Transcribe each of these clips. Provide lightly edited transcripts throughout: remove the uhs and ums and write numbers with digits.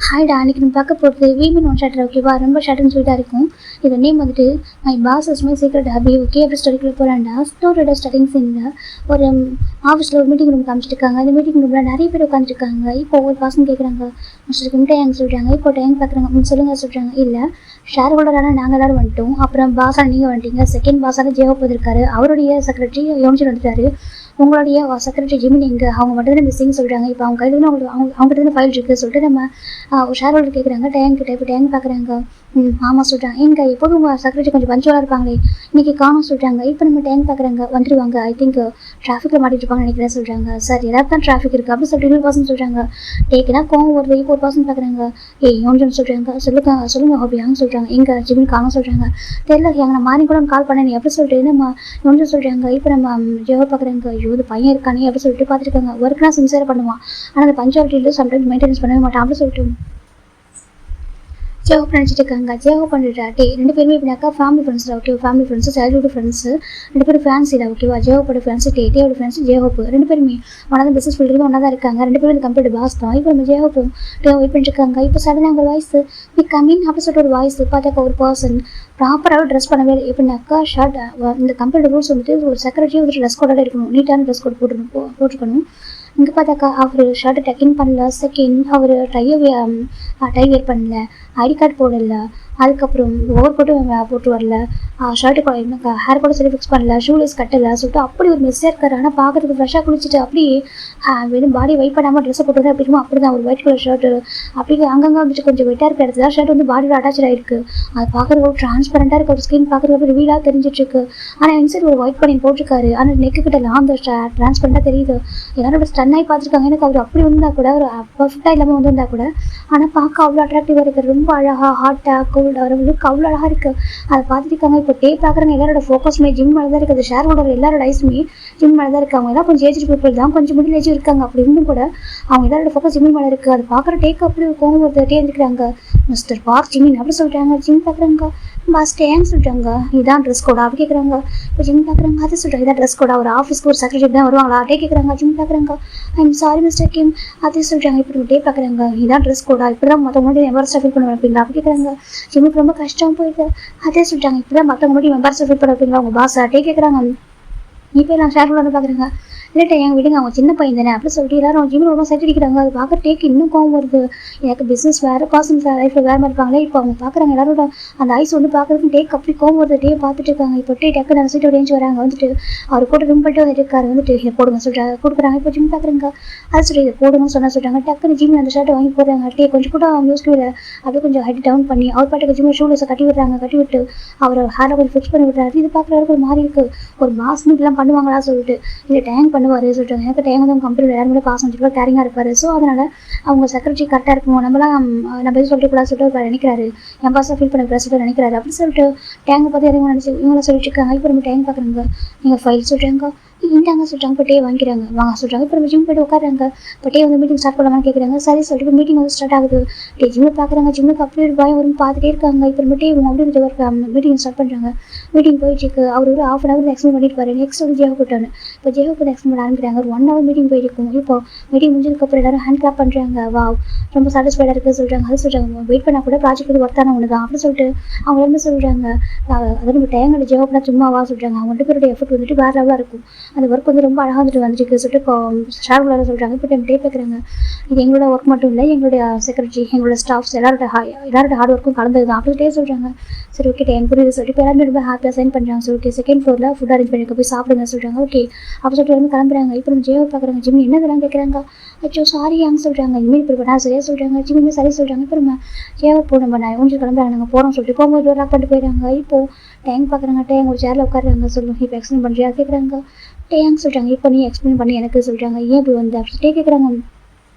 ஹாய்டா, அன்றைக்கி நம்ம பார்க்க போகிறது வீமென் ஒன் ஷாட்டர். ஓகேவா? ரொம்ப ஷார்ட் அண்ட் ஸ்வீட்டாக இருக்கும். இதோட நேம் வந்துட்டு my boss is my secret hobby. Okay, அப்படி ஸ்டோரிக்குள்ளே போகிறாண்டா. ஸ்டோரியோட ஸ்டார்டிங் சீனில் ஒரு ஆஃபீஸில் ஒரு மீட்டிங் ரூம் காமிச்சிருக்காங்க. அந்த மீட்டிங் ரூமில் நிறைய பேர் உட்காந்துருக்காங்க. இப்போ ஒவ்வொரு பாசம் கேட்குறாங்க, மிஸ்டர் டேங் சொல்கிறாங்க. இப்போ டேங் பார்க்குறாங்க, சொல்லுங்கள் சொல்கிறாங்க. இல்லை, ஷேர் ஹோல்டரான நாங்கள் எல்லோரும் வந்துட்டோம். அப்புறம் பாஸாக நீங்கள் வந்துட்டீங்க. செகண்ட் பாஸாக ஜெயகோப் இருக்காரு. அவருடைய செக்ரட்டரி யோமிச்சர் வந்துட்டாரு. உங்களுடைய செக்ரட்டரி ஜிமின் எங்கே? அவங்க மட்டும் தான் மிஸ்ஸிங் சொல்கிறாங்க. இப்போ அவங்க கையில் அவங்ககிட்ட இருந்து ஃபைல் இருக்குது சொல்லிட்டு நம்ம ஷேர் ஹோல்டர் கேட்குறாங்க டேங்க் கிட்ட. இப்போ டேங்க் பார்க்குறாங்க. ஆமாம் சொல்கிறாங்க. எங்கே எப்போதும் உங்கள் செக்ரட்டரி கொஞ்சம் பஞ்சுவலாக இருப்பாங்களே, இன்றைக்கி காணும் சொல்கிறாங்க. இப்போ நம்ம டேங்க் பார்க்குறாங்க, வந்துடுவாங்க. ஐ திங்க் டிராஃபிக்கில் மாட்டிட்டு இருப்பாங்கன்னு நினைக்கிறேன் சொல்கிறாங்க. சார் எல்லாரும் தான் டிராஃபிக் இருக்குது அப்படின்னு சொல்லிட்டு இன்னொரு பர்சன் சொல்கிறாங்க. டேக்குனா கோவம் வருது. இப்போ ஒரு பர்சன் பார்க்குறாங்க. யோன்ஜன் சொல்கிறாங்க. சொல்லுங்கள் ஹோபியான்னு சொல்கிறாங்க. எங்கே ஜிமின் காணும் சொல்கிறாங்க. தெரியல எங்கள் நான் மாறி கூட கால் பண்ணேன் நீ எப்படி சொல்லிட்டு நம்ம யோன்ஜன் சொல்கிறாங்க. இப்போ நம்ம ஜெயோ பார்க்குறாங்க. ஐயோ இது பையன் இருக்கானே அப்படி சொல்லிட்டு பார்த்துருக்காங்க. ஒர்க்னா சின்சியராக பண்ணுவான், ஆனால் அந்த பஞ்சுவாலிட்டியில் சம்டைம்ஸ் மெயின்டெனன்ஸ் பண்ணவே மாட்டான் அப்படி சொல்லிட்டு ஜெயஹோப் நினச்சிட்டு இருக்காங்க. ஜெயஹோப் பண்ணிட்டா ரெண்டு பேருமே இப்படினாக்கா ஃபேமிலி ஃப்ரெண்ட்ஸ் தான். Okay, family friends, childhood friends, ரெண்டு பேரும் ஃபேன்ஸி தான். ஓகேவா? ஜெயஹோப்போட ஃப்ரெண்ட்ஸு டேயோட ஃப்ரெண்ட்ஸு ஜெயஹோப். ரெண்டு பேருமே ஒன்றா தான் பிஸ்னஸ் ஃபீல்டு ஒன்றா தான் இருக்காங்க. ரெண்டு பேரும் இந்த கம்பெனி பாஸ் தான். இப்போ நம்ம ஜெயஹோப்பும் டேயோ வெயிட் பண்ணிட்டுருக்காங்க. இப்போ சடனாக ஒரு வாய்ஸ் கம்மிங் அப்படி சொல்லிட்டு ஒரு வாய்ஸ் பார்த்தாக்கா ஒரு பர்சன் ப்ராப்பராக ட்ரெஸ் பண்ணவே இல்லை. எப்படின்னாக்கா ஷர்ட் இந்த கம்பெனியோட ரூல்ஸ் வந்துட்டு ஒரு செக்ரட்டரி வந்துட்டு ட்ரெஸ் கோடோட இருக்கணும், நீட்டான ட்ரெஸ் கோட் போட்டுருக்கணும். இங்கே பார்த்தாக்கா அவர் ஷர்ட்டை டக்கிங் பண்ணல. செகண்ட் அவர் டை வேர் பண்ணல, ஐடி கார்டு போடல, அதுக்கப்புறம் ஓவர் கோட்டும் போட்டு வரல, ஷர்ட்டு ஹேர் கூட சரி ஃபிக்ஸ் பண்ணல, ஷூலேஸ் கட்டலை சொல்லிட்டு அப்படி ஒரு மெஸ்ஸாக இருக்காரு. ஆனால் பார்க்குறதுக்கு ஃப்ரெஷ்ஷாக குளிச்சுட்டு அப்படியே வெறும் பாடி வெயிட் பண்ணாமல் ட்ரெஸ்ஸை போட்டு அப்படி இருக்கும். அப்படி தான் ஒரு ஒயிட் கலர் ஷர்ட்டு அப்படி அங்கங்கே வந்துட்டு கொஞ்சம் வெயிட்டாக இருக்கிற இடத்துல ஷர்ட் வந்து பாடியோட அட்டாச் ஆகிருக்கு. அது பார்க்குறது ஒரு டிரான்ஸ்பரண்ட்டாக இருக்குது. ஒரு ஸ்கின் பார்க்குறது ஒரு வீடாக தெரிஞ்சிட்ருக்கு. ஆனால் இன்சைட் ஒரு ஒயிட் பண்ணி போட்டிருக்காரு. ஆனால் நெக்கு கிட்ட அந்த டிரான்ஸ்பரண்ட்டாக தெரியுது. எல்லாரோட ஸ்டன்னாகி பார்த்துருக்காங்க. எனக்கு அவர் அப்படி வந்தால் கூட ஒரு பர்ஃபெக்டாக இல்லாமல் வந்திருந்தா கூட ஆனால் பார்க்க அவ்வளோ அட்ராக்டிவாக இருக்குது. ரொம்ப அழகாக ஹாட்டாக கோல்டு அவர் லுக் அவ்வளோ அழகாக இருக்குது. அதை பார்த்துருக்காங்க. இப்போ பார்க்குறாங்க. எல்லாரோட ஃபோக்கஸ்மே ஜிம் மேலே தான் இருக்குது. ஷேர் ஹோல்டர் எல்லாரோட ஐஸுமே ஜிம் மேலே தான் இருக்குது. அவங்க எல்லாம் கொஞ்சம் ஏஜ் பீப்புள் தான், கொஞ்சம் மிடில் ஏஜ் இருக்காங்க. அப்படி இருந்தும் கூட அவங்க எல்லாரோட ஃபோக்கஸ் ஜிம் மேலே இருக்குது. அது பார்க்குற டேக்கு அப்படி கோவம் ஒரு இருந்துக்கிறாங்க. மிஸ்டர் பாஸ் ஜிமின் அப்படி சொல்கிறாங்க. ஜிம் பார்க்குறாங்க. பாஸ் டேன்னு சொல்கிறாங்க. இதான் ட்ரெஸ் கோடா அப்படி கேட்குறாங்க. இப்போ ஜிம் பார்க்குறாங்க. அதை சொல்கிறாங்க. இதான் ட்ரெஸ் கோடா, ஒரு ஆஃபீஸ்க்கு ஒரு செக்ரட்டரி தான் வருவாங்களா டே கேட்குறாங்க. ஜிம் பார்க்குறாங்க. ஐம் சாரி மிஸ்டர் கிம் அதே சொல்கிறாங்க. இப்படி டே பார்க்குறாங்க. இதான் ட்ரெஸ் கோடா, இப்படி தான் மற்றவங்க எவரெஸ்ட்டாக ஃபீல் பண்ண வைப்பீங்களா அப்படி கேட்குறாங்க. ஜிம்முக்கு ரொம்ப கஷ்டம் போயிடுது. அதே சொல்கிறாங்க. இப்படி தான் மற்றவங்க மட்டும் எவரெஸ்ட்டாக ஃபீல் பண்ண வைப்பீங்களா உங்கள் பாஸ் டே கேட்குறாங்க. இப்போ நான் ஷேர் ஹோல்டர் பார்க்குறேங்க. இல்லைட்டா எங்கள் விடுங்க, அவங்க சின்ன பையன் தானே அப்படி சொல்லிட்டு எல்லாரும் ஜிம்மில் ரொம்ப செட் அடிக்கிறாங்க. அது பார்க்க டேக்கு இன்னும் கோவம் வருது. எனக்கு பிஸ்னஸ் வேறு, பர்சனல் லைஃப்பில் வேறு மாதிரி இருப்பாங்களே. இப்போ அவங்க பார்க்குறாங்க எல்லாரோட அந்த ஐஸ் வந்து பார்க்குறதுக்கு டேக் அப்படி கோவம் வருது. டே பார்த்துட்டு இருக்காங்க. இப்போ டக்கு அந்த சீட்டோட ரேஞ்ச் வராங்க. வந்துட்டு அவர் கூட ரூம் பண்ணிட்டு வந்துட்டு இருக்காரு. வந்துட்டு இதை போடுங்க சொல்கிறாங்க. கொடுக்குறாங்க. இப்போ ஜிம் பார்க்குறாங்க. அது சொல்லி இதை போடுங்கன்னு சொல்கிறாங்க. டக்குன்னு ஜிம்மில் அந்த ஷர்ட்டை வாங்கி போடுறாங்க. டே கொஞ்சம் கூட யோசிக்கல. அப்படியே கொஞ்சம் ஹைட் டவுன் பண்ணி அவர் பாட்டுக்கு ஜிம்மில் ஷூலேஸை கட்டி விடுறாங்க. கட்டி விட்டு அவர் ஹேரை கொஞ்சம் ஃபிக்ஸ் பண்ணி விடுறாரு. இது பார்க்குறதுக்கு ஒரு மாதிரி இருக்குது. ஒரு பாஸ்னு இதெல்லாம் பண்ணுவாங்களா சொல்லிட்டு இதை டேங்க் பண்ணுவார் சொல்லிட்டாங்க. எனக்கு டேங்க் வந்து கம்பெனியில் யாருமே பாஸ் வச்சுட்டு கேரிங்காக இருப்பார். ஸோ அதனால் அவங்க செக்ரட்டரி கரெக்டாக இருக்கும், நம்மளாம் நம்ம எதுவும் சொல்லிட்டு கூடாது சொல்லிட்டு அவர் நினைக்கிறாரு. என் பாஸாக ஃபீல் பண்ண சொல்லிட்டு நினைக்கிறாரு. அப்படி சொல்லிட்டு டேங்கை பார்த்து இறங்க நினச்சி இவங்கள சொல்லிட்டு இருக்காங்க. இப்போ நம்ம டேங்க் பார்க்குறாங்க. நீங்கள் ஃபைல் சொல்கிறாங்க. இந்தாங்க சொல்கிறாங்க. இப்போ டே வாங்கிக்கிறாங்க. வாங்க சொல்கிறாங்க. இப்போ நம்ம ஜிம் போய்ட்டு உட்காராங்க. இப்போ டே வந்து மீட்டிங் ஸ்டார்ட் பண்ணலாமான்னு கேட்குறாங்க. சரி சொல்லிட்டு மீட்டிங் வந்து ஸ்டார்ட் ஆகுது. டே ஜிம்மில் பார்க்குறாங்க. ஜிம்முக்கு அப்படி ஒரு பயம் வரும் பார்த்துட்டே இருக்காங்க. இப்போ நம்ம டே இவங்க அப்படி மீட்டிங் ஸ்டார்ட் பண்ணுறாங்க. மீட்டிங் போயிட்டுருக்கு. அவர் ஒரு ½ hour எக்ஸ்பிளைன் பண்ணிட்டு பாரு. நெக்ஸ்ட் வந்து ஜெயஹோப் கூட்டானு. இப்போ ஜெயஹோப் வந்து எக்ஸ்பிளைன் பண்ண ஆரம்பிக்கிறாங்க. ஒரு 1 hour மீட்டிங் போயிருக்கும். இப்போ மீட்டிங் முடிஞ்சதுக்கப்புறம் எல்லாரும் ஹேண்ட் கிளாப் பண்ணுறாங்க. வா ரொம்ப சாட்டிஸ்ஃபைடாக இருக்குது சொல்கிறாங்க. அது சொல்கிறாங்க. வெயிட் பண்ணால் கூட ப்ராஜெக்ட் வந்து ஒர்த்தான ஒன்று தான் அப்படி சொல்லிட்டு அவங்க என்ன சொல்கிறாங்க. அதாவது நம்ம டேங்கோட ஜெயஹோப்னா சும்மாவா சொல்கிறாங்க. அவங்க 2 பேருடைய எஃபர்ட் வந்துட்டு வேறு லெவலாக இருக்கும். அந்த ஒர்க் வந்து ரொம்ப அழகாக வந்துருக்கு சொல்லிட்டு இப்போ ஷேர் ஹோல்டர் சொல்கிறாங்க. இப்போ டைம் டே பார்க்குறாங்க. இது எங்களோட ஒர்க் மட்டும் இல்லை, எங்களுடைய செக்ரட்டரி எங்களோட ஸ்டாஃப்ஸ் எல்லாரோட ஹார்ட் ஒர்க்கும் கலந்தது தான் அப்படி டே சொல்கிறாங்க. சரி ஓகே டே எனக்கு புரியுது சொல்லிட்டு இப்போ எல்லாருமே ரொம்ப ஹாப்பியாக சைன் பண்ணுறாங்க. சரி ஓகே செகண்ட் ஃப்ளோரில் ஃபுட் அரேஞ்ச் பண்ணிக்க போய் சாப்பிடுங்க சொல்கிறாங்க. ஓகே அப்போ சொல்லிட்டு எல்லாமே கிளம்புறாங்க. இப்போ நம்ம ஜெயஹோப் பார்க்குறாங்க. ஜிம் என்னதெல்லாம் கேட்குறாங்க. அச்சோ சாரி யாங்க சொல்கிறாங்க. இனிமேல் இப்படி பண்ணா சரியாக சொல்கிறாங்க. ஜிம்மே சரி சொல்கிறாங்க. இப்போ நம்ம ஜெயஹோப் போ நம்ம நான் கொஞ்சம் கிளம்புறாங்க. நாங்கள் போகிறோம் சொல்லிட்டு போகும்போது லாக் பண்ணிட்டு போயிடுறாங்க. இப்போது டேங்க் பார்க்குறாங்க. டேங்க் ஒரு சேரில் உட்காடுறாங்க. சொல்லுங்கள் இப்போ எக்ஸ்பிளைன் பண்ணுறியா கேட்குறாங்க. டேங்க் சொல்கிறாங்க. இப்போ நீ எக்ஸ்பிளைன் பண்ணி எனக்கு சொல்கிறாங்க. ஏன் இப்படி வந்து அப்படி கேட்குறாங்க.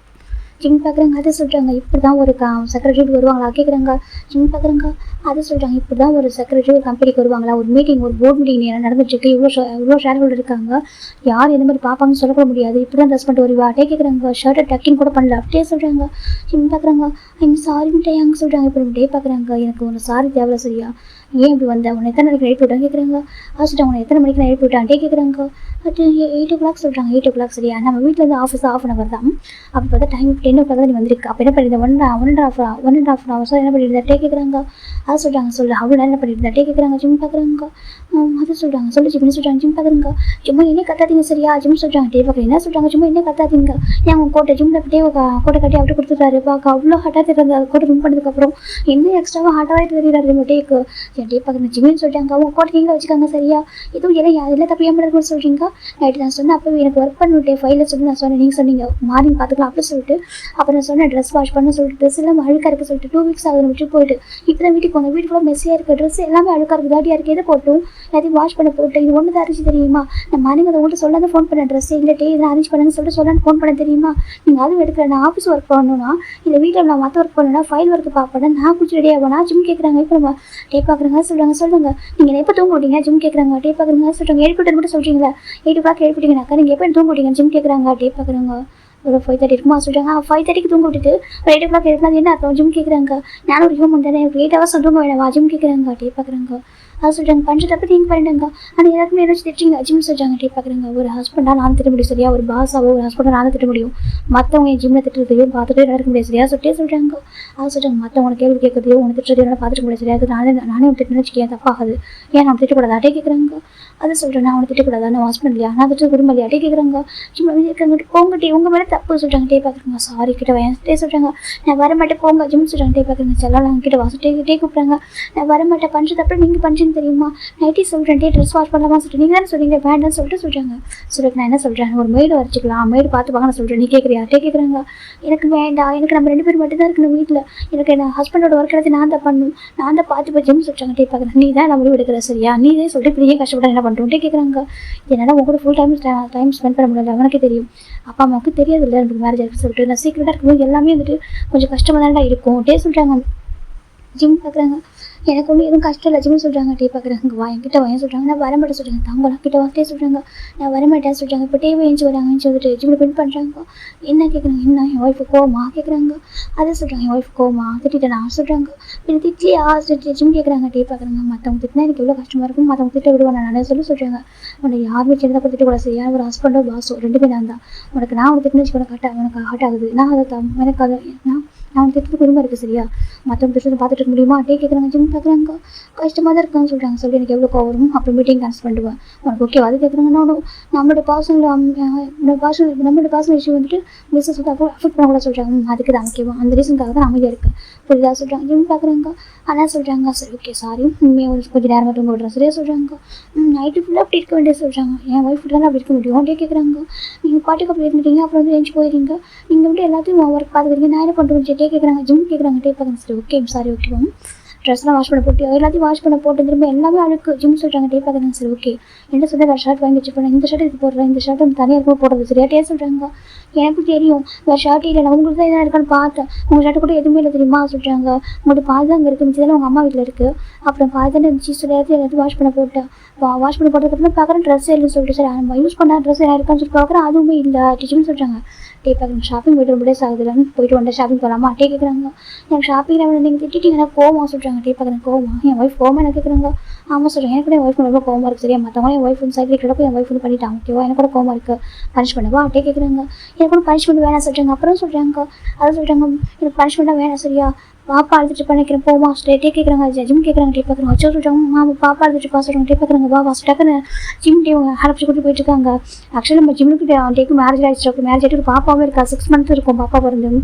ஜிம் பார்க்குறாங்க. அதை சொல்கிறாங்க. இப்படி தான் ஒரு செக்ரட்டரி வருவாங்களா கேட்குறாங்க. ஜிம் பார்க்குறாங்க. அதை சொல்கிறாங்க. இப்படி தான் ஒரு செக்ரட்டரி ஒரு கம்பெனிக்கு வருவாங்களா, ஒரு மீட்டிங் ஒரு போர்ட் மீட்டிங் என்ன நடந்துட்டுருக்கு, இவ்வளோ ஷேர் ஹோல்டர் இருக்காங்க, யார் எந்த மாதிரி பார்ப்பாங்கன்னு சொல்லக்கூட முடியாது, இப்படி தான் ட்ரெஸ் பண்ணிட்டு வருவா டே கேட்குறாங்க. ஷர்ட்டை டக்கிங் கூட பண்ணல அப்படியே சொல்கிறாங்க. ஜிம் பார்க்குறாங்க. ஐம் சாரி டே அங்கே சொல்கிறாங்க. இப்போ டே பார்க்குறாங்க. எனக்கு ஒரு சாரி தேவை சரியா, ஏன் இப்படி வந்த, உன்னை எத்தனை மணிக்கு எழுப்பி விட்டான்னு கேட்குறாங்க. அது சொல்லிட்டு உன்னை எத்தனை மணிக்கு நான் எழுப்பி விட்டான்ட்டே கேட்குறாங்க. அது 8 o'clock சொல்கிறாங்க. 8 o'clock சரியா, நம்ம வீட்டிலேருந்து ஆஃபீஸ் ½ hour தான். அப்போ பார்த்தா டைம் 10 o'clock தான் நீ வந்திருக்கு. அப்போ என்ன பண்ணியிருந்த, 1.5 hours என்ன பண்ணியிருந்தாட்டே கேட்குறாங்க. அது சொல்கிறாங்க. சொல்லு அவ்வளோ நேரம் என்ன பண்ணியிருந்தாட்டே கேட்குறாங்க. ஜிம் பார்க்குறாங்க. அது சொல்கிறாங்க. சொல்லு ஜிம்னு சொல்கிறாங்க. ஜிம் பார்க்குறாங்க. சும்மா என்ன கத்தாதீங்க சரியா, ஜிம் சொல்கிறாங்க. டே பார்க்குறேன் என்ன சொல்கிறாங்க, சும்மா என்ன கத்தாதீங்க. ஏன் உங்கள் கோட்டை ஜிம்மில் அப்படியே கோட்டை கட்டி அப்படி கொடுத்துட்டாரு. பார்க்க அவ்வளோ ஹாட்டாக தெரியாது. அது கோட்டை வின் பண்ணதுக்கப்புறம் இன்னும் எக்ஸ்ட்ராவாக ஹாட்டாக தெரியாது நம்ம டேக்கு. என் டே பார்க்குறேன் ஜிம்னு சொல்லிட்டாங்க. அவங்க கோட்டை நீங்களே வச்சுக்காங்க சரியா, இதுவும் எல்லாம் தப்பு ஏன் பண்ணுறதுன்னு சொல்கிறீங்க. நைட்டு நான் சொன்னேன், அப்போ எனக்கு ஒர்க் பண்ணிவிட்டேன் ஃபைலில் சொல்லி நான் சொன்னேன். நீங்கள் சொன்னீங்க மார்னிங் பார்த்துக்கலாம் அப்படி சொல்லிட்டு. அப்புறம் நான் சொன்னேன் ட்ரெஸ் வாஷ் பண்ண சொல்லிட்டு, ட்ரெஸ் எல்லாம் அழுக்காக இருக்குது சொல்லிட்டு 2 weeks ஆகுது விட்டு போயிட்டு. இப்போ தான் வீட்டுக்கு போங்க, வீட்டுக்குள்ள மெஸ்ஸியாக இருக்குது, ட்ரெஸ் எல்லாமே அழுக்காக இருக்குது, தாட்டியாக இருக்குது. எதை போட்டும் எல்லாத்தையும் வாஷ் பண்ண போட்டு இது ஒன்று தான் அரிச்சு தெரியுமா. நான் மார்னிங் அதை உங்கள்கிட்ட சொல்லாத ஃபோன் பண்ணேன், ட்ரெஸ் இல்லை டே இதை அரேஞ்ச் பண்ணுன்னு சொல்லிட்டு சொல்லான்னு ஃபோன் பண்ண தெரியுமா. நீங்கள் அதுவும் எடுக்கல. நான் ஆஃபீஸ் ஒர்க் பண்ணணும்னா இல்லை வீட்டில் நான் மற்ற ஒர்க் பண்ணணும்னா ஃபைல் ஒர்க் பார்ப்பேன். நான் குடிச்சு ரெடி ஆகணும். ஜிம் கேட்குறாங்க. இப்போ நம்ம டே பார்க்குறாங்க. சொல்லுங்கள் நீங்கள் எப்போ தூங்க விட்டீங்க, ஜிம் கேட்குறாங்க. டே பார்க்குறாங்க. சொல்கிறாங்க 7 மட்டும் சொல்கிறீங்களா, 8 o'clock எழுப்பிட்டீங்கனாக்கா நீங்கள் எப்போ தூங்க விட்டீங்க ஜிம் கேட்குறாங்க. டே பார்க்குறாங்க. ஒரு 5:30 இருக்குமா சொல்கிறாங்க. 5:30க்கு தூங்க விட்டுட்டு ஒரு 8 o'clock எழுப்பினா என்ன அர்த்தம், ஜிம் கேட்குறாங்க. நானும் ஒரு ஹியூமன் தானே, 8 hours தூங்க வேணாம் ஜிம் கேட்குறாங்க. டே பார்க்குறாங்க. அது சொல்கிறாங்க. பண்ணுறது அப்படி நீங்கள் பண்ணிடுங்க. ஆனால் எல்லாருக்குமே என்ன திட்டுறீங்க ஜிம் சொல்கிறாங்க. டே பார்க்குறாங்க. ஒரு ஹஸ்பண்டாக நானும் திட்ட முடியும் சரியா, ஒரு பாஸாவோ ஒரு ஹஸ்பண்டாக நானும் திட்ட முடியும். மற்றவங்க என் ஜிம்மில் திட்டுறதையும் பார்த்துட்டு நடக்க முடியாது சரியா சொல்கிறாங்க. அது சொல்கிறாங்க. மற்றவங்க கேள்வி கேட்கறதையும் உனக்கு திட்டுறதையும் நான் பார்த்துக்க முடியாது சரியா, அது நானே திட்டுன்னு வச்சுக்கேன் தப்பாகாது. ஏன் நான் திட்டக்கூடாது அட்டே கேட்குறாங்க. அதை சொல்கிறேன். நான் அவனை திட்டக்கூடாது, நான் ஹஸ்பண்ட் இல்லையா, நான் திட்டு குடும்பம் இல்லையா அட்டே கேட்குறாங்க. சும்மா இருக்காங்க. போங்கட்டி உங்கள் மேலே தப்பு சொல்கிறாங்க. டே பார்க்குறாங்க. சாரி கிட்ட டே சொல்கிறாங்க. நான் வரமாட்டேன் போங்க ஜிம் சொல்கிறாங்க. டே பார்க்குறாங்க. செல்லாம் கிட்ட வாசல் டே கூப்பிட்றாங்க. நான் வரமாட்டேன் பண்ணுறது அப்புறம் நீங்கள் பண்ணுறீங்க தெரியுமா. நைட்டி சொல்கிறேன் டே ட்ரெஸ் வாஷ் பண்ணலாமா சொல்லிட்டு நீங்கள் தானே சொல்கிறீங்க வேண்டாம்னு சொல்லிட்டு சொல்கிறாங்க. சொல்லிட்டு நான் என்ன சொல்கிறேன், ஒரு மெய்டு வச்சுக்கலாம், மெய்டு பார்த்துப்பாங்க நான் சொல்கிறேன். நீ கேட்குறியா டே கேட்குறாங்க. எனக்கு வேண்டாம், எனக்கு நம்ம 2 பேர் மட்டும் தான் இருக்கணும் வீட்டில், எனக்கு என் ஹஸ்பண்டோட ஒர்க் எடுத்து நான் தான் பண்ணணும், நான் தான் பார்த்து ஜிம் சொல்கிறாங்க. டே பார்க்குறேன். நீ தான் நான் முடிவு எடுக்கிற சரியா, நீ தான் சொல்லிட்டு இப்படியே கஷ்டப்பட என்ன பண்ணுறோம் டே கேட்குறாங்க. என்னால் உங்களோட ஃபுல் டைம் ஸ்பெண்ட் பண்ண முடியல, அவனுக்கு தெரியும், அப்பா அம்மாவுக்கு தெரியாது இல்லை எனக்கு மேரேஜ் ஆகிருக்கு சொல்லிட்டு. நான் சீக்கிரட்டாக இருக்கும்போது எல்லாமே வந்துட்டு கொஞ்சம் கஷ்டமாக தானடா இருக்கும் டே சொல்கிறாங்க. ஜிம் பார்க்குறாங்க. எனக்கு ஒன்றும் எதுவும் கஷ்டம் இல்லை ஜிம்னு சொல்கிறாங்க. டே பார்க்குறாங்க. என்கிட்ட வாங்க சொல்கிறாங்க. நான் வரமாட்டேன் சொல்கிறாங்க. தங்கலாம் கிட்ட வாங்கிட்டே சொல்கிறாங்க. நான் வரமாட்டேன் சொல்கிறாங்க. இப்போ டேவை ஏஞ்சி வராங்கன்னு சொல்லிட்டு ஜிம்மில் பின் பண்ணுறாங்க. என்ன கேட்குறாங்க, என்ன என் ஒய்ஃபு கோவமா கேட்குறாங்க. அதை சொல்கிறாங்க. என் ஒய்ஃப் கோவமா திட்டிட்டு நான் சொல்கிறாங்க. இப்போ திட்லியா ஜிம் கேட்குறாங்க. டே பார்க்குறாங்க. மற்றவங்க திட்டினா எனக்கு எவ்வளோ கஷ்டமாக இருக்கும், மற்றவங்க திட்ட விடுவேன் நான் சொல்கிறாங்க. உனக்கு யாருமே சின்னதாக கூட திட்டக்கூடாது சரியா, ஒரு ஹஸ்பண்டோ பாஸோ 2 பேர் நான் தான். உனக்கு நான் உனக்கு திட்டினு வச்சுக்கோங்க உனக்கு ஹார்ட் ஆகுது, நான் அதை எனக்கு அதை நான் திட்டத்துக்கு உரிமை இருக்குது சரியா, மற்றவங்க திட்டத்தை பார்த்துட்டு இருக்க முடியுமா டே கேட்குறாங்க. ஜிம் பார்க்குறாங்க. கஷ்டமாக தான் இருக்கான்னு சொல்கிறாங்க. சொல்லி எனக்கு எவ்வளோ கோவம் வரும், அப்புறம் மீட்டிங் கேன்சல் பண்ணிடுவேன் உனக்கு ஓகே அது கேட்குறாங்க. நம்மளோட பர்சனல் இஷ்யூ வந்துட்டு பிஸ்னஸ் வந்து அஃபெக்ட் பண்ணக்கூட சொல்கிறாங்க. அதுக்கு தான் ஓகேவா, அந்த ரீசனுக்காக தான் அமைதியாக இருக்குது புரியுதா சொல்கிறாங்க. ஜிம் பார்க்குறாங்க. ஆனால் சொல்கிறாங்க சரி ஓகே சாரி உண்மையாக கொஞ்சம் நேரம் மட்டும் விடுறேன் சரியா சொல்கிறாங்க. நைட்டு ஃபுல்லாக அப்படி இருக்க வேண்டியது சொல்கிறாங்க. என் ஒய்ஃப் தான் அப்படி இருக்க முடியும் டே கேட்குறாங்க. நீங்கள் பாட்டுக்கு அப்படி இருந்துட்டீங்க, அப்புறம் வந்து எழுந்து போயிருங்க, நீங்கள் வந்து எல்லாத்தையும் ஒர்க் பார்த்துக்கிறீங்க, நான் என்ன பண்ணுறேன் டே கேட்குறாங்க. ஜிம் கேட்குறாங்க. டே பார்க்குறாங்க. சரி ஓகே சாரி ஓகேவா, ட்ரெஸ்லாம் வாஷ் பண்ண போட்டு எல்லாத்தையும் வாஷ் பண்ண போட்டு திரும்ப எல்லாமே அழுக்கு ஜிம் சொல்கிறாங்க. டே பார்க்குறாங்க. சரி ஓகே என்ன சொல்ல வேறு ஷர்ட் வாங்கி வச்சுப்பேன், இந்த ஷர்ட் இது போடுறேன், இந்த ஷர்ட் தனியாக இருக்கும் போடுறது சரியா டே சொல்கிறாங்க. எனக்கு தெரியும் வேறு ஷர்ட் இல்லை, உங்களுக்கு தான் எதாவது இருக்கான்னு பார்த்தேன், உங்கள் ஷர்ட்டு கூட எதுவுமே இல்லை தெரியுமா சொல்கிறாங்க. உங்கள்கிட்ட பாதி தான் அங்கே இருக்குது, மிச்சதெல்லாம் உங்கள் அம்மா வீட்டில் இருக்குது, அப்புறம் பாதி தானே இருந்துச்சு சொல்லி எல்லாத்தையும் வாஷ் பண்ண போட்டேன். வாஷ் பண்ணி போட்டதுக்கப்புறம் பார்க்குறேன் ட்ரெஸ் இல்லைன்னு சொல்லிட்டு சரி நம்ம யூஸ் பண்ண ட்ரெஸ் என்ன இருக்கான்னு சொல்லி பார்க்குறேன், அதுவுமே இல்லை டீச்சர்னு சொல்கிறாங்க. டே பார்க்குறேன். ஷாப்பிங் போய்ட்டு ரொம்ப டேஸ் ஆகுதுலன்னு போய்ட்டு ஒன் டே ஷாப்பிங் போகலாமா டே கேட்குறாங்க. எனக்கு ஷாப்பிங் நீங்கள் திட்டிங்கன்னா கோவமா சொல்கிறாங்க. டே பார்க்குறேன். கோவமா என் ஒய்ஃப் கோவமா என்ன கேட்குறாங்க. ஆமாம் சொல்கிறேன். எனக்கு என் ஒய்ஃப் ரொம்ப கோவமாக இருக்குது சரியா, மற்றவங்க என் ஒய்ஃப் சைக்கிள் கிடக்கும் என் ஒய்ஃப் பண்ணிட்டாங்க ஓகேவா, எனக்கு கூட கோவமாக இருக்குது பனிஷ்மெண்ட் வா டே கேட்குறாங்க. எனக்கு கூட பனிஷ்மெண்ட் வேணாம் சொல்கிறாங்க. அப்புறம் சொல்கிறாங்க அது சொல்கிறாங்க எனக்கு பனிஷ்மெண்ட்டாக வேணாம் சரியா, பாப்பா அழுதுட்டு பண்ணிக்கிறேன் போமா டே கேட்குறாங்க. ஜிம் கேட்குறாங்க. டே பார்க்குறாங்க. வச்சு சொல்கிறாங்க. மாமா பாப்பா அழுதுட்டு பா சொல்கிறாங்க. டே பார்க்குறாங்க. வா டக்குன்னு ஜிம் டே ஹரப்பிச்சு கூட்டி போயிட்டுருக்காங்க. ஆக்சுவலி நம்ம ஜிம்முக்கு டேக்கு மேரேஜ் ஆகிடுச்சு, மேரேஜ் ஆகிட்டு ஒரு பாப்பாவே இருக்கா, 6 months இருக்கும் பாப்பா பிறந்து.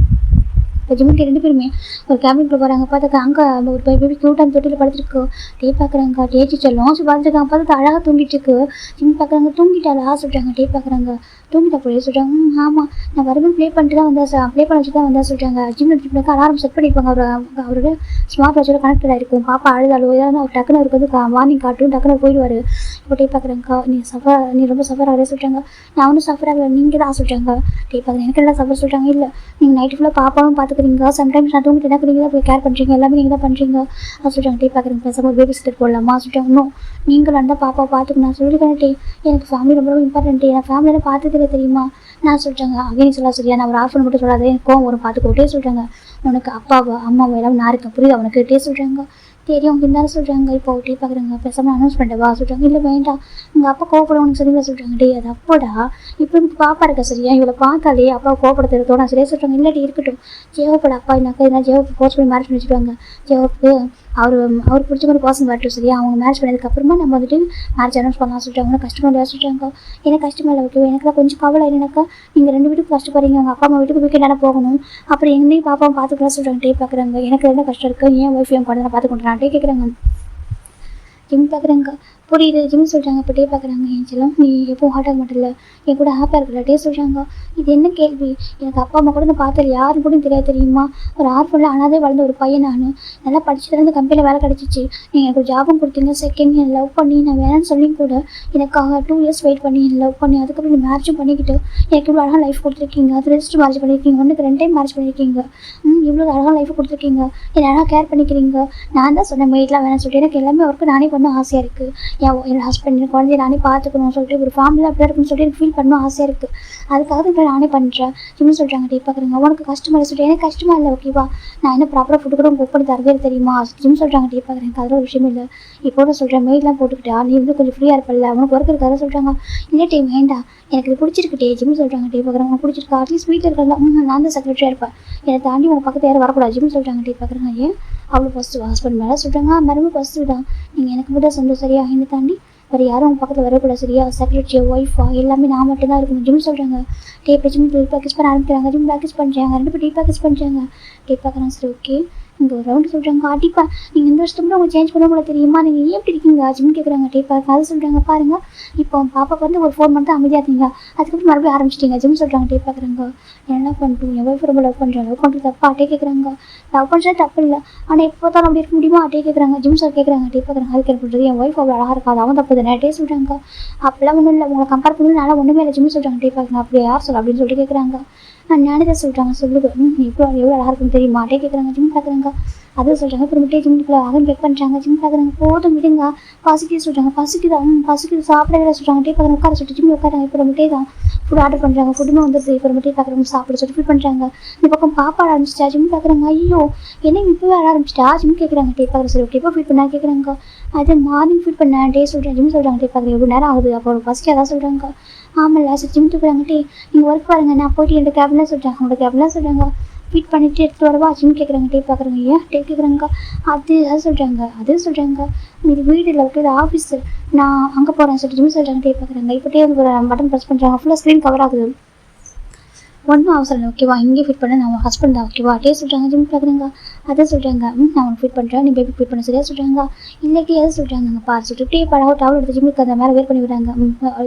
இப்போ ஜிம்முக்கு 2 பேருமே ஒரு கேபின்குள்ளே போகிறாங்க. பார்த்தாக்கா அங்கே ஒரு பேபி க்யூட்டாக தொட்டியில் படுத்துருக்கு. டே பார்க்குறாங்க. டேச்சி செல்லும் பார்த்துருக்காங்க. பார்த்துட்டு அழகாக தூங்கிட்டு இருக்கு. ஜிம் பார்க்குறாங்க. தூங்கிட்டாளா சொல்கிறாங்க. டே பார்க்குறாங்க. தூங்கிட்டா போய் சொல்கிறாங்க. ஆமாம் நான் வரும்போது ப்ளே பண்ணிட்டு தான் வந்தேன், ப்ளே பண்ண வச்சு தான் வந்தேன் சொல்கிறாங்க. ஜிம் எடுத்துட்டு அலாரம் செட் பண்ணியிருப்பாங்க, அவரோட ஸ்மார்ட் வாட்சோட கனெக்டடாக இருக்கும். பாப்பா அழுதாலோ ஏதாவது அவர் டக்குன்னு அவருக்கு வந்து மார்னிங் காட்டும் டக்குன்னு போயிடுவார். இப்போ டே பார்க்குறாங்க. நீ ரொம்ப சஃபர் ஆகிறே சொல்கிறாங்க. நான் ஒன்றும் சஃபர் ஆகலை நீங்கள் தான் சொல்கிறாங்க. டே பார்க்குறேன். எனக்கு எல்லாம் சஃபர் சொல்கிறாங்க. இல்லை நீங்கள் நைட்டு ஃபுல்லாக பாப்பாவும் பார்த்துக்கிறீங்க, சம்டைம்ஸ் நான் தூங்கிட்டு எனக்கு நீங்கள் தான் போய் கேர் பண்ணுறீங்க, எல்லாமே நீங்கள் தான் பண்ணுறீங்க அது சொல்கிறாங்க. டே பார்க்குறேங்க. பேசாமல் பேபி சிட்டர் போடலாமா சொல்லிட்டாங்க. இன்னும் நீங்கள் அந்த பாப்பா பார்த்துக்கணும் நான் சொல்லியிருக்கேன். டே எனக்கு ஃபேமிலி ரொம்ப ரொம்ப இம்பார்ட்டன்ட், என் ஃபேமிலியில் பார்த்ததே தெரியுமா நான் சொல்கிறாங்க. அகைன் சொல்ல சரியா, நான் ஒரு ஆஃப் மட்டும் சொல்லாத எனக்கு கோவம் வரும் பார்த்துக்கோட்டே சொல்கிறாங்க. உனக்கு அப்பாவோ அம்மாவோ எல்லாம் நான் இருக்கேன் புரியுது அவனுக்கு டே சொல்கிறாங்க. தெரியும் இருந்தாலும் சொல்கிறாங்க. இப்போ டீ பார்க்குறாங்க பேசாமல் அனௌன்ஸ் பண்ணிட்டவா சொல்கிறாங்க. இல்லை வேண்டாம் உங்கள் அப்பா கோவப்படுவான்னு சரிங்களா சொல்கிறாங்க. டே அது அப்போடா இப்போ எனக்கு பாப்பா இருக்கா சரியா, இவளை பார்த்தாலே அப்பா கோவப்படுத்துறதோட நான் சரியா சொல்கிறாங்க. இல்லாட்டி இருக்கட்டும் ஜெயோப்போட அப்பா என்னக்கா இதெல்லாம் ஜெயோப்பு ஃபோர்ஸ் பண்ணி மேரேஜ் பண்ணி வச்சுருவாங்க. ஜெயோப்புக்கு அவர் பிடிச்ச மாதிரி பர்சன் வரட்டும் சரியா, அவங்க மேரேஜ் பண்ணதுக்கப்புறமா நம்ம வந்துட்டு மேரேஜ் அனௌன்ஸ் பண்ணலாம் சொல்லிட்டாங்க. உனக்கு கஷ்டமாக இல்லையா சொல்லிட்டாங்க. எனக்கு கஷ்டமாக இல்லை ஓகே, எனக்கு தான் கொஞ்சம் கவலை இல்லைனாக்கா நீங்கள் 2 வீட்டுக்கு கஷ்டப்படுறீங்க, உங்கள் அப்பா அம்மா வீட்டுக்கு வீக்கெண்டான போகணும், அப்புறம் என்னையும் பாப்பாவும் பார்த்துக்கலாம் சொல்கிறாங்க. டே பார்க்குறாங்க எனக்கு என்ன கஷ்டம் இருக்குது, ஏன் ஒய்ஃப் என் குழந்தை பார்த்து கொண்டு டே கேட்குறாங்க. ஜிம் பார்க்குறாங்க புரியுது ஜிம் சொல்கிறாங்க. இப்போ டே பார்க்குறாங்க என் செல்லம் நீ எப்போ ஹார்ட் ஆக மாட்டில்ல, என் கூட ஹாப்பியாக இருக்கல டே சொல்கிறாங்க. இது என்ன கேள்வி, எனக்கு அப்பா அம்மா கூட நான் பார்த்தது யாரும் கூட தெரியாது தெரியுமா, ஒரு ஆர்ஃபனில் அனாதே வளர்ந்த ஒரு பையன் நான் நல்லா படிச்சுட்டு கம்பெனியில் வேலை கிடச்சிச்சு, நீங்கள் எனக்கு ஜாபும் கொடுத்தீங்க. செகண்ட் என் லவ் பண்ணி நான் வேணான்னு சொல்லி கூட எனக்காக 2 இயர்ஸ் வெயிட் பண்ணி என் லவ் பண்ணி அதுக்கப்புறம் நீ மேரேஜும் பண்ணிக்கிட்டு எனக்கு இவ்வளோ அழகாக லைஃப் கொடுத்துருக்கீங்க. அது ரெஜிஸ்டர் மேரேஜ் பண்ணியிருக்கீங்க, 1க்கு 2 டைம் மேரேஜ் பண்ணியிருக்கீங்க, இவ்வளோ அழகாக லைஃப் கொடுத்துருக்கீங்க, என்னை அழகாக கேர் பண்ணிக்கிறீங்க. நான் தான் சொன்னேன் மெய்ட்லாம் வேணாம்னு சொல்லிட்டு எனக்கு எல்லாமே ஒர்க்கு நானே பண்ண ஆசையாக இருக்குது. என் ஹஸ்பண்ட் என் குழந்தைய நானே பார்த்துக்கணும்னு சொல்லிட்டு ஒரு ஃபேமிலியில் அப்படி இருக்குன்னு சொல்லிட்டு எனக்கு ஃபீல் பண்ணணும் ஆசையாக இருக்குது. அதுக்காக தான் இப்போ நானே பண்ணுறேன் ஜிம்னு சொல்கிறாங்க. டே பார்க்குறாங்க உனக்கு கஷ்டமாக இல்லை சொல்லிட்டு எனக்கு கஷ்டமாக இல்லை ஓகேவா, நான் என்ன ப்ராப்பராக ஃபுட்டு கூட குக் பண்ணி தரதே தெரியுமா ஜிம் சொல்கிறாங்க. டே பார்க்குறேன் அதில் ஒரு விஷயம் இல்லை, இப்போ நான் சொல்கிறேன் மெய்ட்லாம் போட்டுக்கிட்டா நீ வந்து கொஞ்சம் ஃப்ரீயாக இருப்பல, அவனுக்கு ஒர்க் இருக்காத சொல்கிறாங்க. இல்லை டே வேண்டாம் எனக்கு இது பிடிச்சிருக்கு டே ஜிம் சொல்கிறாங்க. டே பார்க்குறாங்க உனக்கு பிடிச்சிருக்கா, அட்லீஸ்ட் வீட்டில் இருக்கல நான் தான் செக்ரட்டரியாக இருப்பேன், என்னை தாண்டி உங்கள் பக்கத்து யாரும் வரக்கூடாது ஜிம் சொல்கிறாங்க. டே பார்க்குறாங்க ஏன் அவ்வளோ ஃபஸ்ட்டு ஹஸ்பண்ட் மேலே சொல்கிறாங்க. மரும்பு ஃபஸ்ட்டு தான் நீங்கள் எனக்கு மட்டும் சொந்த சரியா, என்னை தாண்டி வேறு யாரும் உங்கள் பக்கத்தில் வரக்கூடாது சரியா, செக்ரட்டரி ஒய்ஃபா எல்லாமே நான் மட்டும்தான் இருக்கணும் ஜிம் சொல்கிறாங்க. டே இப்போ ஜிம் ப்ராக்டிஸ் பண்ண ஆரம்பிக்கிறாங்க, ஜிம் ப்ராக்டிஸ் பண்ணுறாங்க, 2 பேர் டீ ப்ராக்டிஸ் பண்ணுறாங்க. டே பார்க்குறாங்க சரி ஓகே இங்கே ஒரு ரவுண்டு சொல்கிறாங்க. அடிப்பா நீங்கள் இந்த வருஷத்துக்கு உங்களை சேஞ்ச் பண்ண கூட தெரியுமா, நீங்கள் ஏன் எப்படி இருக்கீங்க ஜிம் கேட்குறாங்க. டே பார்க்க அது சொல்கிறாங்க பாருங்கள் இப்போ பாப்பா வந்து ஒரு 4 மந்த் அமைதியாக இருந்தீங்க, அதுக்கப்புறம் மறுபடியும் ஆரம்பிச்சிட்டிங்க ஜிம் சொல்கிறாங்க. டே பார்க்குறாங்க என்ன பண்ணிட்டு என் ஒய்ஃப் ரொம்ப லவ் பண்ணுறேன், லவ் பண்ணுறது தப்பா டே கேட்குறாங்க. லவ் பண்ணுறது தப்பு இல்லை ஆனால் எப்போ தான் அப்படி இருக்க முடியுமா டே கேட்குறாங்க. ஜிம் சார் கேட்குறாங்க. டே பார்க்குறாங்க அதுக்கு பண்ணுறது என் ஒய்ஃப் அவ்வளோ அழகாக இருக்காது அவன் தப்பு தானே டே சொல்கிறாங்க. அப்போல்லாம் ஒன்றும் இல்லை உங்களை கம்பேர் பண்ணி நல்லா ஒன்றுமே இல்லை ஜிம் சொல்கிறாங்க. டே பார்க்குறாங்க அப்படி யார் சொல்ல அப்படின்னு சொல்லிட்டு கேட்குறாங்க. ஞானிதான் சொல்கிறாங்க சொல்லுது எவ்வளோ அழகாக இருக்குன்னு தெரியுமா டே கேட்குறாங்க. ஜிம் பார்க்குறாங்க அதுவும் சொல்கிறாங்க. அப்புறமேட்டே ஜிம்முக்குள்ள அதுவும் பெக் பண்ணுறாங்க. ஜிம் பார்க்குறாங்க போதும் விடுங்க பசிக்குது சொல்கிறாங்க. பசிக்குது பசிக்குது சாப்பிடவே சொல்கிறாங்க. டே பார்க்குறாங்க உட்கார சொல்லிட்டு ஜிம் உட்காராங்க. அப்புறமேட்டே தான் ஃபுட் ஆர்டர் பண்ணுறாங்க. ஃபுட்டுமே வந்துடுது. அப்புறமேட்டே பார்க்குறவங்க சாப்பிட சொல்லி ஃபீல் பண்ணுறாங்க. இந்த பக்கம் பாப்பா ஆரம்பிச்சிட்டா. ஜிம் பார்க்குறாங்க ஐயோ என்ன இப்போவே ஆட ஆரம்பிச்சிட்டா ஜிம் கேட்குறாங்க. டே பார்க்குற சரி ஓகே எப்போ ஃபீல் பண்ணா கேட்குறாங்க. அது மார்னிங் ஃபீல் பண்ணேன் டே சொல்கிறேன். ஜிம் சொல்கிறாங்க. டே பார்க்குறேன் எவ்வளோ நேரம் ஆகுது அப்போ பசிக்கு அதான் சொல்கிறாங்க. ஆமாம்ல சரி ஜிம் தூக்குறாங்க. டே நீங்கள் ஒர்க் பாருங்க நான் போய்ட்டு என்னோட கேப்லாம் சொல்கிறாங்க. அவங்களோட கேப்லாம் சொல்கிறாங்க ஃபீட் பண்ணிவிட்டு எடுத்து வரவா ஜிம் கேட்குறாங்க. டே பார்க்குறாங்க ஏன் டே கேட்குறாங்க. அது சொல்கிறாங்க சொல்கிறாங்க இது வீடு இல்லை ஓகே இது ஆஃபீஸு நான் அங்கே போகிறேன் சொல்லிட்டு ஜிம் சொல்கிறாங்க. டே பார்க்குறாங்க இப்போ டே வந்து பட்டன் ப்ரெஸ் பண்ணுறாங்க. ஃபுல்லாக ஸ்க்ரீன் கவர் ஆகுது. ஒன்றும் அவசரம் இல்லை ஓகேவா இங்கே ஃபிட் பண்ண நான் உன் ஹஸ்பண்ட் தான் ஓகேவா டே சொல்கிறாங்க. ஜிம் பார்க்குறேங்க அதை சொல்கிறாங்க. நான் உனக்கு ஃபிட் பண்ணுறேன் நீ பேபி ஃபிட் பண்ண சரியா சொல்கிறாங்க. இல்லாட்டி எதை சொல்கிறாங்க பாரு சொல்லிட்டு டே பழக டவல் எடுத்து ஜிம்முக்கு அந்த மேலே வேர் பண்ணி விடுறாங்க.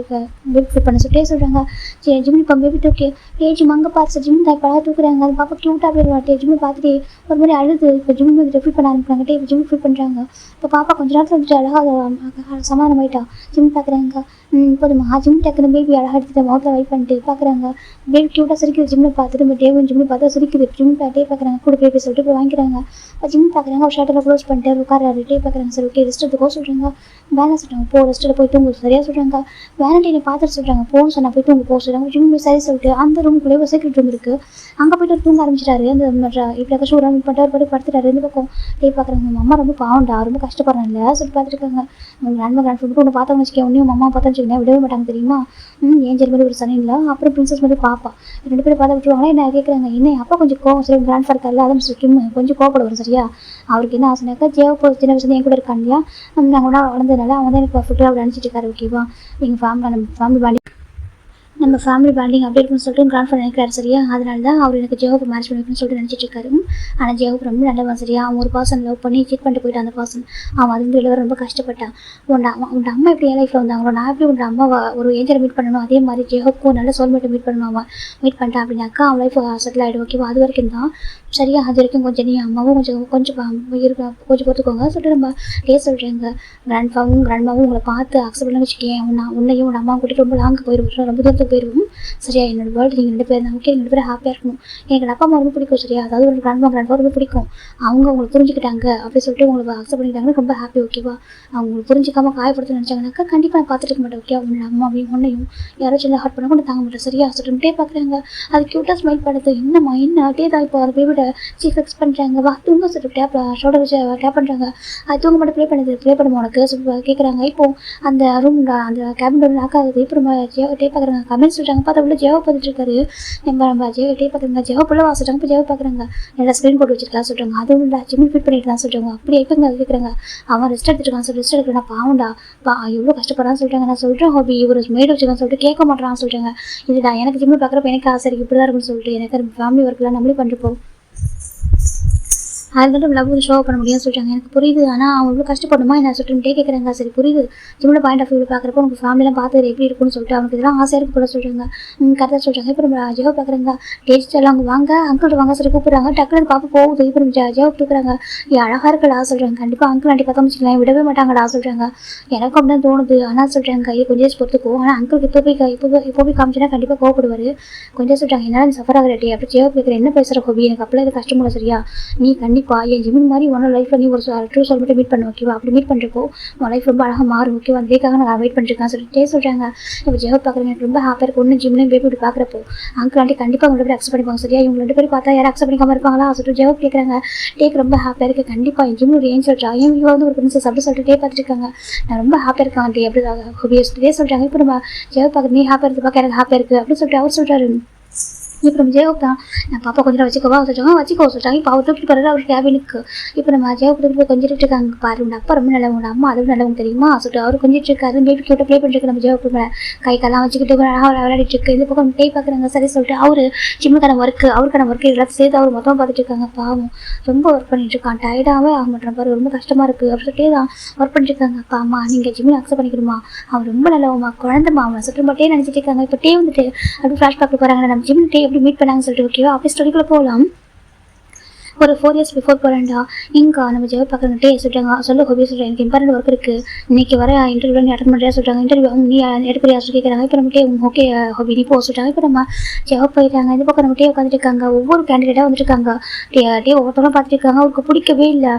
பேபி ஃபிட் பண்ண சொல்லிட்டே சொல்கிறாங்க. சரி ஜிம் இப்போ பேபி தூக்கி டே ஜிம் அங்கே பார்த்து ஜிம் தான் பழக தூக்குறாங்க. அது பாப்பா க்யூட்டாக போயிடுவா. டே ஜிம்மு பார்த்துட்டு ஒரு மாதிரி அழுது இப்போ ஜிம் வந்துட்டு ஃபிட் பண்ண ஆரம்பிக்கிறாங்க. டே இப்போ ஜிம் ஃபிட் பண்ணுறாங்க. இப்போ பாப்பா கொஞ்ச நேரத்தில் வந்துட்டு அழகாக சமாதானம் ஆகிட்டா. ஜிம் பார்க்குறாங்க போதுமா ஜிம் டக்குன்னு பேபி அழகாக எடுத்துட்டு மவுத்தில் வெயிட் பண்ணிட்டு பார்க்குறாங்க. பேபி க்யூட்டாக சிரிக்குது. ஜிம்மில் பார்த்துட்டு நம்ம டேவும் ஜிம்மில் பார்த்தா சிரிக்குது. ஜிம் டே பார்க்குறாங்க கூட பேபி சொல்லிட்டு போய் வாங்கிக்கிறாங்க. இப்போ ஜிம் பார்க்குறாங்க ஒரு ஷர்ட்டில் க்ளோஸ் பண்ணிட்டு உட்காராரு. டே பார்க்குறாங்க சரி ஓகே ரெஸ்ட் எடுத்துக்கோ சொல்கிறாங்க. வேலை சொல்கிறாங்க போ ரெஸ்ட்டில் போய் தூங்கு சரியாக சொல்கிறாங்க. வேலண்டைனை பார்த்துட்டு சொல்கிறாங்க போன்னு சொன்னால் போய் தூங்கு போக சொல்கிறாங்க. ஜிம் சரி சொல்லிட்டு அந்த ரூமுக்குள்ளே ஒரு சீக்ரெட் ரூம் இருக்குது அங்கே போய்ட்டு தூங்க ஆரம்பிச்சிட்டாரு. அந்த இப்படி ஷூ ரன் பண்ணிட்டு பட்டு படுத்துட்டாரு. இந்த பக்கம் டே பார்க்குறாங்க உங்கள் அம்மா ரொம்ப பாவண்டா ரொம்ப கஷ்டப்படுறாங்க சொல்லி பார்த்துருக்காங்க. உங்கள் நண்பர் கிராண்ட் ஃபுட்டு ஒன்று பார்த்தவங்க வச்சுக்கேன் ஒன்றையும் அம்மா பார்த்தா வச்சுக்கேன் விடவே மாட்டாங்க தெரியுமா. ஏஞ்சல் மாதிரி ஒரு சனி இல்லை அப்புறம் பிரின்சஸ் மாதிரி பாப்பா 2 பேரும் பார்த்தா விட்டுருவாங்களா என்ன கேட்குறாங்க. என்ன அப்பா கொஞ்சம் கோவம் சரி உங்கள் கிராண்ட் ஃபாதர் அதான் மிஸ்டர் கிம் கொஞ்சம் கோவப்பட வரும் சரியா. அவருக்கு என்ன ஆசைனாக்கா ஜேவப்போ சின்ன வயசுல என் கூட இருக்கான் இல்லையா நாங்கள் ஒன்றா வளர்ந்ததுனால அவன் தான் எனக்கு ஃபுட்டாக அப்படி அனுப்பிச்சிட்டு இருக்காரு ஓகேவா. எங்கள் ஃபேமிலி நம்ம ஃபேமிலி பாண்டிங் அப்படி இருக்குன்னு சொல்லிட்டு கிராண்ட் ஃபாதர் நினைக்கிறாரு சரியா. அதனால தான் அவர் எனக்கு ஜேஹோப் மேரேஜ் பண்ணிக்கணும்னு சொல்லிட்டு நினச்சிட்டு இருக்காரு. ஆனால் ஜேஹோப் ரொம்ப நல்லவன் சரியா. அவன் ஒரு பர்சன் லவ் பண்ணி சீட் பண்ணிட்டு போயிட்டான். அந்த பர்சன் அவன் அது வந்து வெளியே ரொம்ப கஷ்டப்பட்டான். உன் அம்மா எப்படி என் லைஃப்பில் வந்தாங்களோ நான் எப்படி உன் அம்மாவை ஒரு ஏஞ்சலை மீட் பண்ணணும் அதே மாதிரி ஜேஹோப்புக்கும் நல்ல சோல்மேட்டை மீட் பண்ணணும். அவன் மீட் பண்ணிட்டான் அப்படின்னாக்கா அவன் லைஃப் செட்டில் ஆகிடும் ஓகேவா. அது வரைக்கும் தான் சரியா. அது வரைக்கும் கொஞ்சம் நீ அம்மாவும் கொஞ்சம் பொறுத்துக்கோங்க சொல்லிட்டு நம்ம டே சொல்கிறேங்க. கிராண்ட்மாவும் உங்களை பார்த்து அக்செப்ட் பண்ணி வச்சுக்கேன் உன்னையும் உன் அம்மா கூட்டிட்டு ரொம்ப லாங்கு போயிடுவோம் ரொம்ப தூரத்துக்கு வேர்ல்டுக்கு போயிடுவோம் சரியா. என்னோட வேர்ல்டு நீங்கள் 2 பேர் தான் ஓகே. 2 பேரும் ஹாப்பியாக இருக்கணும். எனக்கு அப்பா அம்மா ரொம்ப பிடிக்கும் சரியா. அதாவது ஒரு கிராண்ட்பா ரொம்ப பிடிக்கும். அவங்க உங்களை புரிஞ்சுக்கிட்டாங்க அப்படி சொல்லிட்டு உங்களுக்கு அக்செப்ட் பண்ணிக்கிட்டாங்கன்னா ரொம்ப ஹாப்பி ஓகேவா. அவங்க உங்களுக்கு புரிஞ்சிக்காம காயப்படுத்த நினச்சாங்கனாக்கா கண்டிப்பாக நான் பார்த்துட்டு இருக்க மாட்டேன் ஓகே. அவங்க அம்மாவையும் ஒன்றையும் யாராச்சும் சின்ன ஹார்ட் பண்ண கூட தாங்க மாட்டேன் சரியா. சொல்லிட்டே பார்க்குறாங்க. அது க்யூட்டாக ஸ்மைல் பண்ணுறது என்னம்மா என்ன அப்படியே தான் இப்போ பேபியோட சீஃப் எக்ஸ் பண்ணுறாங்க. வா தூங்க சொல்லிட்டு டேப் ஷோல்டர் வச்சு டேப் பண்ணுறாங்க. அது தூங்க மட்டும் ப்ளே பண்ணுமா உனக்கு கேட்குறாங்க. இப்போ அந்த ரூம் அந்த கேபின் டோர் லாக் ஆகுது. இப்போ நம்ம டே பார்க்குறாங்க. கமெண்ட்ஸ் சொல்கிறாங்க. பார்த்தா உள்ள ஜெவா பார்த்துட்டு இருக்காரு. நம்ம டே பார்க்குறாங்க. ஜெவா புள்ள வாசிட்டாங்க. இப்போ ஜெவா பார்க்குறாங்க. நல்லா ஸ்க்ரீன் போட்டு வச்சிருக்கலாம் சொல்கிறாங்க. அதுவும் இல்லை ஜிம்மில் ஃபிட் பண்ணிட்டு தான் சொல்கிறாங்க. அப்படி இப்போ கேட்குறாங்க. அவன் ரெஸ்ட் எடுத்துருக்கான் ரெஸ்ட் எடுக்கிறேன் பாவண்டா எவ்வளோ கஷ்டப்படுறான்னு சொல்லிட்டாங்க. நான் சொல்கிறேன் ஹாபி ஒரு மேட் வச்சுக்கான்னு சொல்லிட்டு கேட்க மாட்டேறான்னு சொல்கிறாங்க. இதுடா எனக்கு ஜிம்மில் பார்க்குறப்ப எனக்கு ஆசை இருக்குது இப்படி தான் இருக்குன்னு சொல்லிட்டு எனக்கு ஃபேமிலி ஒர்க்கெலாம் நம்மளே பண்ணிருப்போம். அது மட்டும் லவ் ஷோ பண்ண முடியும்னு சொல்லிட்டாங்க. எனக்கு புரியுது. ஆனால் அவங்க இவ்வளோ கஷ்டப்படணுமா என்ன சொல்லிட்டு கேட்குறாங்க. சரி புரியுது. ஜிம்மில் பாயிண்ட் ஆஃப் வியூவில் பார்க்குறப்போ உங்கள் ஃபேமிலியெலாம் பார்த்து எப்படி இருக்குன்னு சொல்லிட்டு அவனுக்கு இதெல்லாம் ஆசையாக இருக்கு போல சொல்கிறாங்க. கரெக்டாக சொல்கிறாங்க. இப்போ நம்ம ஜெவா பார்க்குறாங்க. டேஸ்ட் எல்லாம் அவங்க வாங்க அங்கிள் வாங்க சரி கூப்பிட்றாங்க. டக்குனு பார்க்க போகுது. இப்போ நம்ம ஜெவா கொடுக்குறாங்க. அழகாக இருக்கடா சொல்கிறாங்க. கண்டிப்பாக அங்கிள் ஆண்டி பார்த்தா வச்சுக்கலாம் விடவே மாட்டாங்கடா சொல்கிறாங்க. எனக்கும் அப்படி தான் தோணுது. ஆனால் சொல்கிறாங்க இது கொஞ்சம் பொறுத்துக்கும். ஆனால் அங்கிள் இப்போ போய் காமிச்சுன்னா கண்டிப்பாக கோவப்படுவார். கொஞ்சம் சொல்கிறாங்க என்னால் நீ சஃபர் ஆகிறே அப்படி ஜெவா கேட்குற என்ன பேசுகிற ஹோபி எனக்கு அப்பெல்லாம் இது கஷ்டமில்ல சரியா. நீ கண்டிப்பாக என் ஜிமின் மாதிரி உன்னோட லைஃப்பில் நீ ஒரு ட்ரூ சோல் மட்டும் மீட் பண்ண ஓகேவா. அப்படி மீட் பண்ணுறப்போ உன் லைஃப் ரொம்ப அழகாக மாறும் ஓகேவா. அதுக்காக நான் வெயிட் பண்ணிருக்கேன் சொல்லிட்டு சொல்கிறாங்க. இப்போ ஜெவா பார்க்குறேன் எனக்கு ரொம்ப ஹாப்பியாக இருக்கும். ஒன்று ஜிம்லையும் பேபி இப்படி பார்க்குறப்போ அங்கிள் ஆண்டி கண்டிப்பாக உங்களை அக்செப்ட் பண்ணிப்பாங்க சரியா. இவங்க 2 பேரும் பார்த்தா யாரும் அக்செப்ட் பண்ணிக்காமல் இருப்பாங்களா சொல்லிட்டு ஜெவா கேட்குறாங்க. டேக் ரொம்ப ஹாப்பியாக இருக்குது. கண்டிப்பாக என் ஜிம்மில் ஒரு ஏஞ்சல் இவங்க வந்து ஒரு பிரின்சஸ் அப்படி சொல்லிட்டு பார்த்துட்டு இருக்காங்க. நான் ரொம்ப ஹாப்பியாக இருக்கேன் ஆண்டி அப்படி ஹோபியஸ்லேயே சொல்கிறாங்க. இப்போ நம்ம ஜெவா பார்க்குறது நீ ஹாப்பியாக இருக்கு பார்க்க எனக்கு ஹாப்பியாக இருக்குது அப்படின்னு சொல்லிட்டு அவர் சொல்கிறாரு. இப்போ நம்ம ஜெயவுக்கு தான் நான் பாப்பா கொஞ்சம் வச்சுக்கவா சொல்லிட்டாங்க. வச்சுக்கோ சொல்லிட்டாங்க. இப்போ அவர் தூக்கிட்டு போகிறாரு அவர் கேபினுக்கு. இப்போ நம்ம ஜெயவுக்கு போய் கொஞ்சிட்டு இருக்காங்க. பாரு உங்கள் அப்பா ரொம்ப நல்லவங்க அம்மா அதுவும் நல்லவங்க தெரியுமா சொல்லிட்டு அவர் கொஞ்சிட்டு இருக்காரு. பேபி கிட்ட ப்ளே பண்ணிட்டு நம்ம ஜெயவுக்கு மேலே கை காலாம் வச்சுக்கிட்டு அழகாக விளையாடிட்டு இருக்கு. இந்த பக்கம் டே பார்க்குறாங்க. சரி சொல்லிட்டு அவர் ஜிம்முக்கான ஒர்க்கு எல்லாத்தையும் சேர்த்து அவர் மொத்தமாக பார்த்துட்டு இருக்காங்க. பாவம் ரொம்ப ஒர்க் பண்ணிட்டு இருக்கான். டயர்டாகவே ஆக மாட்டேன் பாரு ரொம்ப கஷ்டமாக இருக்குது அப்படி சொல்லிட்டே தான் ஒர்க் பண்ணிட்டு இருக்காங்க. அப்பா அம்மா நீங்கள் ஜிம்மில் அக்செப்ட் பண்ணிக்கணுமா அவர் ரொம்ப நல்லவம்மா குழந்தைமா அவன் சொல்லிட்டு மட்டும் நினச்சிட்டு இருக்காங்க. இப்போ டே வந்துட்டு அப்படி ஃப்ளாஷ் பேக்கில் போகிறாங்க. நம்ம ஜிம் டே எப்படி மீட் பண்ணாங்கன்னு சொல்லிட்டு ஓகேவா. அப்படி ஸ்டோரிக்குள்ளே போகலாம். ஒரு 4 years பிஃபோர் போகிறேன்டா இங்கே நம்ம ஜெவா பார்க்குறேன்ட்டே சொல்லிட்டாங்க. சொல்ல ஹோபி சொல்கிறேன் எனக்கு இம்பார்ட்டன்ட் ஒர்க் இருக்குது இன்றைக்கி வர இன்டர்வியூவில் நீ அட்டன் பண்ணுறியா சொல்லிட்டாங்க. இன்டர்வியூ நீ எடுக்கிறியா சொல்லி கேட்குறாங்க. இப்போ நம்மகிட்டே ஓகே ஹோபி நீ போக சொல்லிட்டாங்க. இப்போ நம்ம ஜெவா போயிட்டாங்க. இந்த பக்கம் நம்மகிட்டே உட்காந்துட்டு இருக்காங்க. ஒவ்வொரு கேண்டிடேட்டாக வந்துருக்காங்க. டே ஒவ்வொருத்தவங்களும் பார்த்துட்டு இருக்காங்க. அவருக்கு பிடிக்கவே இல்லை.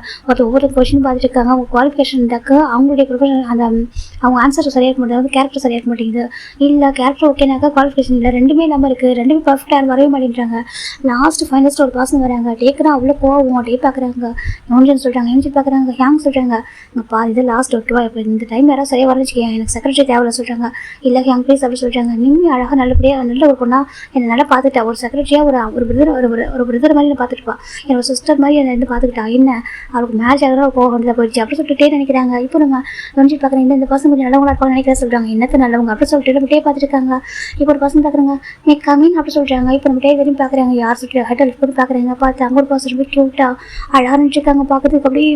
ஒவ்வொரு கொஷின் பார்த்துட்டு இருக்காங்க. அவங்க குவாலிஃபிகேஷன் இருந்தாக்க அவங்களுடைய ப்ரொஃபஷன் அந்த அவங்க ஆன்சர் சரியாக இருக்க மாட்டேங்குது. கேரக்டர் சரியாக இருக்க மாட்டேங்குது. இல்லை கேரக்டர் ஓகேனாக்கா குவாலிஃபிகேஷன் இல்லை ரெண்டுமே இல்லாமல் இருக்குது. ரெண்டுமே பர்ஃபெக்டாக வரவே மாட்டேங்கிறாங்க. லாஸ்ட் ஃபைனலிஸ்ட் ஒரு பர்சன் வராங்க. டேக்குனா அவ்வளோ போவோம். டே பார்க்குறாங்க. யோன்ஜன் சொல்கிறாங்க. யோன்ஜன் பார்க்குறாங்க. ஹேங் சொல்கிறாங்க. இங்கே இது லாஸ்ட் ஓகேவா. இப்போ இந்த டைம் யாராவது சரியாக வரச்சுக்கே எனக்கு செக்ரட்டரி தேவையில்ல சொல்கிறாங்க. இல்லை ஹேங் ப்ளீஸ் அப்படி சொல்கிறாங்க. நீங்கள் அழகாக நல்லபடியாக நல்ல ஒரு பொண்ணா என்னை நல்லா பார்த்துட்டா ஒரு செக்ரட்டரியாக ஒரு பிரதர் மாதிரி நான் பார்த்துட்டுப்பா என்னோட சிஸ்டர் மாதிரி என்னை வந்து பார்த்துக்கிட்டா என்ன அவருக்கு மேரேஜ் ஆகிறதா போக வேண்டியதாக போயிடுச்சு அப்படி சொல்லிட்டு நினைக்கிறாங்க. இப்போ நம்ம யோன்ஜன் பார்க்குறேன். இந்த பசங்க கொஞ்சம் நல்லவங்களா இருப்பாங்க நினைக்கிறேன் சொல்கிறாங்க. என்னத்தை நல்லவங்க அப்படி சொல்லிட்டு நம்ம டே பார்த்துட்டு இருக்காங்க. இப்போ ஒரு பசங்க பார்க்குறாங்க. நீ கம்மின்னு அப்படி சொல்கிறாங்க. இப்போ நம்ம டே வரையும் பார்க்குறாங்க. யார் சொல்லிட்டு ஹெட்டல் போட்டு பார்க்குறாங்க. பார்த்து அங்கே ஒரு பசங்க ரொம்ப க்யூட்டாக அழகாக நினச்சிருக்காங்க. பார்க்குறதுக்கு அப்படியே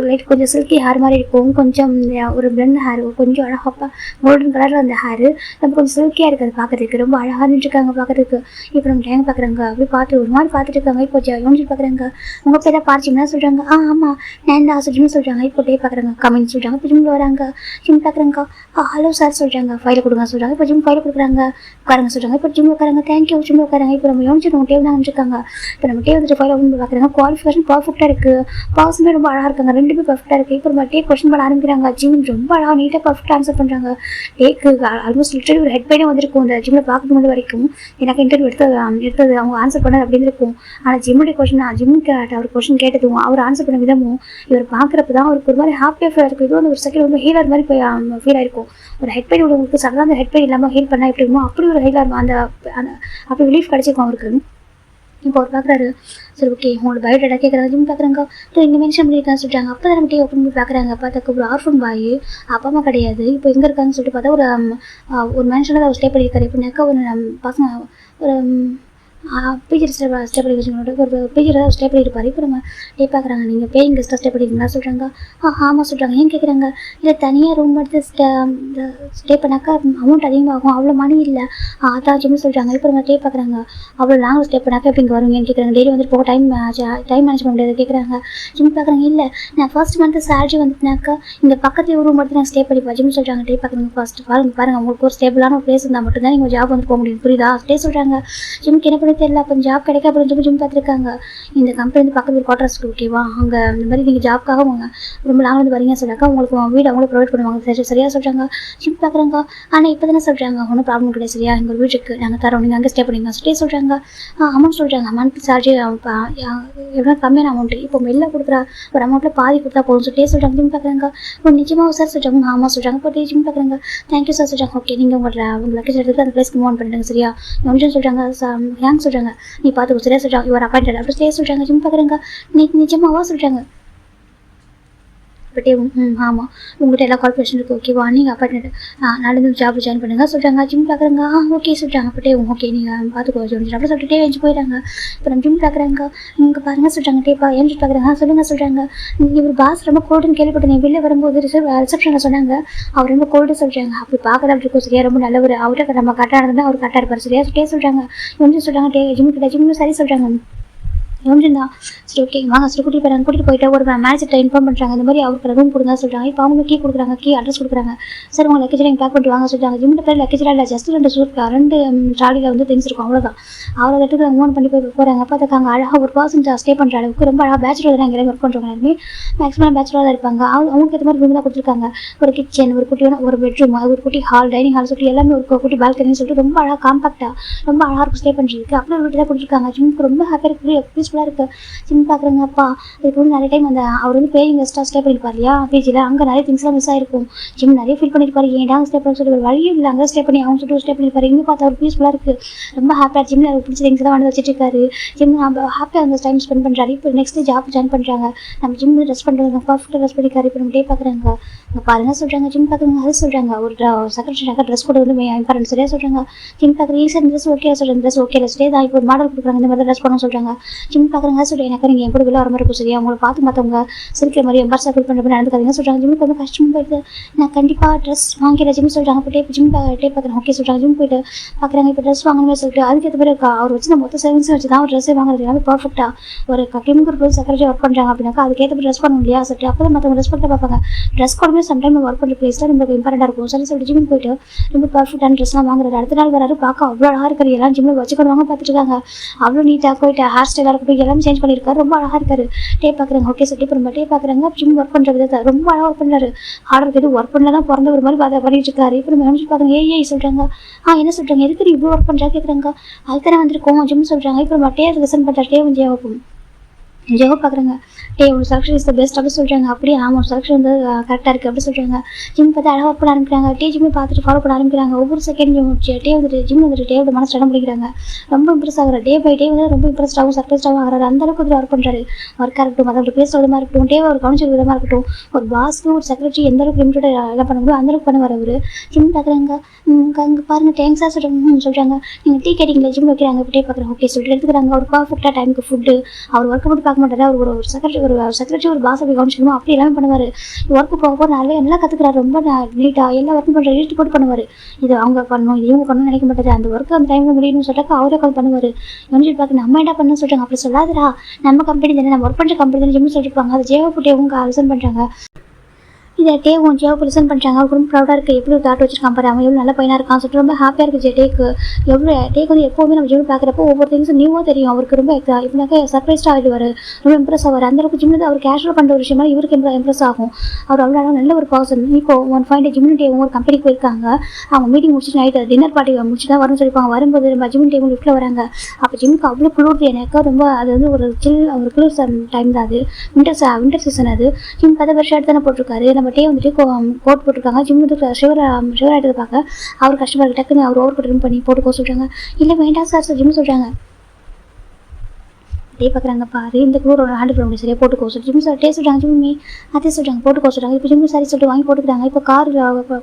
லைட் கொஞ்சம் சில்கி ஹேர் மாதிரி இருக்கும். கொஞ்சம் ஒரு பிளண்ட் ஹேர் கொஞ்சம் அழகாக கோல்டன் கலரில் அந்த ஹேரு நம்ம கொஞ்சம் சில்கியாக இருக்குது பார்க்குறதுக்கு ரொம்ப அழகாக நினச்சிருக்காங்க பார்க்குறதுக்கு. இப்போ நம்ம டேங்க பார்க்குறாங்க. அப்படி பார்த்து ஒரு மாதிரி பார்த்துட்டு இருக்காங்க. இப்போ யோன்ஜி பார்க்குறாங்க. உங்கள் பேரை பார்த்திங்கன்னா சொல்கிறாங்க. ஆமாம் நான் தான் சொல்லிட்டுன்னு சொல்கிறாங்க. இப்போ டே பார்க்குறாங்க. கமெண்ட் சொல்கிறாங்க. இப்போ ஜிம்மில் வராங்க. ஜிம் பார்க்குறாங்க. ஹலோ சார் சொல்கிறாங்க. ஃபைலை கொடுங்க சொல்கிறாங்க. இப்போ ஜிம் ஃபைலை கொடுக்குறாங்க. உட்காருங்க சொல்கிறாங்க. இப்போ ஜிம் உட்காராங்க. தேங்க்யூ ஜிம் உட்காராங்க. இப்போ நம்ம யோன்ஜி நம்ம டே தான் நினச்சிருக்காங்க. இப்போ நம்ம டே வந்துட்டு ஃபைலை ஓப்பன் பார்க்குறாங்க. குவாலிஃபிகேஷன் பர்ஃபெக்டாக இருக்குது. பாஸுமே ரொம்ப அழகாக இருக்காங்க. ரெண்டுமே பர்ஃபெக்டாக இருக்குது. இப்போ நம்ம டே கொஸ்டின் பண்ண ஆரம்பிக்கிறாங்க. ஜிம் ரொம்ப அழகாக நீட்டாக பர்ஃபெக்டாக ஆன்சர் பண்ணுறாங்க. டேக்கு ஆல்மோஸ்ட் லிட்டரலி ஒரு ஹெட் பெயினே வந்திருக்கும் இந்த ஜிம்மில் பார்க்க முன்னாடி வரைக்கும். எனக்கு இன்டர்வியூ எடுத்தது அவங்க ஆன்சர் பண்ணது அப்படின்னு இருக்கும். ஆனால் ஜிம்முடைய கொஸ்டின் ஜிம்முக்கு அவர் கொஸ்டின் கேட்டதும் அவர் ஆன்சர் பண்ண விதமும் இவர் பார்க்குறப்ப தான் அவருக்கு ஒரு மாதிரி ஹாப்பியாக ஃபீல் இருக்கும். இது வந்து ஒரு செகண்ட் ரொம்ப ஹீலர் மாதிரி போய் ஃபீல் ஆயிருக்கும். ஒரு ஹெட் பெயின் உள்ளவங்களுக்கு சடனாக அந்த ஹெட் பெயின் இல்லாமல் ஹீல் பண்ணால் எப்படி இருக்குமோ அப்படி ஒரு ஹீலர் அந்த அப்படி ரிலீஃப் கிடச்சிருக்கும் அவருக்கு. இப்போ அவர் பார்க்குறாரு. சரி ஓகே உங்களோட பயோடேட்டா கேட்குறாங்க. ஜிம் பார்க்குறாங்க. ஸோ இங்கே மென்ஷன் பண்ணியிருக்கான்னு சொல்லிட்டாங்க. அப்போ தான் நம்ம டே ஓப்பன் பண்ணி பார்க்குறாங்க. பார்த்தாக்க ஒரு ஆர்ஃபன் பாய் அப்பா அம்மா கிடையாது. இப்போ எங்கே இருக்காங்கன்னு சொல்லிட்டு பார்த்தா ஒரு மேன்ஷனில் அவர் ஸ்டே பண்ணியிருக்காரு. எப்படின்னாக்கா ஒரு பசங்க ஒரு பிஜி ஸ்டே பண்ணி வச்சுக்கோங்க. ஒரு பிஜியில் தான் ஸ்டே பண்ணியிருப்பார். இப்போ நம்ம டே பார்க்குறாங்க, நீங்கள் பேயிங் கெஸ்ட்டாக ஸ்டே பண்ணியிருக்கீங்களா சொல்கிறாங்க. ஆமாம் சொல்கிறாங்க. ஏன் கேட்குறாங்க. இல்லை தனியாக ரூம் எடுத்து ஸ்டே பண்ணாக்கா அமௌண்ட் அதிகமாகும், அவ்வளோ மணி இல்லை அதான் ஜிம்மு சொல்கிறாங்க. இப்போ நம்ம டே பார்க்குறாங்க. அவ்வளோ லாங் ஸ்டே பண்ணாக்கா எப்படி இங்கே வருவீங்கன்னு கேட்குறாங்க. டெய்லி வந்துட்டு போக டைம் மேனேஜ் பண்ண முடியாது கேட்குறாங்க. ஜிம் பார்க்குறாங்க. இல்லை நான் ஃபர்ஸ்ட் மந்த் சேலரி வந்துட்டுனாக்கா இந்த பக்கத்துலேயே ரூம் எடுத்து நான் ஸ்டே பண்ணிப்பேன். ஜிம் சொல்கிறாங்க. டே பார்க்குறாங்க. ஃபர்ஸ்ட் பாருங்கள் உங்களுக்கு ஒரு ஸ்டேபிளான ஒரு பிளேஸ் இருந்தால் மட்டும்தான் நீங்கள் ஜாப் வந்து போக முடியும், புரியுதா? ஸ்டே சொல்கிறாங்க. ஜிம்க்கு என்ன பண்ணி தெரியல. அப்போ ஜாப் கிடைக்க அப்புறம் ஜிம் பார்த்துருக்காங்க. இந்த கம்பெனி வந்து பக்கத்தில் குவார்டர்ஸ்க்கு ஓகேவா, அங்கே இந்த மாதிரி நீங்கள் ஜாப்க்காக ரொம்ப லாங் வந்து வரீங்க சொல்கிறாங்க. உங்களுக்கு வீடு அவங்களே ப்ரொவைட் பண்ணுவாங்க. சரியாக சொல்கிறாங்க. ஜிம் பார்க்குறாங்க. ஆனால் இப்போ தானே சொல்கிறாங்க ஒன்றும் ப்ராப்ளம் கிடையாது சரியா, எங்கள் ஒரு வீட்டுக்கு நாங்கள் தரோம், நீங்கள் அங்கே ஸ்டே பண்ணிங்க ஸ்டே சொல்கிறாங்க. அமௌண்ட் சொல்கிறாங்க. மந்த்லி சார்ஜ் எவ்வளோ கம்மியான அமௌண்ட்டு, இப்போ வெளில கொடுக்குற ஒரு அமௌண்ட்டில் பாதி கொடுத்தா போதும் சொல்லிட்டே சொல்கிறாங்க. ஜிம் பார்க்குறாங்க. இப்போ நிஜமாக சார் சொல்கிறாங்க. ஆமாம் சொல்கிறாங்க. இப்போ ஜிம் பார்க்குறாங்க. தேங்க்யூ சார் சொல்கிறாங்க. ஓகே நீங்கள் உங்கள் லக்கேஜ் எடுத்து அந்த பிளேஸ்க்கு மூவ் ஆன் பண்ணிடுங்க சரியா. ஒன்றும் சொல்கிறாங்க. ஹேங் சொல்கிறாங்க. நீ பார்த்துக்கோ சரியா சொல்கிறாங்க. இவர் அப்பாயிண்டட் அப்படி ஸ்டே சொல்கிறாங்க. ஜிம் பார்க்குறாங்க. நிஜமாவா சொல்கிறாங்க. பட்டே ஆமாம் உங்கள்கிட்ட எல்லா கார்பரேஷன் இருக்குது ஓகேவா, நீங்கள் அப்பாயின்மெண்ட் நாளைக்கு ஜாப் ஜாயின் பண்ணுங்க சொல்கிறாங்க. ஜிம் பார்க்குறாங்க. ஓகே சொல்கிறாங்க. பட்டே ஓகே நீங்கள் பார்த்துக்கோ ஜோன் அப்படி சொல்லிட்டு எழுந்து போயிடுறாங்க. இப்போ நம்ம ஜிம் பார்க்குறாங்க. இங்கே பாருங்க சொல்கிறாங்க. டேப்பா எழுந்து பார்க்குறாங்க. சொல்லுங்கள் சொல்கிறாங்க. இவர் பாஸ் ரொம்ப கோல்டுன்னு கேள்விப்பட்டேன், வெளில வரும்போது ரிசப்ஷனில் சொன்னாங்க அவர் ரொம்ப கோல்டு சொல்கிறாங்க. அப்படி பார்க்குறா அப்படி இருக்கும் சரியா, ரொம்ப நல்லவர், அவர்கிட்ட நம்ம கரெக்டாக இருந்தால் அவர் கரெக்டாக இருப்பார் சரியா டே சொல்கிறாங்க. கொஞ்சம் சொல்கிறாங்க. டே ஜிம் கிட்ட ஜிம்னு சரி சொல்கிறாங்க. ஒன்றுந்தா சரி ஓகே வாங்க சரி கூட்டிகிட்டு போயிறாங்க. கூட்டிகிட்டு போயிட்டு ஒரு மேனேஜர்கிட்ட இன்ஃபார்ம் பண்ணுறாங்க. இந்த மாதிரி அவருக்கு ரூம் கொடுங்க சொல்கிறாங்க. இப்போ அவங்க கீ கொடுக்குறாங்க, கீ அட்ரஸ் கொடுக்குறாங்க. சார் உங்கள் லக்கேஜ் நீங்கள் பேக் பண்ணிட்டு வாங்க சொல்கிறாங்க. ஜிம்மில் பேர் லக்கேஜெலாம் இல்லை, ஜஸ்ட் 2 ட்ராலியில் வந்து திங்ஸ் இருக்கும் அவ்வளோதான். அவரை தட்டுக்கு மூவ் பண்ணி போகிறாங்க. பார்த்துக்காங்க அழகாக ஒரு பர்சன் ஸ்டே பண்ணுற அளவுக்கு ரொம்ப அழகாக பேச்சுலர் தான் இங்கே ஒர்க் பண்ணுறவங்க எல்லாருமே மேக்ஸிமம் பேச்சுலர் தான் இருப்பாங்க. அவங்களுக்கு ஏற்ற மாதிரி ரூம் தான் கொடுத்துருக்காங்க. ஒரு கிச்சன், ஒரு குட்டியான ஒரு பெட்ரூம், அது ஒரு குட்டி ஹால், டைனிங் ஹால் சொல்லிட்டு எல்லாமே ஒரு குட்டி பால்கனின்னு சொல்லிட்டு ரொம்ப அழகாக காம்பாக்டாக ரொம்ப அழகாக இருக்கும் ஸ்டே பண்ணுறதுக்கு. அப்படி ஒரு வீட்டு தான் கொடுத்துருக்காங்க. ஜிம்முக்கு ரொம்ப ஹாப்பியாக இருக்குது, பீஸ்ஃபுல்லாக இருக்குது. ஜிம் பார்க்குறாங்க. அப்பா இதுக்கு வந்து நிறைய டைம் அந்த அவர் வந்து பேயிங் கெஸ்ட்டாக ஸ்டே பண்ணியிருப்பார் இல்லையா பிஜியில், அங்கே நிறைய திங்ஸ்லாம் மிஸ் ஆகிருக்கும். ஜிம் நிறைய ஃபீல் பண்ணியிருப்பார், ஏன்டா ஸ்டே பண்ண சொல்லி ஒரு வழியும் இல்லை, அங்கே ஸ்டே பண்ணி அவங்க சொல்லிட்டு ஸ்டே பண்ணியிருப்பார். இங்கே பார்த்தா அவர் பீஸ்ஃபுல்லாக இருக்குது, ரொம்ப ஹாப்பியாக ஜிம்மில் அவர் பிடிச்ச திங்ஸ் தான் வந்து வச்சுட்டு இருக்காரு. ஜிம் ஹாப்பியாக அந்த டைம் ஸ்பெண்ட் பண்ணுறாரு. இப்போ நெக்ஸ்ட் ஜாப் ஜாயின் பண்ணுறாங்க. நம்ம ஜிம் ட்ரெஸ் பண்ணுறது பர்ஃபெக்டாக ட்ரெஸ் பண்ணிக்காரு. இப்போ நம்ம டே பார்க்குறாங்க. இங்கே பாருங்க சொல்கிறாங்க. ஜிம் பார்க்குறாங்க. அது சொல்கிறாங்க ஒரு செக்ரட்டரியாக ட்ரெஸ் கூட வந்து இம்பார்ட்டன்ட் சரியாக சொல்கிறாங்க. ஜிம் பார்க்குற ஈஸியாக ட்ரெஸ் ஓகே சொல்கிறேன், ட்ரெஸ் ஓகே ஸ்டே தான் இப்போ ஒரு மாடல் கொடுக்குறாங்க, இந்த மாதிரி ட்ரெஸ் பண்ண சொல்கிறாங்க. ஜிம் பார்க்குறாங்க. சொல்கிறேன் எனக்கு நீங்கள் என் கூட வெளில வர மாதிரி இருக்கும் சரியா, உங்களை பார்த்து மற்றவங்க சிரிக்கிற மாதிரி எம்பார்ஸாக ஃபீல் பண்ணுற மாதிரி நடந்துக்காதீங்க சொல்கிறாங்க. ஜிம்முக்கு வந்து கஷ்டமாக போயிட்டு நான் கண்டிப்பாக ட்ரெஸ் வாங்கிடுறேன் ஜிம் சொல்கிறாங்க. இப்போ ஜிம் டே பார்க்குறேன் ஓகே சொல்கிறாங்க. ஜிம் போயிட்டு பார்க்குறாங்க. இப்போ ட்ரெஸ் வாங்கணுமே சொல்லிட்டு அதுக்கேற்ற மாதிரி இருக்கா அவர் வச்சு நம்ம மொத்த சேவிங்ஸ் வச்சு தான் ஒரு ட்ரெஸ்ஸே வாங்குறது எல்லாமே பர்ஃபெக்டாக ஒரு கிளிமுக்கு ஒரு செக்ரட்டரி ஒர்க் பண்ணுறாங்க அப்படின்னாக்கா அதுக்கேற்ற மாதிரி ட்ரெஸ் பண்ணணும் இல்லையா சொல்லிட்டு அப்போ தான் மற்றவங்க ட்ரெஸ் பண்ண பார்ப்பாங்க. ட்ரெஸ் கூடமே சம்டைம் ஒர்க் பண்ணுற பிளேஸ் தான் ரொம்ப இம்பார்ட்டண்டாக இருக்கும் சரி சொல்லிட்டு ஜிம் போயிட்டு ரொம்ப பர்ஃபெக்டான ட்ரெஸ்லாம் வாங்குறது. அடுத்த நாள் வராரு பார்க்க அவ்வளோ அழகாக இருக்காரு. எல்லாம் ஜிம்மில் வச்சுக்கொடுவாங்க பார்த்துட்டு இருக்காங்க. அவ்வளோ நீட்டாக போயிட்டு ஹேர் ஸ்டைலாக இருக்கட்டும் எல்லாமே சேஞ்ச் பண்ணியிருக்காரு, ரொம்ப அழகாக இருக்காரு. டே பார்க்குறாங்க. ஓகே சொல்லிட்டு இப்போ நம்ம டே பார்க்குறாங்க. ஜிம் ஒர்க் பண்ணுற விதத்தை ரொம்ப அழகாக ஒர்க் பண்ணுறாரு. ஆர்டர் எது ஒர்க் பண்ணல தான் பிறந்த ஒரு மாதிரி பண்ணிட்டு இருக்காரு. இப்போ நம்ம நினச்சி பார்க்குறாங்க. ஏஐ சொல்கிறாங்க. என்ன சொல்கிறாங்க, எதுக்கு இவ்வளோ ஒர்க் பண்ணுறா கேட்குறாங்க. அதுக்கு தான் வந்திருக்கோம் ஜிம் சொல்கிறாங்க. இப்போ நம்ம டே லிசன் பண்ணுற டே வந்து ஜெகோ பார்க்குறாங்க. டே ஒரு செலக்ஷன் இஸ் த பெஸ்ட் அப்படி சொல்கிறாங்க. அப்படியே ஆமாம் செலக்ஷன் வந்து கரெக்டாக இருக்குது அப்படி சொல்கிறாங்க. ஜிம் பார்த்து அழகாக ஒர்க் பண்ண ஆரம்பிக்கிறாங்க. டே ஜிம்மை பார்த்துட்டு ஃபாலோ பண்ண ஆரம்பிக்கிறாங்க. ஒவ்வொரு செகண்ட் டே வந்துட்டு ஜிம் வந்துட்டு டேவோட மனசு இடம் பிடிக்கிறாங்க. ரொம்ப இம்ப்ரெஸ் ஆகிறார். டே பை டே வந்து ரொம்ப இம்ப்ரெஸ்டாகவும் சர்ப்ரைஸ்டாகவும் ஆகிறாரு. அந்தளவுக்கு இதில் ஒர்க் பண்ணுறாரு. ஒர்க்காக இருக்கட்டும், மற்றவங்க பேசுகிற விதமாக இருக்கட்டும், டேவை ஒரு கவனிச்ச விதமாக இருக்கட்டும், ஒரு பாஸ்க்கு ஒரு செக்ரட்டரி எந்த அளவுக்கு லிமிட்டட் எல்லாம் பண்ண முடியும் அந்தளவுக்கு பண்ணுவார் அவர். ஜிம் பார்க்குறாங்க. அங்கே பாருங்கள் தேங்க்ஸாக சொல்கிறாங்க. நீங்கள் டீ கேட்டிங்களா ஜிம் வைக்கிறாங்க. டே பார்க்குறாங்க. ஓகே சொல்லிட்டு எடுத்துக்கிறாங்க. ஒரு பர்ஃபெக்டாக டைமுக்கு ஃபுட்டு அவர் ஒர்க்கை மட்டும் பார்க்க மாட்டாரு. அவர் ஒரு செக்ரட்டரி ஒரு பாஸ் அப்படி கவனிச்சிக்கணும் அப்படி எல்லாமே பண்ணுவார். ஒர்க்கு போக நிறைய நல்லா கற்றுக்கிறாரு. ரொம்ப நீட்டாக எல்லா ஒர்க்கும் பண்ணுற எழுத்து போட்டு பண்ணுவார். இது அவங்க பண்ணணும் இது இவங்க பண்ணணும்னு நினைக்க மாட்டாரு. அந்த ஒர்க்கு அந்த டைமில் முடியணும்னு சொல்லிட்டு அவரே உட்காந்து பண்ணுவார். கொஞ்சம் பார்த்து நம்ம என்ன பண்ணணும்னு சொல்கிறாங்க. அப்படி சொல்லாதரா நம்ம கம்பெனி தானே நம்ம ஒர்க் பண்ணுற கம்பெனி தானே ஜிம்னு சொல்லியிருப்பாங்க. அது ஜேவப்பட்டு இவங்க லிசன் பண்ணுறாங்க. இதை டேவும் ஜேவுக்கு லிசன் பண்ணுறாங்க. அவர் ரொம்ப ப்ரௌடாக இருக்குது. எப்படி ஒரு தாட் வச்சிருக்கான் பாரு, அவன் எவ்வளோ நல்ல பையனாக இருக்கான்னு சொல்லிட்டு ரொம்ப ஹாப்பியாக இருக்குது டேக்கு. டேக்கு வந்து எப்போவுமே நம்ம ஜிம் பார்க்குறப்போ ஒவ்வொரு திங்ஸும் நியூவாக தெரியும். அவருக்கு ரொம்ப இப்படினாக்கா சர்ப்ரைஸ்டாக ஆகிடுவார், ரொம்ப இம்ப்ரெஸ் ஆவார். அந்தளவுக்கு ஜிம்மில் அவர் கேஷுவல் பண்ணுற ஒரு விஷயமா இவருக்கு இம்ப்ரெஸ் ஆகும். அவர் அவ்வளோ நல்ல ஒரு பர்சன். இப்போ 1 ஜிம் டேவும் ஒரு கம்பெனிக்கு போயிருக்காங்க. அவங்க மீட்டிங் முடிச்சுட்டு நைட்டு டின்னர் பார்ட்டி முடிச்சு தான் வரும்னு சொல்லியிருப்பாங்க. வரும்போது நம்ம ஜிம் டேவும் லிஃப்ட்டில் வராங்க. அப்போ ஜிம்முக்கு அவ்வளோ குளிர்து எனக்கு ரொம்ப அது வந்து ஒரு குளிர் டைம் தான் அது. வின்டர் சீசன் அது. ஜிம் கதை வருஷம் எடுத்து தானே போட்டிருக்காரு. நம்ம டே வந்துட்டு கோட் போட்டிருக்காங்க. ஜிம் வந்து ஷிவர் ஆகிட்டு பார்க்க அவர் கஷ்டப்படுற டக்குன்னு அவர் ஓவர் கோட் பண்ணி போட்டுக்கோ சொல்கிறாங்க. இல்லை வேண்டாம் சார் ஜிம் சொல்கிறாங்க. டே பார்க்குறாங்க பாரு இந்த கூட ஹேண்டில் பண்ண முடியும் சரியா போட்டுக்கோ சொல்லி ஜிம் சார் டே சொல்கிறாங்க ஜிம்மி அதே சொல்கிறாங்க போட்டுக்கோ சொல்கிறாங்க. இப்போ ஜிம்மி சாரி சொல்லிட்டு வாங்கி போட்டுக்கிறாங்க. இப்போ கார்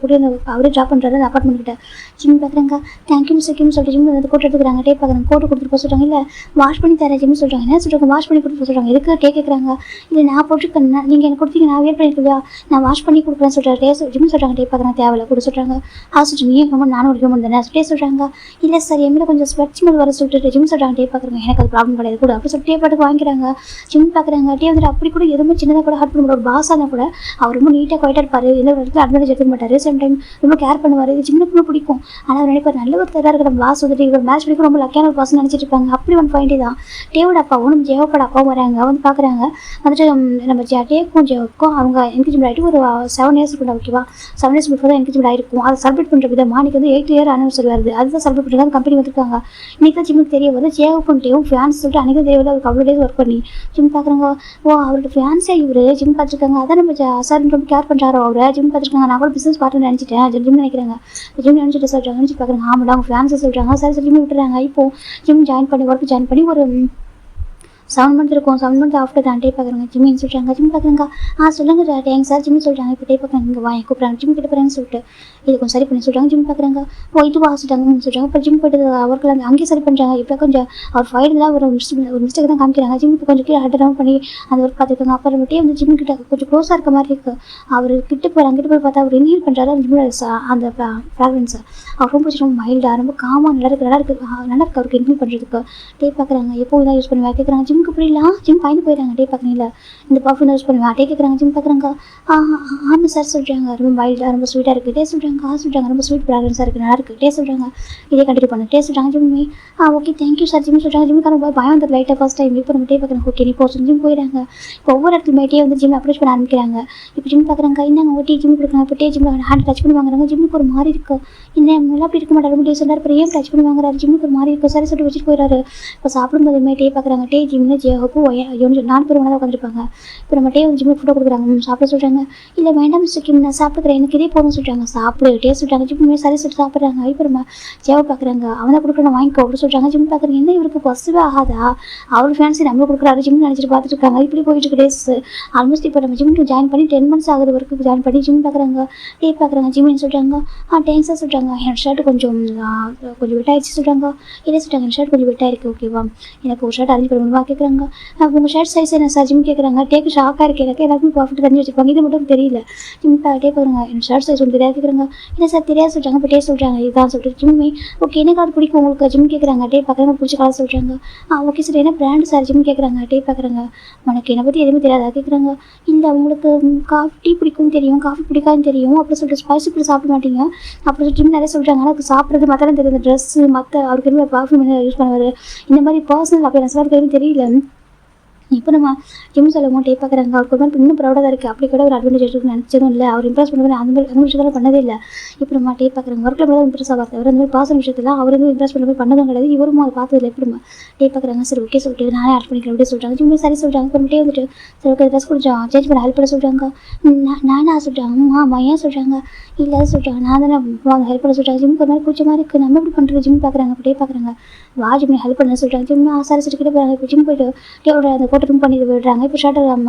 கூட அவரே ட்ராப் பண்ணுறாரு அந்த அப்பார்ட்மெண்ட் கிட்ட. ஜிம்மி பார்க்குறாங்க தேங்க்யூ மிஸ்டர் கிம் சொல்லிட்டு ஜிம்மி வந்து போட்டு எடுத்துக்கிறாங்க. டே பார்க்குறாங்க போட்டு கொடுத்துட்டு போக சொல்கிறாங்க. இல்லை வாஷ் பண்ணி தரேன் ஜிம்மி சொல்கிறாங்க. என்ன சொல்கிறாங்க வாஷ் பண்ணி கொடுத்து சொல்கிறாங்க. எதுக்கு டே கேட்குறாங்க. இல்லை நான் போட்டுருக்கேன் நீங்கள் எனக்கு கொடுத்தீங்க நான் வேர் பண்ணிருக்கலையா நான் வாஷ் பண்ணி கொடுக்குறேன்னு சொல்கிறாரு. டே ஜிம்மி சொல்கிறாங்க. டே பார்க்குறாங்க தேவையில்ல கூட சொல்கிறாங்க. சொல்லிட்டு நீ ஹியூமன் நானும் ஒரு ஹியூமன் தானே டே சொல்கிறாங்க. இல்லை சார் என் மேலே கொஞ்சம் ஸ்வெட் ஸ்மெல் வர சொல்லிட்டு ஜிம்மி சொல்கிறாங்க. டே பார்க்குறாங்க எனக்கு அது ப்ராப்ளம் கிடையாது கூட அப்படி சொல்லிட்டு டே பாட்டுக்கு வாங்கிக்கிறாங்க. ஜிம்மி பார்க்குறாங்க. டே வந்துட்டு அப்படி கூட எதுவுமே சின்னதாக கூட ஹார்ட் பண்ண ஒரு பாஸாக கூட அவர் ரொம்ப நீட்டாக குவைட்டாக இருப்பார். எந்த ஒரு இடத்துல அட்வான்டேஜ் எடுத்துக்க மாட்டார். சேம் டைம் ரொம்ப கேர் பண்ணுவார். இது ஜிம்முக்கு பிடிக்கும். ஆனால் அவர் நினைப்பார் நல்ல ஒரு தராக இருக்கிற பாஸ் வந்துட்டு இவர் மேட்ச் வரைக்கும் ரொம்ப லக்கியான ஒரு பாஸ் நினச்சிட்டு இருப்பாங்க. அப்படி ஒன் பாயிண்ட் தான் டேவோட அப்பாவும் நம்ம ஜேவோட அப்பாவும் வராங்க. வந்து பார்க்குறாங்க. வந்துட்டு நம்ம டேவுக்கும் ஜேவுக்கும் அவங்க என்கேஜ்மெண்ட் ஆகிட்டு ஒரு 7 years கூட ஓகேவா 7 years பிஃபோர் தான் என்கேஜ்மெண்ட் ஆகிருக்கும். அதை செலிப்ரேட் பண்ணுற விதமாக அன்றைக்கி வந்து 8 year anniversary வருது. அதுதான் செலிப்ரேட் பண்ணுறாங்க. கம்பெனி வந்துருக்காங்க. இன்றைக்கி தான் ஜிம்முக்கு தெரிய வருது ஜேவுக்கும் டேவும் ஃபேன்ஸ் சொல்லிட்டு அன்றைக்கி தெரிய வருது. அவருக்கு அவ்வளோ டேஸ் ஒர்க் பண்ணி ஜிம் பார்க்குறாங்க. ஓ அவரோட ஃபேன்ஸே இவர் ஜிம் பார்த்துருக்காங்க. அதான் நம்ம சார் ரொம்ப கேர் பண்ணுறாரோ அவரை ஜிம் பார்த்துருக்காங்க. நான் கூட பிஸ்னஸ் பார்ட்னர் நினச்சிட்டேன் ஜிம் நினைக்கிறாங்க. ஜிம் நினச்சிட்டு சொல்கிறாங்க நினச்சி பார்க்குறாங்க. ஆமாடா அவங்க ஃபேன்ஸை சொல்கிறாங்க. சரி ஜிம் விட்டுறாங்க. இப்போது ஜிம் ஜாயின் பண்ணி ஒர்க் ஜாயின் பண்ணி ஒரு 7 months இருக்கும். 7 months ஆஃப்டர் தான் டே பார்க்குறாங்க. ஜிம்மின்னு சொல்கிறாங்க. ஜிம் பார்க்குறாங்க. சொல்லுங்க டேங்க சார் ஜிம் சொல்கிறாங்க. இப்போ டே பார்க்குறாங்க. இங்கே வாங்கி கூப்பிட்றாங்க. ஜிம் கிட்ட போகிறேன்னு சொல்லிட்டு இது கொஞ்சம் சரி பண்ணி சொல்கிறாங்க. ஜிம் பார்க்குறாங்க. இது வாசிட்டாங்கன்னு சொல்கிறாங்க. அப்புறம் ஜிம் போய்ட்டு ஒர்க்கில் அங்கேயே சரி பண்ணுறாங்க. இப்போ கொஞ்சம் அவர் ஃபைல்லாம் ஒரு மிஸ்டேக் தான் காமிக்கிறாங்க. ஜிம் இப்போ கொஞ்சம் கீழே ஹெட் டவுன் பண்ணி அந்த ஒர்க் பார்த்துருக்காங்க. அப்புறமேட்டே வந்து ஜிம் கிட்ட கொஞ்சம் க்ளோஸாக இருக்க மாதிரி இருக்குது. அவர் கிட்ட போகிறாங்க. கிட்ட போய் பார்த்தா அவர் இன்ஹீல் பண்ணுறாரு. அந்த ஜிம்மோட அந்த ஃப்ராக்ரன்ஸை அவர் ரொம்ப ரொம்ப மைல்டாக ரொம்ப காமாக நல்லா இருக்குது அவருக்கு இன்ஹீல் பண்ணுறதுக்கு. டே பார்க்குறாங்க. எப்போ இதான் யூஸ் பண்ணுவேன் கேட்குறாங்க. ஜிம்க்கு புரியலாம். ஜிம் பயந்து போயிடறாங்க. டே பார்க்குறீங்களா இந்த பர்ஃப்யூம் யூஸ் பண்ணுவேன் டே கேட்குறாங்க. ஜிம் பார்க்குறாங்க. ஆமாம் சார் சொல்கிறாங்க. ரொம்ப மைல்டாக ரொம்ப ஸ்வீட்டாக இருக்குது. டே சொல்கிறாங்க. சொல்கிறாங்க ரொம்ப ஸ்வீட் ஃப்ராக்ரன்ஸாக இருக்குது நல்லா இருக்குது. டே சொல்கிறாங்க. இதே கண்டினியூ பண்ணு டே சொல்கிறாங்க. ஜிம்மி ஓகே தேங்க்யூ சார் ஜிம் சொல்கிறாங்க. ஜிம்முக்கு ரொம்ப பயம் வந்து லைட்டாக ஃபஸ்ட் டைம். இப்போ நம்ம டே பார்க்குறாங்க. ஓகே நீ போச்சு ஜிம் போயிடறாங்க. இப்போ ஒவ்வொரு இடத்துலையுமே டே வந்து ஜிம் அப்ரோச் பண்ண ஆரம்பிக்கிறாங்க. இப்போ ஜிம் பார்க்குறாங்க. இந்தாங்க ஒரு டீ ஜிம் கொடுக்குறாங்க. இப்போ டே ஜிம் ஹேண்ட் டச் பண்ணி வாங்குறாங்க. ஜிம்முக்கு ஒரு மாதிரி இருக்குது. இன்னும் நல்லா அப்படி இருக்க மாட்டார். ரொம்ப டே சொன்னார். அப்புறம் ஏன் டச் பண்ணி வாங்குறாரு. ஜிம்முக்கு ஒரு மாதிரி இருக்குது. சரி சொல்லிட்டு வச்சுட்டு போயிடாரு. இப்போ சாப்பிடும்போதுமே டே பார்க்குறாங்க. டே ஜிம்னு ஜேஹோப்பு 4 பேர் ஒன்றா உட்காந்துருப்பாங்க. இப்போ நம்ம டே வந்து ஜிம்முக்கு ஃபுட்டோ கொடுக்குறாங்க. சாப்பிட சொல்கிறாங்க. இல்லை வேண்டாம் மிஸ்டர் கிம் நான் சாப்பிட்டுக்கிறேன் எனக்கு இதே போதும்னு சொல்கிறாங்க. சாப்பிடு டே சொல்கிறாங்க. ஜிம் சரி சொல்லிட்டு சாப்பிட்றாங்க. இப்போ நம்ம ஜேவை பார்க்குறாங்க. அவனை கொடுக்குறேன் வாங்கிக்கோ அப்படின்னு சொல்கிறாங்க. ஜிம் பார்க்குறாங்க. என்ன இவருக்கு பஸ்ஸுவே ஆகாதா அவர் ஃபேன்ஸி நம்ம கொடுக்குறாரு ஜிம் நினச்சிட்டு பார்த்துட்டு இருக்காங்க. இப்படி போயிட்டு இருக்கு டேஸ். ஆல்மோஸ்ட் இப்போ நம்ம ஜிம்முக்கு ஜாயின் பண்ணி 10 months ஆகுது ஒர்க்கு ஜாயின் பண்ணி. ஜிம் பார்க்குறாங்க. டே பார்க்குறாங்க. ஜிம்னு சொல்கிறாங்க. டேங்க்ஸாக சொல்கிறாங்க. என் ஷர்ட் கொஞ்சம் வெட்டாயிடுச்சு சொல்கிறாங்க. இதே சொல்கிறாங்க. என் ஷர்ட் கொஞ்சம் வெட்டாயிருக்கு ஓகேவா எனக்கு ஒரு ஷர்ட் அரேஞ்ச் பண்ண முடியுமா கேட்குறாங்க. உங்கள் ஷர்ட் சைஸ் என்ன சார் ஜிம் கேட்குறாங்க. டேக்கு ஷாக்காக இருக்குது. எனக்கு எல்லாருமே பர்ஃபெக்ட் தெரிஞ்சு வச்சுருப்பாங்க. இது மட்டும் தெரியல. ஜிம் டே பாருங்க என் ஷர்ட் சைஸ் ஒன்று தெரியாது கேட்குறாங்க. இல்லை சார் தெரியாது சொல்கிறாங்க. இப்போ டே சொல்கிறாங்க. இதுதான் சொல்லிட்டு ஜிம்மி ஓகே என்ன கார்டு பிடிக்கும் உங்களுக்கு ஜிம் கேட்குறாங்க. டே பார்க்குறாங்க. பிடிச்ச கார்டு சொல்கிறாங்க. ஓகே சார் என்ன பிராண்ட் சார் ஜிம் கேட்குறாங்க. டே பார்க்குறாங்க. உனக்கு என்னை பற்றி எதுவுமே தெரியாதா கேட்குறாங்க. இல்லை உங்களுக்கு காஃபி டீ பிடிக்கும்னு தெரியும் காஃபி பிடிக்காதுன்னு தெரியும் அப்படி சொல்லிட்டு ஸ்பைஸ் இப்படி சாப்பிட மாட்டீங்க அப்படி சொல்லிட்டு ஜிம் நிறைய சொல்கிறாங்க. ஆனால் சாப்பிட்றது மற்றெல்லாம் தெரியுது ட்ரெஸ்ஸு மற்ற அவருக்கு என்ன பர்ஃப்யூம் யூஸ் பண்ணுவார் இந்த மாதிரி பர்சனல் அப்போ எனக்கு எதுவும் தெரியல. இப்போ நம்ம ஜிம் சொல்லுவோம் டே பார்க்குறாங்க. அவருக்கு ஒரு மாதிரி இன்னும் ப்ரௌடாக தான் இருக்குது. அப்படி கூட ஒரு அட்வான்டேஜ் எடுத்து நினச்சதும் இல்லை. அவர் இம்ப்ரெஸ் பண்ணுறது அந்த விஷயத்தெல்லாம் பண்ணதே இல்லை. இப்போ நம்ம டே பார்க்குறாங்க. ஒர்க்கில் தான் இம்ப்ரெஸ் ஆகாது. அவர் அந்த மாதிரி பர்சனல் விஷயத்தில் அவர் வந்து இம்ப்ரெஸ் பண்ண மாதிரி பண்ணதும் கிடையாது. இவரும் அதை பார்த்ததில்லை. எப்படி நம்ம டே பார்க்குறாங்க. சரி ஓகே சொல்லிட்டு நானே ஆட் பண்ணிக்கிறேன் அப்படியே சொல்கிறாங்க. ஜிம்மே சரி சொல்கிறாங்க. அப்புறம் டே வந்துட்டு சரி ஓகே ட்ரெஸ் கொஞ்சம் சேஞ்ச் பண்ண ஹெல்ப் பண்ண சொல்கிறாங்க. நானா சொல்கிறாங்க. ஆமாம் ஏன் சொல்கிறாங்க. இல்லை சொல்கிறாங்க. நான் தானே ஹெல்ப் பண்ண சொல்கிறாங்க. ஜிம்முக்கு ஒரு மாதிரி பூச்சமாக இருக்குது. நம்ம எப்படி பண்ணுறது ஜிம் பார்க்குறாங்க. அப்போ டே பார்க்குறாங்க. வா ஜிம் ஹெல்ப் பண்ண சொல்கிறாங்க. ஜிம் சரி சரி கிட்டே போகிறாங்க. இப்போ ஜிம் போய்ட்டு டேவோட அந்த கோட்டை ரூம் பண்ணி விடுறாங்க. இப்போ ஷர்ட்டை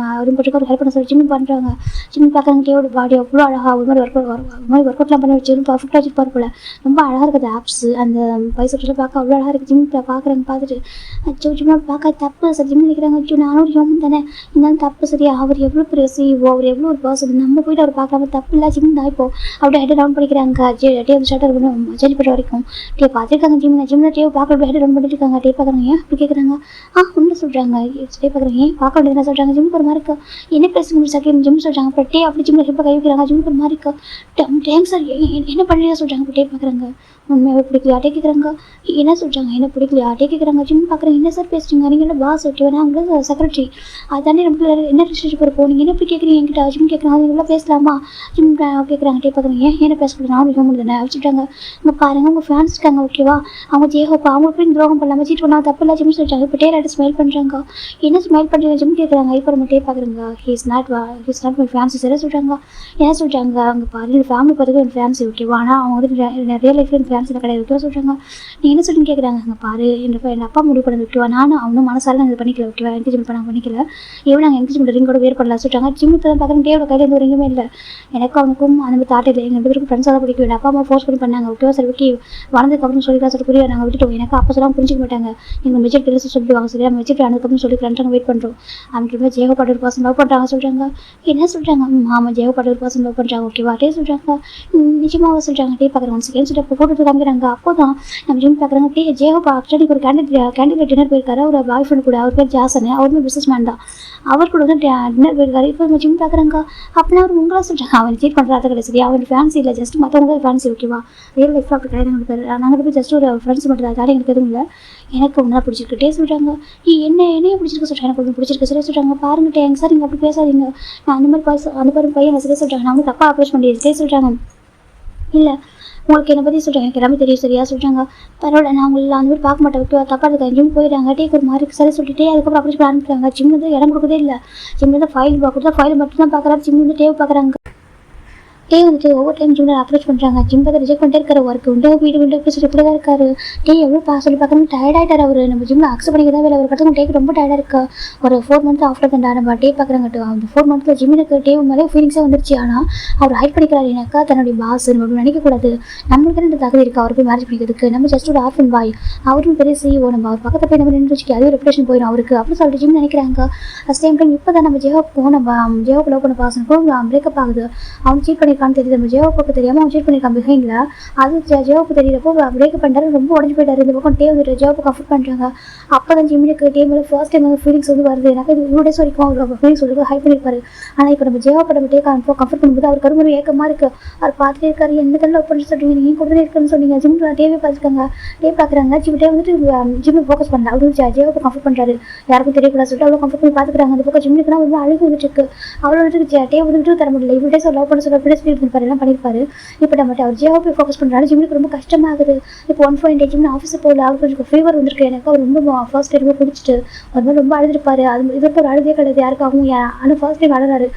ரூம் போட்டு ஒரு ஹெல்ப் பண்ண சொல்லி ஜிம் பண்ணுறாங்க. ஜிம் பார்க்குறாங்க. டேவோட பாடி அவ்வளோ அழகாக ஒரு மாதிரி ஒர்க் அவுட்லாம் பண்ணி வச்சு பர்ஃபெக்டாக வச்சுருப்பார் போல. ரொம்ப அழகாக இருக்குது ஆப்ஸ் அந்த பைசெப்ஸ்லாம் பார்க்க அவ்வளோ அழகாக இருக்குது. ஜிம் பார்க்குறாங்க. பார்த்துட்டு அச்சோ ஜிம்மா பார்க்க தப்பு சார் ஜிம் நினைக்கிறாங்க. அச்சோ நானும் ஒரு ஹியூமன் தானே இருந்தாலும் தப்பு சரியா அவர் எவ்வளோ பெரிய சிஇஓ அவர் எவ்வளோ ஒரு பர்சன் நம்ம போய்ட்டு அவர் பார்க்காம தப்பு இல்லை ஜிம் தான் இப்போ அப்படியே ஹெட் டவுன் பண்ணிக்கிறாங்க. டே வந்து ஷர்ட்டை சேஞ்ச் பண்ணுற வரைக்கும் டே பார்த்துருக்காங்க. ஜிம்மில் டே பார்க்க ஹெட் டவுன் பண்ணிட்டு இருக்காங்க. டே பார்க்குறாங்க. ஏன் அப்படி கேட்குறாங்க. ஒன்று சொல்கிறாங்க. டே பார்க்குறாங்க. ஏன் பார்க்க வேண்டியது என்ன சொல்கிறாங்க. ஜிம் ஒரு மாதிரி இருக்குது என்ன பேசுங்க சார் ஜிம் சொல்கிறாங்க. அப்புறம் டே அப்படி ஜிம்மில் ஹெல்ப்பாக கை வைக்கிறாங்க. ஜிம் ஒரு மாதிரி இருக்குது டேங்க் சார் என்ன பண்ணுறீங்க சொல்கிறாங்க. இப்போ டே பார்க்குறாங்க. உண்மையாகவே பிடிக்கலையா டே கேட்குறாங்க. என்ன சொல்கிறாங்க. என்ன பிடிக்கலையா டே கேட்குறாங்க. ஜிம் பார்க்குறாங்க. என்ன சார் பேசுகிறீங்க நீங்கள் பாஸ் ஓகே நான் உங்களுக்கு செக்ரட்டரி அதானே நமக்கு என்ன ரிலேஷன்ஷிப் இருப்போம் நீங்கள் என்ன இப்படி கேட்குறீங்க என்கிட்ட ஜிம் கேட்குறாங்க. நீங்களா பேசலாமா ஜிம் கேட்குறாங்க. டே பார்க்குறாங்க. ஏன் என்ன பேசக்கூடாது நானும் ஹியூமன் தானே வச்சுட்டாங்க. இங்கே பாருங்கள் உங்கள் ஃபேன்ஸ் இருக்காங்க ஓகேவா அவங்க ஜேஹோப்பா அவங்க போய் துரோகம் பண்ணலாமல் சீட் பண்ணால் தப்பு இல்லை ஜிம் சொல்லிட்டாங்க. இப்போ டே ரைட்டு ஸ்மைல் பண்ணுறாங்க. என்ன ஸ்மைல் பண்ணுறீங்க ஜிம் கேட்குறாங்க. இப்போ நம்ம டே பார்க்குறாங்க. ஹீஸ் நாட் மை ஃபேன்ஸ் சரி சொல்கிறாங்க. என்ன சொல்கிறாங்க அவங்க பாரு ஃபேமிலி பார்த்துக்கு என் ஃபேன்ஸி ஓகேவா ஆனால் அவங்க வந்து ரியல் லைஃப்பில் ஃபேன்ஸில் கிடையாது ஓகேவா சொல்கிறாங்க. நீ என்ன சொல்லி கேட்குறாங்க. அங்கே பாரு என் அப்பா முடிவு பண்ணது ஓகேவா, நானும் அவனும் மனசால இது பண்ணிக்கல ஓகேவா, என்கேஜ்மெண்ட் பண்ண பண்ணிக்கல. இவன் நாங்கள் என்கேஜ்மெண்ட் ரிங் கூட வேறு பண்ணலாம் சொல்கிறாங்க. ஜிம் இப்போ தான் பார்க்குறேன் டேவோட கையில் எந்த ரிங்குமே இல்லை. எனக்கும் அவனுக்கும் அந்த மாதிரி தாட் இல்லை. எங்கள் 2 பேருக்கும் ஃப்ரெண்ட்ஸாக தான் பிடிக்கும். அப்பா அம்மா ஃபோர்ஸ் பண்ணி பண்ணாங்க ஓகேவா. சரி ஓகே வளர்ந்ததுக்கப்புறம் சொல்லிக்கலாம் சொல்லி புரிய நாங்கள் விட்டுட்டோம். எனக்கு அப்போ சொல்லாமல் புரிஞ்சிக்க மாட்டாங்க. எங்கள் மெஜர் டெலிஸ் சொல்லிடுவாங்க. சரி நம்ம மெஜர் ஆனதுக்கப்புறம் சொல்லிக்கலான்ட்டு வெயிட் பண்ணுறோம். அவங்க ஜேகோ பாட்டு ஒரு பர்சன் லவ் பண்ணுறாங்க சொல்கிறாங்க. என்ன சொல்கிறாங்க. ஆமாம் ஜேகோ பாட்டு ஒரு பர்சன் லவ் பண்ணுறாங்க ஓகேவா. டே சொல்கிறாங்க. நிஜமாக சொல்கிறாங்க. டே பார்க்குறேன் 1 செகண்ட் சொல்லிட்டு ஃபோட்டோ எடுத்து காமிக்கிறாங்க. அப்போ தான் நம்ம ஜிம் பார்க்குறாங்க. டே ஜேகோ ஆக்சுவலி ஒரு கேண்டிடேட் டின்னர் போயிருக்காரு. ஒரு பாய் ஃப்ரெண்ட் கூட, அவர் பேர் ஜாசன், அவருமே பிஸ்னஸ் மேன் தான். அவர் கூட வந்து டின்னர் போயிருக்காரு. இப்போ நம்ம ஜிம் பார்க்குறாங்க. அப்படின்னா அவர் உங்களா சொல்கிறாங்க. அவன் சீட் பண்ணுறாத கிடையாது. அவன் ஃபேன்சி இல்லை, ஜஸ்ட் மற்றவங்க ஃபேன்சி ஓகேவா. ரியல் லைஃப்பில் அப்படி கிடையாது. எங்களுக்கு நாங்கள் போய் ஜஸ்ட் ஒரு ஃப்ரெண்ட்ஸ் மட்டும் தான். அதனால எங்களுக்கு எதுவும் இல்லை. எனக்கு ஒன்றா பிடிச்சிருக்கிட்டே சொல்கிறாங்க. என்னையே பிடிச்சிருக்க சொல்கிறாங்க. எனக்கு ஒன்று பிடிச்சிருக்க சரியா சொல்கிறாங்க. பாருங்க டேங்க சார், நீங்கள் அப்படி பேசாதீங்க. நான் அந்த மாதிரி பையன் சரியா சொல்கிறாங்க. நான் வந்து தப்பாக அப்ரோச் பண்ணிட்டே சொல்கிறாங்க. இல்லை உங்களுக்கு என்னை பற்றி சொல்கிறாங்க, எனக்கு எல்லாமே தெரியும் சரியா சொல்கிறாங்க. பரவாயில்ல நான் உங்களை அந்த மாதிரி பார்க்க மாட்டேன் ஓகேவா. தப்பாக இருக்காங்க. ஜிம் போயிடுறாங்க. டேக்கு ஒரு மாதிரி சரி சொல்லிட்டு அதுக்கப்புறம் அப்ரோச் பண்ண ஆரம்பிக்கிறாங்க. ஜிம் வந்து இடம் கொடுக்கதே இல்லை. ஜிம் வந்து ஃபைல் பார்க்குறதா ஃபைல் மட்டும் தான் பார்க்குறாரு. ஜிம் வந்து டேவ் பார்க்குறாங்க. டே வந்துட்டு ஒவ்வொரு டைம் ஜிம்மில் அப்ரோச் பண்ணுறாங்க. ஜிம் பார்த்து ரிஜெக்ட் பண்ணிட்டே இருக்காரு. ஒர்க் உண்டு வீடு உண்டு இப்படி சொல்லி இப்படி தான் இருக்காரு. டே எவ்வளோ சொல்லி பார்க்கணும் டயர்டாயிட்டார் அவர். நம்ம ஜிம்மில் அக்செப்ட் பண்ணிக்க வேலை ஒரு கட்டத்தில் டேக்கு ரொம்ப டயர்டாக இருக்கா. ஒரு 4 மந்த் ஆஃப்டர் தான் நம்ம டே பார்க்குறாங்க. அந்த 4 மந்த்தில் ஜிம்மினுக்கு டே மேலே ஃபீலிங்ஸாக வந்துருச்சு. ஆனால் அவர் ஹைட் பண்ணிக்கிறாரு. எனக்கா தன்னுடைய பாஸ் நம்ம நினைக்கக்கூடாது. நம்மளுக்கு ரெண்டு தகுதி இருக்குது அவர் போய் மேரேஜ் பண்ணிக்கிறதுக்கு. நம்ம ஜஸ்ட் ஒரு ஆஃப் அண்ட் பாய். அவரும் பெரிய CEO. நம்ம அவர் பக்கத்தில் போய் நம்ம நின்று வச்சுக்கி அதே ரெப்புடேஷன் போயிடும் அவருக்கு அப்படின்னு சொல்லிட்டு ஜிம் நினைக்கிறாங்க. ஃபஸ்ட் டைம் இப்போ தான் நம்ம ஜெயோப்புக்கும் நம்ம ஜெயோப்பு லவ் பண்ண பாசனுக்கும் பிரேக்கப் ஆகுது. அவன் சீட் பண்ணியிருக்கான்னு தெரியுது. நம்ம ஜெயோப்புக்கு தெரியாமல் அவன் சீட் பண்ணியிருக்கான் பிஹைண்டில். அது ஜெயோப்பு தெரியறப்போ பிரேக்கப் பண்ணிட்டாரு. ரொம்ப உடஞ்சி போயிட்டாரு. இந்த பக்கம் டே வந்துட்டு ஜெயோப்பு கம்ஃபர்ட் பண்ணுறாங்க. அப்போ தான் ஜிம்முக்கு டே மேலே ஃபர்ஸ்ட் டைம் வந்து ஃபீலிங்ஸ் வந்து வருது. எனக்கு இது 2 டேஸ் வரைக்கும் அவர் ஃபீலிங்ஸ் வந்து ஹை பண்ணியிருப்பாரு. ஆனால் இப்போ நம்ம ஜெயோப்பை நம்ம டே கம்ஃபர்ட் பண்ணும்போது அவர் கருமுறை ஏக்கமாக இருக்குது. அவர் பார்த்துட்டே இருக்காரு. எந்த கல்ல லவ் பண்ணி சொல்கிறீங்க, நீங்கள் கொடுத்துட்டே இருக்குன்னு சொன்னீங்க. ஜிம்மில் டேவே பார்த்துருக்காங்க. டே பார்க்குறாங்க. டே வந்துட்டு ஜிம்மில் ஃபோக்கஸ் பண்ணல. அவரும் ஜெயோப்பை கம்ஃபர்ட் பண்ணுறாரு. யாருக்கும் தெரியக்கூடாது சொல்லிட்டு அவ்வளோ கம்ஃபர்ட் பண்ணி பார்த்துக்கிறாங்க. அந்த பக்கம் ஜிம்முக்குனா வந்து அழுகு வந்துட்டு இருக்கு. அவ்வளோ வந்துட்டு டே வந்துட்டு தர முடியல. இவ்வளோ டேஸ் லவ் பண்ண சொல்ல இப்படி இருப்பாரு எல்லாம் பண்ணியிருப்பாரு. இப்போ நம்ம அவர் ஜியோவை ஃபோக்கஸ் பண்ணுறாரு. ஜிம்முக்கு ரொம்ப கஷ்டமாகுது. இப்போ 1.8 ஜிம்னு ஆஃபீஸில் போகல. அவருக்கு கொஞ்சம் ஃபீவர் வந்துருக்கு. எனக்கு அவர் ரொம்ப ஃபர்ஸ்ட் டைம் பிடிச்சிட்டு ஒரு மாதிரி ரொம்ப அழுதுருப்பாரு. அது இதுக்கு ஒரு அழுதே கிடையாது யாருக்காகவும். ஆனால் ஃபர்ஸ்ட் டைம் அழுறாரு.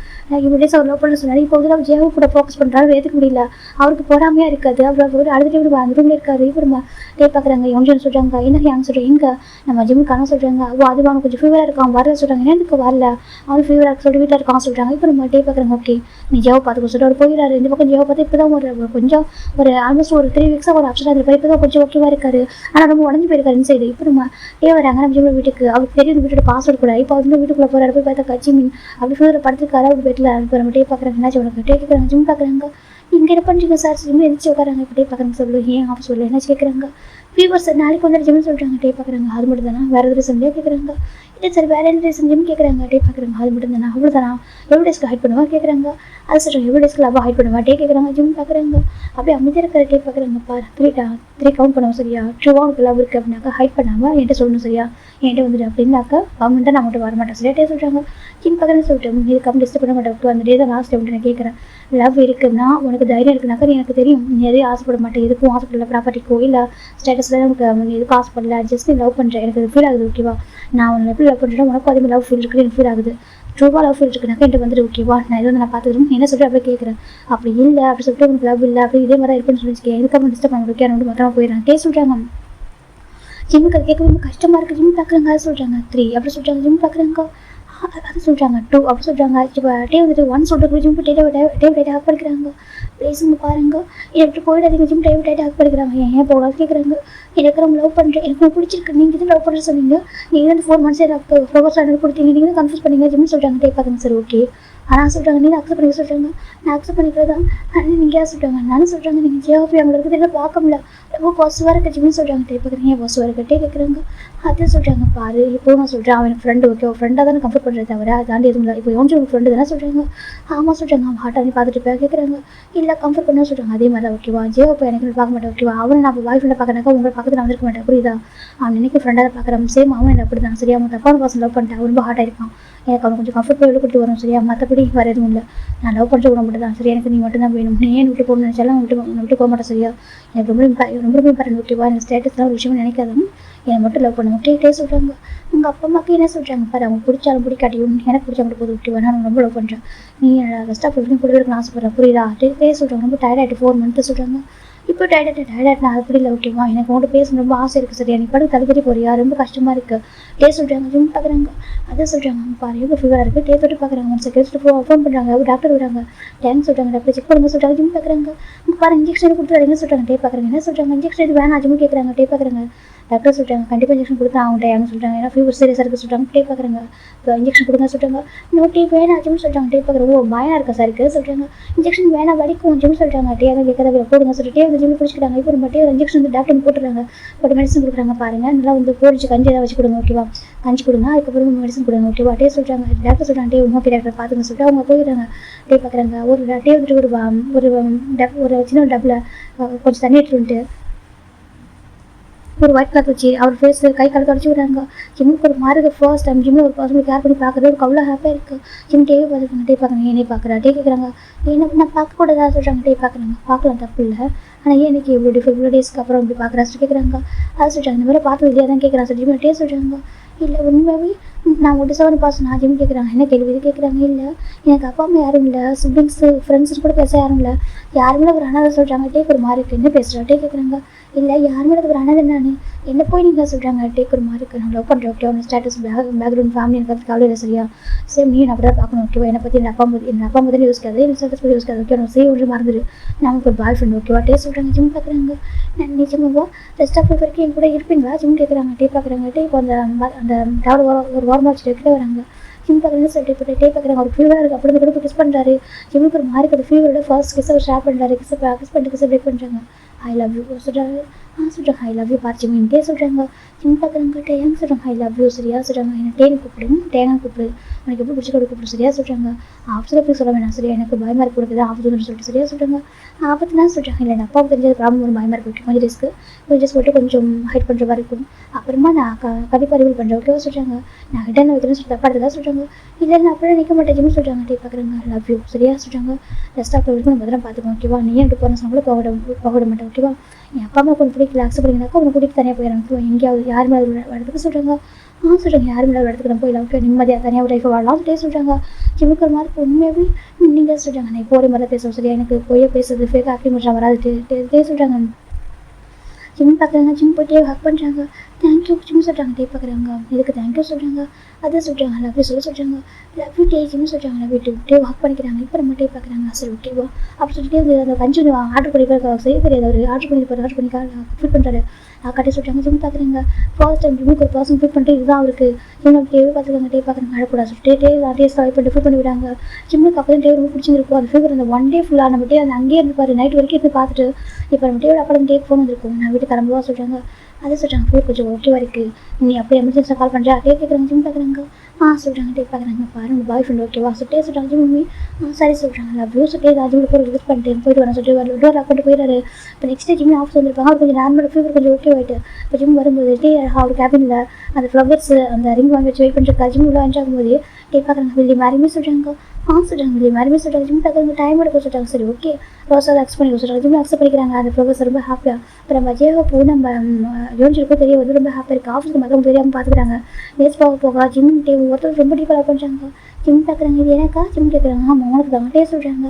இவ்வளோ டேஸ் அவர் லவ் பண்ண சொன்னார். இப்போ வந்து அவர் ஜியோவை கூட ஃபோக்கஸ் பண்ணுறாரு. ஏற்றுக்க முடியல. அவருக்கு போடாமையாக இருக்காது. அவர் ஒரு அழுதுட்டு விடுவா அந்த ரூமில் இருக்காரு. இப்போ நம்ம டே பார்க்குறாங்க. எவ்வளோ சொல்கிறாங்க. என்ன யாங்க சொல்கிறேன் எங்கே நம்ம ஜிம்முக்கான சொல்கிறாங்க. அது அவனுக்கு கொஞ்சம் ஃபீவராக இருக்கான் வரல சொல்கிறாங்க. ஏன்னா எனக்கு வரல அவனுக்கு ஃபீவராக இருக்க சொல்லிட்டு வீட்டில் இருக்கான்னு சொல்கிறாங்க. இப்போ நம்ம டே பார்க்குறாங்க. ஓகே நீ ஜியோவை பார்த்துக்க சொல்லிட்டு அவர் போயிடாரு. இந்த பக்கம் ஜியோவை பார்த்து இப்போ தான் கொஞ்சம் ஒரு ஆல்மோஸ்ட் ஒரு 3 வீக்ஸாக ஒரு அப்செட் ஆகிருப்பாரு. இப்போ தான் கொஞ்சம் ஓகேவாக இருக்காரு. ஆனால் ரொம்ப உடஞ்சி போயிருக்காரு இன்சைடு. இப்போ நம்ம டே வராங்க. நம்ம ஜிம்மில் வீட்டுக்கு அவருக்கு தெரியும் வீட்டோட பாஸ்வேர்டு கூட. இப்போ வந்து வீட்டுக்குள்ளே போகிறாரு. போய் பார்த்தா கட்சி மீன் அப்படி ஃபீவரில் படுத்துருக்காரு. அவர் பெட்டில். இப்போ நம்ம டே பார்க்குறாங்க. என்னாச்சு உனக்கு டே கேட்குறாங்க. ஜிம் பார்க்குறாங்க. இங்கே என்ன பண்ணுறீங்க சார் ஜிம்மில் எந்திரிச்சு உட்காராங்க. இப்போ டே பார்க்குறாங்க. சொல்லு ஏன் ஆஃபீஸ் சொல்லு என்ன கேட்குறாங்க. ஃபீவர் சார் நாளைக்கு வந்து ஜிம்னு சொல்கிறாங்க. டே பார்க்குறாங்க. அது மட்டும் தானே வேறு எது ரீசன் கேட்குறாங்க. இல்லை சார் வேறு என்ன ரீசன் ஜிம் கேட்குறாங்க. டே பார்க்குறாங்க. அது மட்டும் தானே அவ்வளோதானா எவ்வளோ டேஸ்க்கு ஹைட் பண்ணுவா கேட்குறாங்க. அது சொல்கிறாங்க. எவ்வளோ டேஸ்க்கு லாபம் ஹைட் பண்ணுவா டே கேட்குறாங்க. ஜிம் பார்க்குறாங்க. அப்படியே அமைதியாக இருக்கிற டே பார்க்குறாங்க. பாரு 3 கவுண்ட் பண்ணுவோம் சரியா. ட்ரூவாக உனக்கு லவ் இருக்குது அப்படின்னாக்கா ஹைட் பண்ணாமல் என்கிட்ட சொல்லணும் சரியா. என்கிட்ட வந்துட்டு அப்படின்னாக்கா அவங்க தான் நான் மட்டும் வர மாட்டேன் சரியா. டே சொல்கிறாங்க. ஜிம் பார்க்குறேன்னு சொல்லிட்டு இதுக்கப்புறம் டிஸ்டர்ப் பண்ண மாட்டேன். அந்த டே தான் லாஸ்ட் டைம் நான் கேட்குறேன். லவ் இருக்குன்னா உனக்கு தைரியம் இருக்குனாக்கா நீ எனக்கு தெரியும் நீ எதையும் ஆசைப்பட மாட்டேன். எதுக்கும் ஆசைப்படல. ப்ராப்பர்ட்டிக்கோ இல்லை ஸ்டேட்டஸில் எனக்கு எதுக்கும் ஆசைப்படல. ஜஸ்ட் நீ லவ் பண்ணுறேன். எனக்கு அது ஃபீல் ஆகுது ஓகேவா. நான் உன்னை எப்படி லவ் பண்ணுறேன் உனக்கும் அதே மாதிரி லவ் ஃபீல் இருக்குது எனக்கு ஃபீல் ஆகுது. ட்ரூவாக லவ் ஃபீல் இருக்குனாக்கா என்கிட்ட வந்துட்டு ஓகேவா. நான் எது வந்து நான் பார்த்துக்கிறேன் என்ன சொல்லிட்டு அப்படியே கேட்குறேன். அப்படி இல்லை அப்படி சொல்லிட்டு உனக்கு லவ் இல்லை அப்படி இதே மாதிரி இருக்குன்னு சொல்லிச்சுக்கேன். எதுக்காக டிஸ்டர்ப் பண்ண ஓகே வந்து மொத்தமாக போயிடுறேன். டே சொல்கிறாங்க. ஜிம்முக்கு அது கேட்க ரொம்ப கஷ்டமாக இருக்குது. ஜிம் பார்க்குறாங்க. அது சொல்கிறாங்க 3 அப்படி சொல்கிறாங்க. ஜிம் பார்க்குறாங்க. அது சொல்கிறாங்க 2 அப்படி சொல்கிறாங்க. இப்போ டே வந்துட்டு 1 சொல்லிட்டு ஜிம் டே ஹாக் பண்ணிக்கிறாங்க. பேசுங்க பாருங்க. எனக்கு போயிடாதீங்க ஜிம் டே ஹாக் பண்ணிக்கிறாங்க. ஏன் போகலான்னு கேட்குறாங்க. எனக்கு ரொம்ப லவ் பண்ணுறேன். எனக்கு பிடிச்சிருக்கு. நீங்கள் தான் லவ் பண்ணுற சொன்னீங்க. நீங்கள் வந்து 4 மந்த்ஸ் எனக்கு ஃப்ளவர்ஸ் எனக்கு கொடுத்தீங்க. நீங்கள் தான் கன்ஃபியூஸ் பண்ணீங்க ஜிம் சொல்கிறாங்க. டே பார்க்குங்க சார் ஓகே. ஆனால் சொல்கிறாங்க நீங்கள் அக்செப்ட் பண்ணிக்க சொல்கிறாங்க. நான் அக்செப்ட் பண்ணிக்கிறதா நீங்கள் ஏன் சொல்கிறாங்க. நானும் சொல்கிறாங்க நீங்கள் ஜியோபி அவங்களை இருக்கிறது பார்க்க முடியல. ரொம்ப பாசிட்டிவாக இருக்க ஜிம்னு சொல்கிறாங்க. டே பார்க்குறீங்க ஏன் பாசிட்டிவாக இருக்கட்டே கேட்குறாங்க. அதே சொல்கிறாங்க. பாரு இப்போ நான் சொல்கிறேன் அவன் ஃப்ரெண்டு ஓகே ஃப்ரெண்டாக தானே கம்ஃபர்ட் பண்ணுறது தவிர அதை தாண்டி எதுவும் இல்லை. இப்போ எவ்வளோ ஃப்ரெண்டு தானே சொல்கிறாங்க. ஆமாம் சொல்கிறாங்க. அவன் ஹார்ட்டாக நீ பார்த்துட்டு போய் கேட்குறாங்க. இல்லை கம்ஃபர்ட் பண்ண சொல்கிறாங்க. அதே மாதிரி தான் ஓகேவா. ஜியோப்போ எனக்கு பார்க்க மாட்டேன் ஓகேவா. அவனை நான் பாய் ஃப்ரெண்டை பார்க்கறனாக்கா உங்களை பக்கத்தில் நான் வந்திருக்க மாட்டேன் புரியுதா. அவன் நினைக்க ஃப்ரெண்டாக தான் பார்க்குறான். சேம் அவன் என்ன அப்படி தான் சரியா. அவன் தப்பான பர்சன் லவ் பண்ணிட்டான். ரொம்ப ஹார்ட்டாக இருப்பான். எனக்கு அவன் கொஞ்சம் கம்ஃபர்ட் வெளில கூட்டு வரும் சரியா. மற்றபடி வேறு எதுவும் இல்லை. நான் லவ் பண்ணுற கூட மட்டும் தான் சரி. எனக்கு நீ மட்டும் தான் வேணும். நீ ஏன் விட்டு போகணும்னு நினச்சாலும் விட்டு போக மாட்டேன் சரியா. எனக்கு ரொம்ப இம்பார்ட்டன்ட் ஓகேவா. எனக்கு ஸ்டேட்டஸ்லாம் ஒரு விஷயம் நினைக்காதுன்னு என்னை மட்டும் லவ் பண்ணுங்க ஓகே. டே சொல்கிறாங்க. உங்கள் அப்பா அம்மாவுக்கு என்ன சொல்கிறாங்க பாரு. அவங்க பிடிச்சாலும் பிடிக்காட்டியும் எனக்கு பிடிச்சா மட்டும் போதும் ஓகேவா. நான் ரொம்ப லவ் பண்ணுறேன். நீ ஃபஸ்ட் ஆஃப் வரைக்கும் கூட இருக்குன்னு ஆசைப்படுறேன் புரியுதா. டே சொல்கிறாங்க. ரொம்ப டயர்டாகிட்டு 4 மந்த்து சொல்கிறாங்க. இப்போ டயர்ட் நான் அப்படி இல்லை ஓகேவா, எனக்கு உங்கள்கிட்ட பேசணும் ரொம்ப ஆசை இருக்குது சரியா, நீ படம் தடுத்துட்டு போறியா, ரொம்ப கஷ்டமாக இருக்குது. டே சொல்கிறாங்க ஜிம் பார்க்குறாங்க. அதை சொல்கிறாங்க பாரு எவ்வளோ ஃபீவராக இருக்குது. டே தொட்டு பார்க்குறாங்க. ஒன் செகண்ட் ஃபோன் பண்ணுறாங்க. டாக்டர் வராங்க. டேங்க் சொல்கிறாங்க. டாக்டர் செக் பண்ணுங்க சொல்கிறாங்க. ஜிம் பார்க்குறாங்க. பாரு இன்ஜெக்ஷன் கொடுத்துறாங்க சொல்கிறாங்க. டே பார்க்குறாங்க. என்ன சொல்கிறாங்க, இன்ஜெக்ஷன் இது வேணாம் ஜிம் கேட்குறாங்க. டே பார்க்குறாங்க. டாக்டர் சொல்கிறாங்க கண்டிப்பாக இன்ஜெக்ஷன் கொடுத்தா அவங்க யாருன்னு சொல்கிறாங்க. ஏன்னா ஃபீவர் சீரியஸாக இருக்குது சொல்கிறாங்க. டே பார்க்குறாங்க. இப்போ இன்ஜெக்ஷன் கொடுங்க சொல்கிறாங்க. நோ டே வேணாம் ஜிம் சொல்கிறாங்க. டே பார்க்குறாங்க. ஓ பயம் இருக்கா சார் இருக்குது சொல்கிறாங்க. இன்ஜெக்ஷன் வேணாம் வலிக்கும் ஜிம் சொல்கிறாங்க. டே அதை கேட்காத போடுங்க சொல்லிட்டு டே வந்து ஜிம் பிடிச்சிக்கிறாங்க. இப்போ நம்ம டே இன்ஜெக்ஷன் வந்து டாக்டர் போட்டுறாங்க. போட்டு மெடிசன் கொடுக்குறாங்க. பாருங்கள் நல்லா வந்து போடிச்சு கஞ்சி ஏதாவது வச்சு கொடுங்க ஓகேவா, கஞ்சி கொடுங்க. அதுக்கப்புறம் மெடிசன் கொடுங்க ஓகேவா. டே சொல்கிறாங்க. டாக்டர் சொல்கிறாங்க டே ஓகே டாக்டர் பார்த்துங்க சொல்லிட்டு அவங்க போயிடுறாங்க. டே பார்க்குறாங்க. ஒரு டே வந்துட்டு ஒரு சின்ன டப்பில் கொஞ்சம் தண்ணி எடுத்துட்டு ஒரு ஒயிட் கிளாத் வச்சு அவர் ஃபேஸ் கை கால் தொடச்சி விடுறாங்க. ஜிம்முக்கு ஒரு மாதிரி ஃபர்ஸ்ட் டைம் ஜிம்மில் ஒரு பர்சனுக்கு கேர் பண்ணி பார்க்குறது ஒரு அவ்வளோ ஹாப்பியாக இருக்குது. ஜிம் டே பார்த்துருக்காங்க. டே பார்க்குறாங்க. என்னை பார்க்குறா டே கேட்குறாங்க. என்ன நான் பார்க்கக்கூடாதா சொல்கிறாங்க. டே பார்க்குறாங்க. பார்க்கலாம் தப்பு இல்லை, ஆனால் ஏன் எனக்கு இவ்வளோ டேஸ்க்கு அப்புறம் இப்படி பார்க்குறான்னு கேட்குறாங்க. அதை சொல்கிறாங்க. இந்த மாதிரி பார்த்தது இல்லையா தான் கேட்குறாங்க. ஜிம் டே சொல்கிறாங்க. இல்லை உண்மையாகவே நான் ஒரு டிசவன் பாஸ் நான் ஜிம் கேட்குறாங்க. என்ன கேள்வி கேட்குறாங்க. இல்லை எனக்கு அப்பா அம்மா யாரும் இல்லை, சிப்ளிங்ஸு ஃப்ரெண்ட்ஸ் கூட பேச யாரும் இல்லை, யாருமே ஒரு அனாதை சொல்கிறாங்க. டேக்கு ஒரு மாதிரி இருக்குது. என்ன பேசுகிறா டே கேட்குறாங்க. இல்லை யாருமே ஒரு அனாதை நான் என்ன போய் நீங்கள் சொல்கிறாங்க. டேக்கு ஒரு மாதிரி இருக்குது. நான் லவ் பண்ணுறேன் ஓகே, அவன் ஸ்டேட்டஸ் பேக்ரவுண்ட் ஃபேமிலி எனக்கு கவலை இல்லை சரியா, சேம் நீ அப்படி தான் பார்க்கணும் ஓகேவா. என்னை பற்றி என் அப்பா முதல்ல யோசிக்காது, என் ஸ்டேட்டஸ் பற்றி யோசிக்காது ஓகே. நான் ஒன்று மறந்துடு நமக்கு ஒரு பாய் ஃப்ரெண்ட் ஓகேவா. டே சொல்கிறாங்க. ஜிம் பார்க்குறாங்க. நான் நிஜமாவா ரெஸ்ட் ஆஃப் வரைக்கும் என் கூட இருப்பீங்களா ஜிம் கேட்குறாங்க. டே பார்க்குறாங்க. டே இப்போ அந்த டேவ் ஒரு வாரம் வச்சுட்டு கிட்டே வராங்க. ஜிம் பார்க்குறேன்னு சொல்லிட்டு இப்போ டே பார்க்குறாங்க. ஒரு ஃபீவராக இருக்குது. அப்படி கூட கிஸ் பண்ணுறாரு. ஜிம்முக்கு ஒரு மாதிரி இருக்குது. ஃபீவரோட ஃபர்ஸ்ட் கிஸ் அவர் ஷேர் பண்ணுறாரு. கிஸ் பண்ணிட்டு கிஸ் பிரேக் பண்ணுறாங்க. ஐ லவ் யூ சொல்கிறாங்க. சொல்கிறாங்க ஐ லவ் யூ பார்த்து ஜிம் டே சொல்கிறாங்க. ஜிம் பார்க்குறாங்க. டேன்னு சொல்கிறாங்க. ஐ லவ் யூ சரியா சொல்கிறாங்க. என்ன டேன்னு கூப்பிடுங்க, தேங்காய் கூப்பிடு, உனக்கு எப்படி பிடிச்சி கூட கூப்பிடு சரியா சொல்கிறாங்க. ஆஃபீஸில் போய் சொல்ல வேணாம் சரியா, எனக்கு பயமாக இருக்கு கொடுக்குது ஆஃபீஸ் சொல்லிட்டு சரியா சொல்கிறாங்க. ஆபத்து தான் சொல்கிறாங்க. இல்லை என் அப்பாவுக்கு தெரிஞ்சது ப்ராப்ளம் ஒரு பயமாக இருக்கு கொஞ்சம் ரிஸ்க்கு, கொஞ்சம் போட்டு கொஞ்சம் ஹைட் பண்ணுற மாதிரி இருக்கும். அப்புறமா நான் கண்டிப்பாக ரிவீல் பண்ணுறேன் ஓகேவா சொல்கிறாங்க. நான் ஹிட் என்ன வைக்கிறேன்னு சொல்லி தப்பாக தான் சொல்கிறாங்க. இல்லை நான் அப்படியே நிற்க மாட்டேன் ஜிம் சொல்கிறாங்க. டே பார்க்குறாங்க. லவ் யூ சரியா சொல்கிறாங்க. ரெஸ்ட் ஆஃப் வரைக்கும் நம்ம பத்திரம் பார்த்துக்கோ ஓகேவா. நீ எனக்கு போகிற சொன்னாலும் போக மாட்டேன் ஓகேவா. என் அப்பா அம்மா கொஞ்சம் பிடிக்கல அக்செப்ட் பண்ணிங்கனாக்கா உனக்கு கூட்டிகிட்டு தனியாக போயிடறாங்க எங்கேயாவது யாருமே அது இடத்துக்கு சொல்கிறாங்க. சொல்கிறாங்க யாருமே ஒரு இடத்துக்கு நான் போயிடலாம் ஓகே, நிம்மதியாக தனியாக ஒரு லைஃப் வாழலாம் டே சொல்கிறாங்க. ஜிம்முக்கு ஒரு மாதிரி உண்மையாகவே நீங்கள் சொல்கிறாங்க. நான் இப்போ ஒரு மாதிரி பேசுவோம் சரியா, எனக்கு போய் பேசுறது ஃபேக் ஆக்டிங் பண்ணுற வராது டே சொல்கிறாங்க. ஜிம் பார்க்குறாங்க. ஜிம் போய்ட்டே ஹக் பண்ணுறாங்க. தேங்க்யூ ஜிம் சொல்கிறாங்க. டே பார்க்குறாங்க. இதுக்கு தேங்க்யூ சொல்கிறாங்க. அதை சொல்கிறாங்க. லவ் யூ சொல்கிறாங்க. லவ் யூ டே ஜிம் சொல்கிறாங்க. லவ் யூ டே ஹக் பண்ணிக்கிறாங்க. இப்போ நம்ம டே பார்க்குறாங்க. சரி ஓகேவா அப்படி சொல்லிட்டு அந்த கஞ்சி ஆர்டர் பண்ணி செய்ய தெரியாது அவர் ஆர்டர் பண்ணி ஃபீல் பண்ணுறாரு. கட்டி சொல்கிறாங்க. ஜிம் பார்க்குறாங்க. ஃபர்ஸ்ட் டைம் ஜிம்முக்கு ஒரு பர்சன் ஃபீல் பண்ணிட்டு இதுதான் அவருக்கு இவங்க டே பார்த்துருக்காங்க. டே பார்க்குறாங்க. அழக்கூடாது சொல்லிட்டு டேஸ் ட்ரை பண்ணிட்டு ஃபீல் பண்ணி விடாங்க. ஜிம்முக்கு அப்போ தான் டே ரொம்ப பிடிச்சிருக்கும். அந்த ஃபீவர் அந்த ஒன் டே ஃபுல்லாக நம்ம டே அந்த அங்கேயே இருப்பார் நைட் வரைக்கும் இருந்து பார்த்துட்டு இப்போ நம்ம டேவோட அப்போ டேக்கு ஃபோன் வந்துருக்கும். நான் வீட்டுக்கு கிளம்புவா சொல்கிறாங்க. அதை சொல்கிறாங்க. ஃபீவர் கொஞ்சம் ஓகேவா இருக்குது, நீ அப்படியே எமர்ஜென்சியாக கால் பண்ணுறா டே கேட்குறாங்க. ஜிம் பார்க்குறாங்க. சொல்கிறாங்க. டே பார்க்குறாங்க. பாரு உங்கள் பாய் ஃப்ரெண்ட் ஓகேவா சொல்லிட்டே சொல்கிறாங்க. ஜிம்மி சரி சொல்கிறாங்க. லவ் யூ சொல்லிட்டு ஜிம்மில் போய் யூஸ் பண்ணிட்டு போயிட்டு வரேன் சொல்லிட்டு டோர் லாக் பண்ணிட்டு போயிடாரு. இப்போ நெக்ஸ்ட் டே ஜிம்மி ஆஃபீஸ் வந்துருப்பாங்க. அவர் கொஞ்சம் நார்மல் ஃபீவர் கொஞ்சம் ஓகே ஆகிட்டு இப்போ ஜிம் வரும்போது டே அவர் கேபினில் அந்த ஃப்ளவர்ஸ் அந்த ரிங் வாங்கி வச்சு வெயிட் பண்ணிருக்கா. ஜிம் உள்ள என்ஜாய் ஆகும்போது டே பார்க்குறாங்க. வெளியே மேரியுமே சொல்கிறாங்க. சொல்கிறாங்க. வெளியே மேரியுமே சொல்கிறாங்க. ஜிம் பார்க்குறாங்க. டைம் எடுக்க சொல்கிறாங்க. சரி ஓகே ரோஸாக அக்செப்ட் பண்ணி சொல்கிறாங்க. ஜிம் அக்செப்ட் பண்ணிக்கிறாங்க. அந்த ஃப்ளவர்ஸ் ரொம்ப ஹாப்பியாக அப்புறம் நம்ம ஜேஹோப்பு நம்ம யோசிச்சிருக்கோம் தெரிய வந்து ரொம்ப ஹாப்பியாக இருக்குது. ஆஃபீஸ்க்கு மக்கள் தெரியாமல் பார்த்துக்கிறாங்க. நேஸ் போக ஜிம் டே ஒருத்தர் ரொம்ப டீப்பாக பண்ணுறாங்க. ஜிம் பார்க்குறாங்க. இது எனக்கா ஜிம் கேட்குறாங்க. ஆமாம் உனக்கு தான் டே சொல்கிறாங்க.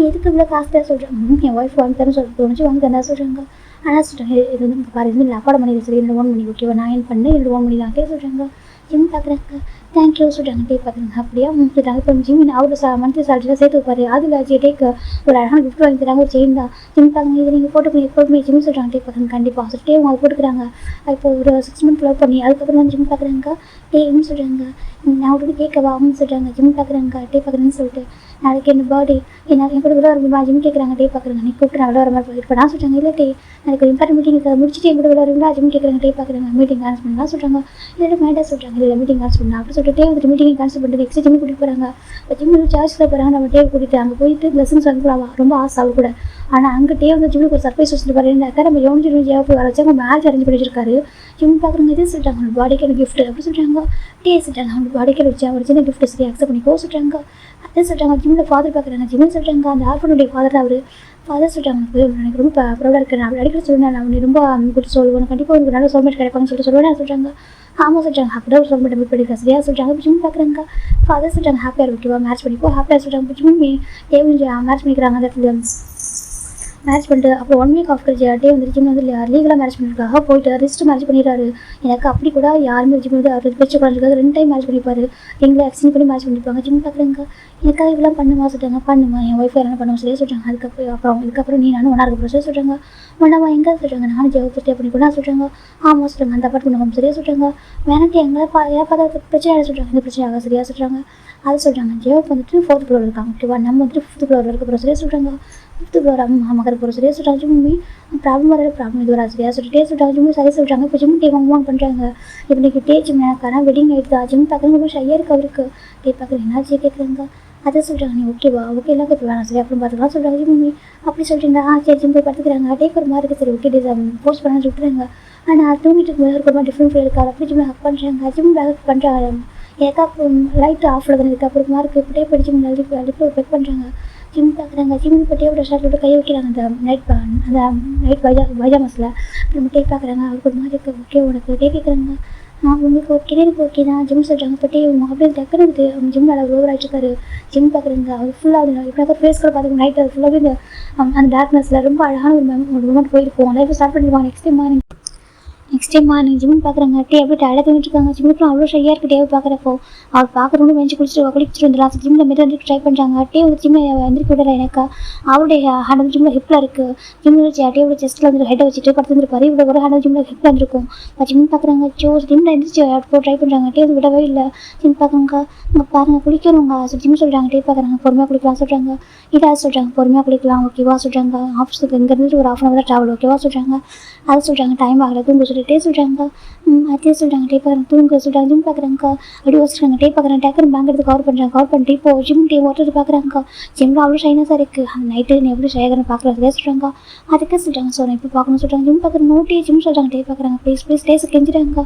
எதுக்கு இவ்வளோ காசு தான் சொல்கிறாங்க. என் ஒய்ஃப் வாங்கி தரேன்னு சொல்லி தோணுச்சு வாங்கி தந்தா சொல்கிறாங்க. ஆனால் சொல்கிறாங்க இது வந்து பாரு இது இல்லை அப்பாட மணி சரி 2 மணி ஓகேவா நான் ஏன் பண்ணேன் 2 மணி தான் டே சொல்கிறாங்க. ஜிம் பார்க்குறாங்க. தேங்க்யூ சொல்கிறாங்க. டே பார்க்குறாங்க. அப்படியே சொல்கிறாங்க. இப்போ ஜிம் அவரோட மந்த்லி சேலரியில் சேர்த்து வைப்பாரு அதில் டேக்கு ஒரு அழகான கிஃப்ட் வாங்கி தராங்க ஒரு செயின் தான். ஜிம் பார்க்குறாங்க. இது நீங்கள் போட்டு எப்போதுமே ஜிம் சொல்கிறாங்க. டே பார்க்குறாங்க. கண்டிப்பாக சொல்லிட்டு அவங்க அதை போட்டுக்கிறாங்க. இப்போ ஒரு 6 மந்த் லவ் பண்ணி அதுக்கப்புறம் தான் ஜிம் பார்க்குறாங்க. டேன்னு சொல்கிறாங்க. நான் உடனே கேட்கவா அவங்க சொல்கிறாங்க. ஜிம் பார்க்குறாங்க. டே பார்க்குறேன்னு சொல்லிட்டு நாளைக்கு என்ன பர்த்டே என்ன என் கூட விட வருமா ஜிம் கேட்குறாங்க. டே பார்க்குறாங்க. நீ கூப்பிட்டு நான் விட வர மாதிரி இப்போ நான் சொல்கிறாங்க. இல்லை டே எனக்கு ஒரு இம்பார்ட்டன் மீட்டிங் முடிச்சுட்டு என் கூட விட வருவீங்களா ஜிம் கேட்குறாங்க. டே பார்க்குறாங்க. மீட்டிங் கேன்சல் பண்ணலாம் சொல்கிறாங்க. இல்லை மேடம் சொல்கிறாங்க. இல்லை மீட்டிங் கேன்சல் பண்ணலாம் அப்படி சொல்லிட்டு வந்துட்டு மீட்டிங் கேன்சல் பண்ணிட்டு நெக்ஸ்ட் ஜிம் கூட்டிகிட்டு போகிறாங்க. இப்போ ஜிம்மில் சார்ஜில் போகிறாங்க. நம்ம டே கூட்டிகிட்டு அங்கே போயிட்டு பிளஸிங்ஸ் வந்து ரொம்ப ஆசை அவள் கூட. ஆனால் அங்கே டே வந்து ஜிம்முக்கு ஒரு சர்ப்ரைஸ் வச்சுட்டு பாருந்தாக்கா நம்ம யோனிச்சு ஜியாக போய் வர வச்சு அவங்க மேட்ச் அரேஞ்ச் பண்ணி வச்சிருக்காரு. ஜிம் பார்க்குறவங்க இதே சொல்லிட்டாங்க. அவங்க பாடிக்கு எனக்கு கிஃப்ட் அப்படி சொல்கிறாங்க. டே சொல்கிறாங்க. அவங்க பாடிக்கு வச்சு ஒரு சின்ன கிஃப்ட் சரி அக்செப்ட் பண்ணிக்கோ சொல்கிறாங்க. அதே சொல்கிறாங்க. ஜிம்மில் ஃபாதர் பார்க்குறாங்க. ஜிம்மில் சொல்கிறாங்க. அந்த ஆர்ஃபனுடைய ஃபாதர் தான் அவர். ஃபாதர் சொல்கிறாங்க. எனக்கு ரொம்ப ப்ரௌடாக இருக்குது. நான் அடிக்கடி சொல்லுவேன் நான் உன்னை ரொம்ப குட்டி சொல்லுவேன் கண்டிப்பாக உங்களுக்கு நல்ல சோல்மேட் கிடைப்பாங்கன்னு சொல்லிட்டு சொல்லுவேன் சொல்கிறாங்க. ஆமாம் சொல்கிறாங்க. அப்படிதான் ஒரு சோல்மேட் மீட் பண்ணியிருக்கேன் சரியா சொல்கிறாங்க. ஜிம் பார்க்குறாங்க. ஃபாதர் சொல்கிறாங்க. ஹாப்பியாக ஓகேவா மேட்ச் பண்ணிப்போ ஹாப்பியாக சொல்கிறாங்க. ஜிம்மி டேவின் மேட்ச் பண்ணிக்கிறாங்க. அந்த இடத்துல மேரேஜ் பண்ணிட்டு அப்புறம் 1 வீக் ஆஃப்டர் டே வந்து ஜிம் வந்து லீகலாக மேரேஜ் பண்ணிருக்காக போயிட்டு ரிஜிஸ்டர் மேரேஜ் பண்ணிடுறாரு. எனக்கு அப்படி கூட யாருமே ஜிம் வந்து அவர் பிடிச்ச குழந்தைக்காக 2 டைம் மேரேஜ் பண்ணிப்பாரு. எங்களை எக்ஸ்டெண்ட் பண்ணி மேரேஜ் பண்ணிருப்பாங்க. ஜிம் பார்க்குறேங்க எனக்காக இவ்வளோ பண்ணுமா சொல்லிட்டாங்க. பண்ணுமா என் ஒய்ஃப் என்ன பண்ணுவோம் சரியா சொல்கிறாங்க. இதுக்கப்புறம் நீ நானும் ஒன்றா இருக்க சரியா சொல்கிறாங்க. ஒன்றாவா எங்கே சொல்கிறாங்க நானும் ஜெவ பற்றி அப்படி கூட சொல்கிறாங்க. ஆமாம் சொல்கிறாங்க அந்த அப்பார்ட்மெண்ட் சரியா சொல்கிறாங்க. வேணாட்டி எங்களை பார்த்தா பிரச்சனை ஆகிட சொல்கிறாங்க. இந்த பிரச்சனை ஆக சரியா சொல்கிறாங்க. அது சொல்கிறாங்க ஜெவப் வந்துட்டு 4th ஃப்ளோர் இருக்காங்க. ஓகேவா நம்ம வந்துட்டு 5th ஃப்ளோர் இருக்க போகிற சரியா சொல்கிறாங்க. 5th ஃப்ளோர் மகர் போகிற சரியா சொல்கிறாங்க. ஜிம்மி ப்ராப்ளம் வராது ப்ராப்ளம் இது வராது சரியா சொல்லிட்டே சொல்கிறாங்க. ஜிம்மி சரியா சொல்கிறாங்க. இப்போ ஜிம் டே மூவ் பண்ணுறாங்க. இப்போ இன்னைக்கு டே ஜிம் எனக்கான வெட்டிங் நைட் தான். ஜிம் பார்க்குறவங்க ரொம்ப ஷையாக இருக்குது அவருக்கு. பார்க்குறேன் என்னாச்சு கேட்குறாங்க. அதை சொல்கிறாங்க நீ ஓகேவா ஓகே எல்லாம் இப்போ வேணாம் சரி அப்புறம் பார்த்துக்கலாம் சொல்கிறாங்க. ஜிம்மி அப்படி சொல்கிறீங்க சரி ஜிம் போய் பார்த்துக்கிறாங்க. டேக் ஒரு மாதிரி இருக்குது சரி ஓகே டிசைன் போஸ்ட் பண்ண விட்டுறாங்க. ஆனால் அது தூங்கிட்டு இருக்கும் போது டிஃப்ரெண்ட் ஃபீல் இருக்காது. அப்படி ஜிம் ஹக் பண்ணுறாங்க. ஜிம் பேக் பண்ணுறாங்க. ஏக்கா லைட் ஆஃபில் தான் இருக்குது. அப்புறமா இருக்குது இப்படியே படிச்சு அடிப்பு பெக் பண்ணுறாங்க. ஜிம் பார்க்குறாங்க. ஜிம் இப்போ டேவோட ஷர்ட்டோட கை வைக்கிறாங்க. அந்த நைட் பைஜாமஸில் நம்ம டே பார்க்குறாங்க. அவருக்கு ஒரு மாதிரி இருக்குது. ஓகே உனக்கு கேட்குறாங்க. உங்களுக்கு ஓகே எனக்கு ஓகே தான் ஜிம் சொல்கிறாங்க. இப்போ டே அப்படியே டக்குனு அவங்க ஜிம் நல்லா ஓவர் ஆகிட்டுருக்காரு. ஜிம் பார்க்குறாங்க. அவர் ஃபுல்லாக இப்போ ஃபேஸ் கூட பார்த்துக்கணும் நைட் அது ஃபுல்லாகவே இந்த அந்த டார்க்னஸில் ரொம்ப அழகான ஒரு மூமெண்ட் போயிருக்கும். லைஃப் ஸ்டார்ட் பண்ணிடுவாங்க. நெக்ஸ்ட் டைம் மார்னிங் ஜிம் பார்க்குறாங்க. டே எப்படி டயர்டாக தூங்கிட்டு இருக்காங்க. ஜிம்முக்கு அவ்வளோ ஷையாக இருக்குது. டேவை பார்க்குறப்போ அவர் பார்க்குறவங்க வெஞ்சு குளிச்சுட்டு வந்துடலாம். ஜிம்மில் மெது வந்து ட்ரை பண்ணுறாங்க. டே வந்து ஜிம்மில் எந்திரிக்க விடலை. எனக்கு அவருடைய ஹேண்ட் வந்து ஜிம்மில் ஹிப்பில் இருக்குது. ஜிம்மில் டேவோட செஸ்ட்டில் வந்து ஹெட்டை வச்சுட்டு படுத்துருப்பாரு. இவ்வளோ ஒரு ஹேண்ட் ஜிம்மில் ஹிப்பில் வந்துருக்கும். ஜிம் பார்க்குறாங்க. ஜிம்மில் எந்திரிச்சு ட்ரை பண்ணுறாங்க. டே வந்து விடவே இல்லை. ஜிம் பார்க்குறாங்க. இங்கே பாருங்கள் குளிக்கணுங்க ஜிம் சொல்கிறாங்க. டே பார்க்குறாங்க. பொறுமையாக குளிக்கலாம் சொல்கிறாங்க. இதாக சொல்கிறாங்க பொறுமையாக குளிக்கலாம் ஓகேவா சொல்கிறாங்க. ஆஃபீஸுக்கு இங்கேருந்து ஒரு 1/2 hour ட்ராவல் ஓகேவா சொல்கிறாங்க. அதை சொல்கிறாங்க. டைம் ஆகலை தூங்க சொல்லிட்டே சொல்கிறாங்க. அதே சொல்கிறாங்க. டே பார்க்குறாங்க தூங்க சொல்கிறாங்க. ஜிம் பார்க்குறாங்க. அப்படி யோசிச்சுறாங்க. டே பார்க்குறாங்க. டேக்கர் பேங்க் எடுத்து கவர் பண்ணுறாங்க. கவர் பண்ணிட்டு இப்போ ஜிம் டே ஓட்டர் பார்க்குறாங்க. ஜிம்மில் அவ்வளோ ஷைனஸாக இருக்குது. அந்த நைட்டு நீ எப்படி ஷையாகன்னு பார்க்குறாங்க சொல்கிறாங்க. அதுக்கே சொல்கிறாங்க. ஸோ நான் இப்போ பார்க்கணும் சொல்கிறாங்க. ஜிம் பார்க்குற நோட்டே ஜிம் சொல்கிறாங்க. டே பார்க்குறாங்க. ப்ளீஸ் டேஸை கெஞ்சுறாங்க.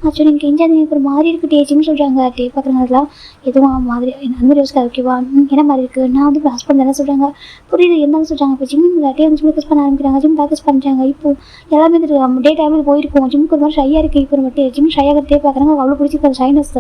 ஆச்சு நீங்கள் கெஞ்சாதீங்க ஒரு மாதிரி இருக்குது. டே ஜிம் சொல்கிறாங்க. டே பார்க்குறாங்க. அதெல்லாம் எதுவும் மாதிரி அந்த மாதிரி யோசிக்காது ஓகேவா என்ன மாதிரி இருக்குது. நான் வந்து ஹஸ்பண்ட் தானே சொல்கிறாங்க. புரியுது என்னன்னு சொல்கிறாங்க. இப்போ ஜிம் டே வந்து ஜிம் கிஸ் பண்ண ஆரம்பிக்கிறாங்க. ஜிம் ப்ராக்டிஸ் பண்ணுறாங்க. இப்போ எல்லாமே டே டைமில் போயிருக்கும். ஜிம்முக்கு ஒரு மாதிரி ஷையாக இருக்குது. இப்போ மட்டும் ஜிம் ஷையாக டே பார்க்குறாங்க. அவ்வளோ பிடிச்சிருக்கு ஷைனஸ்.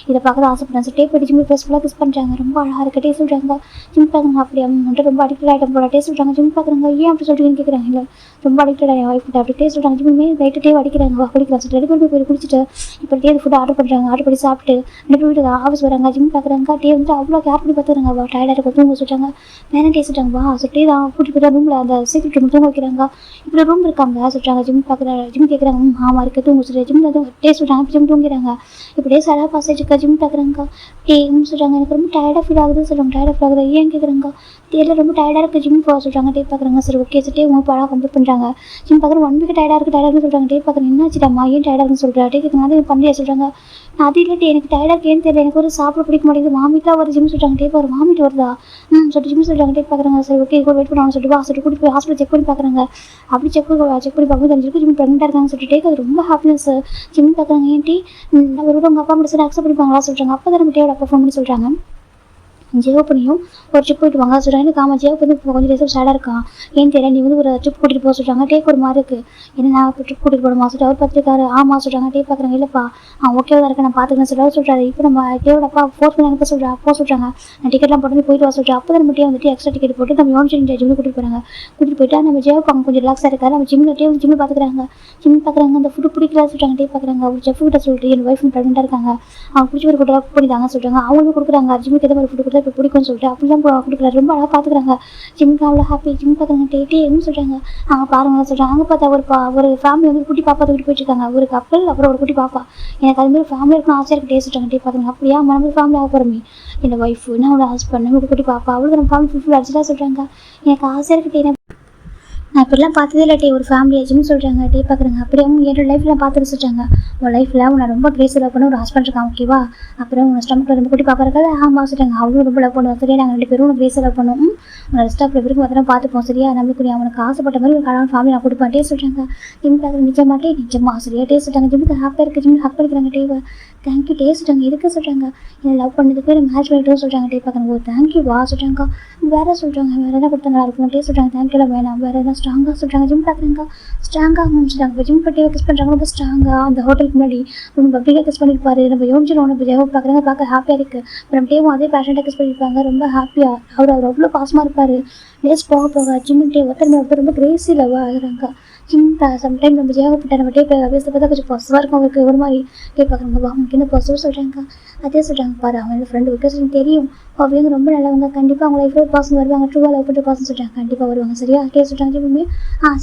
இதை பார்க்க ஆசைப்படுறாங்க. டே போய்ட்டு ஜிம் ஃபுல்லாக கிஸ் பண்ணுறாங்க. ரொம்ப அழகாக இருக்குது. டே சொல்கிறாங்க. ஜிம் பார்க்குறாங்க. அப்படி அவங்க ரொம்ப அடிக்டட் ஆகிட்ட போல. டே சொல்கிறாங்க. ஜிம் பார்க்குறாங்க. ஏன் அப்படி சொல்கிறீங்கன்னு கேட்குறாங்க. இல்லை ரொம்ப அடிக்டட் ஆகி ஒய்ஃப் அப்படி டே சொல்கிறாங்க. ஜிம்மே ரைட்டு டே அடிக்கிறாங்க. குளிக்கலாம் சொல்லிட்டு 2 பேர் போய் குளிச்சுட்டு இப்போ டே ஃபுட் ஆர்டர் பண்ணுறாங்க. ஆர்டர் பண்ணி சாப்பிட்டு 2 பேர் வீட்டுக்கு ஆஃபீஸ் வராங்க. ஜிம் பார்க்குறாங்க. டே வந்து அவ்வளோ கேர் பண்ணி பார்த்துறாங்க. டயர்டாக இருக்கும் தூங்க சொல்கிறாங்க. வேணா டே சொல்கிறாங்க. வா சொல்லிட்டு தான் கூட்டிட்டு போய்ட்டு ரூமில் அந்த சீக்கிரம் ரூம் தூங்க வைக்கிறாங்க. இப்படி ரூம் இருக்காங்க சொல்கிறாங்க. ஜிம் பார்க்குறாங்க. ஜிம் கேட்குறாங்க. ஆமாம் இருக்குது தூங்க சொல்லிட்டு ஜிம் டே சொல்கிறாங்க. ஜிம் தூங்கிறாங்க. இப்படியே சடா பாஸ் ஆகிட்டு ஜிம் பார்க்குறாங்க. டே சொல்கிறாங்க. எனக்கு ரொம்ப டயர்டாக ஃபீல் ஆகுது சொல்கிறாங்க. டயர்டாக ஃபீல் ஆகுது ஏன் கேட்குறாங்க. டேல ரொம்ப டயர்டாக இருக்குது ஜிம் போக சொல்கிறாங்க. டே பார்க்குறாங்க. சரி ஓகே டே உங்கள் பழம் கம்ப்ளீட் பண்ணுறாங்க. ஜிம் பார்க்குற 1 வீக் டயர்டாக இருக்குன்னு சொல்கிறாங்க. டே பார்க்குறேன் என்னாச்சுடாமா ஏன் டயர்டாக இருக்குன்னு சொல்கிறாங்க. டே கேட்குறாங்க. அது பண்ணலையா சொல்கிறாங்க. அது இல்லாட்டி எனக்கு டயர்டாக இருக்கேன்னு தெரியல. எனக்கு ஒரு சாப்பிட பிடிக்க மாட்டேங்குது. வாமிட்டாக வருது ஜிம் சொல்கிறாங்க. டே பாரு வாமிட் வருதா சொல்லிட்டு ஜிம் சொல்கிறாங்க. டே பார்க்குறாங்க. சரி ஓகே கூட வெயிட் பண்ணுவாங்க சொல்லிட்டு வா சொல்லிட்டு கூட்டிட்டு போய் ஹாஸ்பிட்டல் செக் பண்ணி பார்க்குறாங்க. அப்படி செக் பண்ணி பார்க்கும்போது தெரிஞ்சிருக்கு ஜிம் ப்ரெக்னெண்ட்டாக இருக்காங்க சொல்லிட்டு டேக்கு அது ரொம்ப ஹாப்பினஸ். ஜிம் பார்க்குறாங்க. ஏன்ட்டி ஒரு உங்கள் அப்பா மட்டும் சரி அக்செப்ட் பண்ணிப்பாங்களா சொல்கிறாங்க. அப்போ தான் நம்ம டேவோட அப்பா ஃபோன் பண்ணி சொல்கிறாங்க. ஜியோ பண்ணியும் ஒரு ட்ரிப் போயிட்டு வாங்க சொல்கிறாங்க. எனக்கு ஆமாம் ஜியோ வந்து கொஞ்சம் டேஸாக சேடாக இருக்கான் ஏன்னு தெரியல. நீ வந்து ஒரு ட்ரிப் கூட்டிகிட்டு போக சொல்கிறாங்க. டேக் ஒரு மாதிரி இருக்குது. என்ன நான் ட்ரிப் கூட்டிகிட்டு போகணுமா சொல்லிட்டு அவர் பார்த்துருக்காரு. ஆமாம் சொல்கிறாங்க. டே பார்க்குறாங்க. இல்லைப்பா ஓகேவா தான் இருக்கேன் நான் பார்த்துக்கிறேன் சொல்கிறாரு. இப்போ நம்ம டேவோட அப்பா ஃபோர்ஸ் பண்ணி அனுப்ப சொல்கிறாங்க. நான் டிக்கெட்லாம் போட்டு போயிட்டு வர சொல்கிறேன். அப்போ தான் நம்ம டே வந்துட்டு எக்ஸ்ட்ரா டிக்கெட் போட்டு நம்ம யோனிச்சு ஜிம்மில் கூட்டிகிட்டு போகிறாங்க. கூட்டிகிட்டு போயிட்டா நம்ம ஜியோ அவங்க கொஞ்சம் ரிலாக்ஸாக இருக்காரு. நம்ம ஜிம்மில் டே வந்து ஜிம்மில் பார்த்துக்கிறாங்க. ஜிம் பார்க்குறாங்க. அந்த ஃபுட்டு பிடிக்கல சொல்கிறாங்க. டே பார்க்குறாங்க. ஒரு செஃப் கிட்ட சொல்லிட்டு என் ஒய்ஃப் ப்ரெக்னெண்ட்டாக இருக்காங்க. அவங்க பிடிச்சி ஒரு ஃபுட்டாக பண்ணிட்டாங்க சொல்கிறாங்க. அவங்களும் கொடுக்குறாங்க. ஜிம்முக்கு எதாவது ஒரு ஃபுட்டு கொடுத்தா இப்போ பிடிக்கும்னு சொல்லிட்டு அப்படிலாம் கொடுக்குறாரு. ரொம்ப அழகாக பார்த்துக்கிறாங்க. ஜிம்முக்கு அவ்வளோ ஹாப்பி. ஜிம் பார்க்குறாங்க. டே என்ன சொல்கிறாங்க. அவங்க பாருங்க சொல்கிறாங்க. அங்கே பார்த்தா ஒரு ஃபேமிலி வந்து குட்டி பாப்பா தூக்கிட்டு போயிட்டு இருக்காங்க. ஒரு கப்பல் அப்புறம் ஒரு குட்டி பாப்பா. எனக்கு அது மாதிரி ஃபேமிலி இருக்கணும் ஆசையாக இருக்கு. டே சொல்கிறாங்க. டே பார்க்குறாங்க. அப்படியா நம்ம ஃபேமிலி ஆக போகிறோமே என்னோட ஒய்ஃபு என்னோட ஹஸ்பண்ட் நம்ம குட்டி பாப்பா அவ்வளோ நம்ம ஃபேமிலி ஃபுல் அடிச்சுட்டா சொல்கிறாங்க. எனக்கு ஆசையாக இருக்குது. நான் இப்படிலாம் பார்த்ததே இல்லை. டே ஒரு ஃபேமிலி ஜிம் சொல்கிறாங்க. டே பார்க்குறாங்க. அப்படியே என்னோட லைஃப்லாம் பார்த்துட்டு சொல்கிறாங்க. உன் லைஃப்பில் உன்னை ரொம்ப கிரேஸ் லவ் பண்ண ஒரு ஹஸ்பண்ட் இருக்கான் ஓகேவா. அப்புறம் உங்கள் ஸ்டமக்கில் ரொம்ப குட்டி பாப்பா இருக்காது. ஆமாம் சொல்கிறாங்க. அவங்களும் ரொம்ப லவ் பண்ணுவோம் சரியா. நாங்கள் 2 பேரும் உனக்கு கிரேஸ் லவ் பண்ணுவோம். உங்களை ரெஸ்டாப்பில் வரைக்கும் பார்த்தா பார்த்துப்போம் சரியா. நம்மளுக்கு அவனுக்கு ஆசைப்பட்ட மாதிரி ஒரு கல்யாணம் ஃபேமிலி நான் கொடுப்பேன். டே சொல்கிறாங்க. ஜிம் பார்க்குற நிஜமா சரியா. டே சொல்கிறாங்க. ஜிம்முக்கு ஹாப்பியாக இருக்குது. ஜிம் ஹக் பண்ணிக்கிறாங்க. டேவை தேங்க்யூ. டே சொல்கிறாங்க. எதுக்கு சொல்கிறாங்க. என்னை லவ் பண்ணதுக்கு மேட்ச் பண்ணிட்டு சொல்கிறாங்க. டே பார்க்குறாங்க. ஓ தேங்க்யூ வா சொல்கிறாங்க. வேறு சொல்கிறாங்க. வேறு என்ன கொடுத்தா நல்லா இருக்கும். டே சொல்கிறாங்க. தேங்க்யூலாம் வேணாம் வேறு எதாவது ஸ்ட்ராங்காக சொல்கிறாங்க. ஜிம் பார்க்குறாங்க ஸ்ட்ராங்காக சொல்கிறாங்க. இப்போ ஜிம் பட்டியை கிஸ் பண்ணுறாங்க ரொம்ப ஸ்ட்ராங்காக. அந்த ஹோட்டலுக்கு முன்னாடி நம்ம பப்ளிக்காக கிஸ் பண்ணியிருப்பாரு. நம்ம யோசிச்சிடும் நம்ம ஜெயோ பார்க்குறாங்க, பார்க்க ஹாப்பியாக இருக்குது. அப்புறம் டேவும் அதே பேஷண்ட்டாக கிஸ் பண்ணியிருப்பாங்க, ரொம்ப ஹாப்பியாக. அவர் அவ்வளோ பாசமாக இருப்பார். டேஸ் போக போக ஜிம் டே ஒருத்தர் ரொம்ப கிரேசி லவ் ஆகுறாங்க. ஜிம் சம்டைம் நம்ம ஜெயப்பட்ட நம்ம டே பேச பார்த்தா கொஞ்சம் பாசிட்டிவாக இருக்கும் அவருக்கு. ஒரு மாதிரி டே பார்க்குறாங்க, அவங்களுக்கு என்ன பாசிட்டிவ் சொல்கிறாங்க. அதே சொல்கிறாங்க பாரு அவங்க ஃப்ரெண்டு விக்கேஷன் தெரியும் அவங்க ரொம்ப நல்லவங்க, கண்டிப்பாக அவங்க லைஃப்பில் ஒரு பாசம் வருவாங்க, ட்ரூவாக லவ் பண்ணுற பாசம் சொல்கிறாங்க, கண்டிப்பாக வருவாங்க சரியா. டே சொல்கிறாங்க ஜிம்மே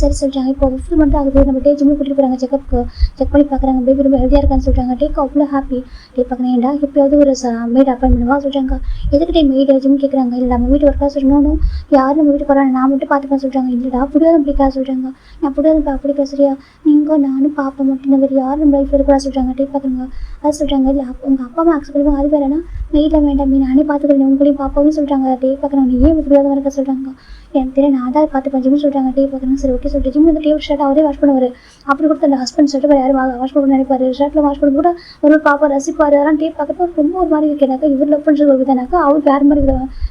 சரி சொல்கிறாங்க. இப்போ 50 மந்த் ஆகுது, நம்ம டே ஜிம்மு கூட்டிகிட்டு போகிறாங்க செக்அப்க்கு. செக் பண்ணி பார்க்குறாங்க பேபி ரொம்ப ஹெல்த்தியாக இருக்கான்னு சொல்கிறாங்க. டேக்கு அவ்வளோ ஹாப்பி. டே பார்க்குறேன் ஏன்டா எப்போயாவது ஒரு மெய்ட் அப்பாயின் பண்ணுவா சொல்கிறாங்க. எதுக்கு டே மெய்ட் ஜிம் கேட்குறாங்க. இல்லை நம்ம வீட்டு ஒர்க்காக சொல்லணும், யாரும் நம்ம வீட்டுக்கு வராங்க, நான் மட்டும் பார்த்துப்பேன் சொல்கிறாங்க. இல்லைடா புரியாத பிடிக்கா சொல்கிறாங்க. நான் புரியாத பிடிக்கா சரியா, நீங்கள் நானும் பாப்பா மட்டும் இந்த மாதிரி யாரும் நம்ம லைஃப்பில் இருக்கா சொல்கிறாங்க. டே பார்க்குறாங்க அது சொல்கிறாங்க. இல்லை உங்கள் அப்பா அம்மா அக்செப்ட் பண்ணுவாங்க, அது வேறனா மெய்டில் வேண்டாம் நானே பார்த்துக்கிறேன் உங்களையும் பாப்பாவும் சொல்கிறாங்க. டே பார்க்குறாங்க நீ ஏன் புரியாத இருக்க சொல்கிறாங்க. எனக்கு தெரியும் நான் தான் பார்த்துப்பேன் ஜிம்னு சொல்கிறாங்க. டே பார்க்குறாங்க சரி ஓகே சொல்லிட்டு ஜிம் வந்து டே ஷர்ட் அவரே வாஷ் பண்ணுவார். அப்படி கொடுத்து அந்த ஹஸ்பண்ட் ஷர்ட்டு வேறு யாரும் வாஷ் பண்ண நினைப்பாரு. ஷர்ட்டில் வாஷ் பண்ண கூட ஒரு பாப்பா ரசிப்பார். அதெல்லாம் டே பார்க்குறப்ப ரொம்ப ஒரு மாதிரி இருக்கிறாக்கா. இவர் லவ் பண்ணுறது ஒரு விதானாக்கா, அவர் வேறு மாதிரி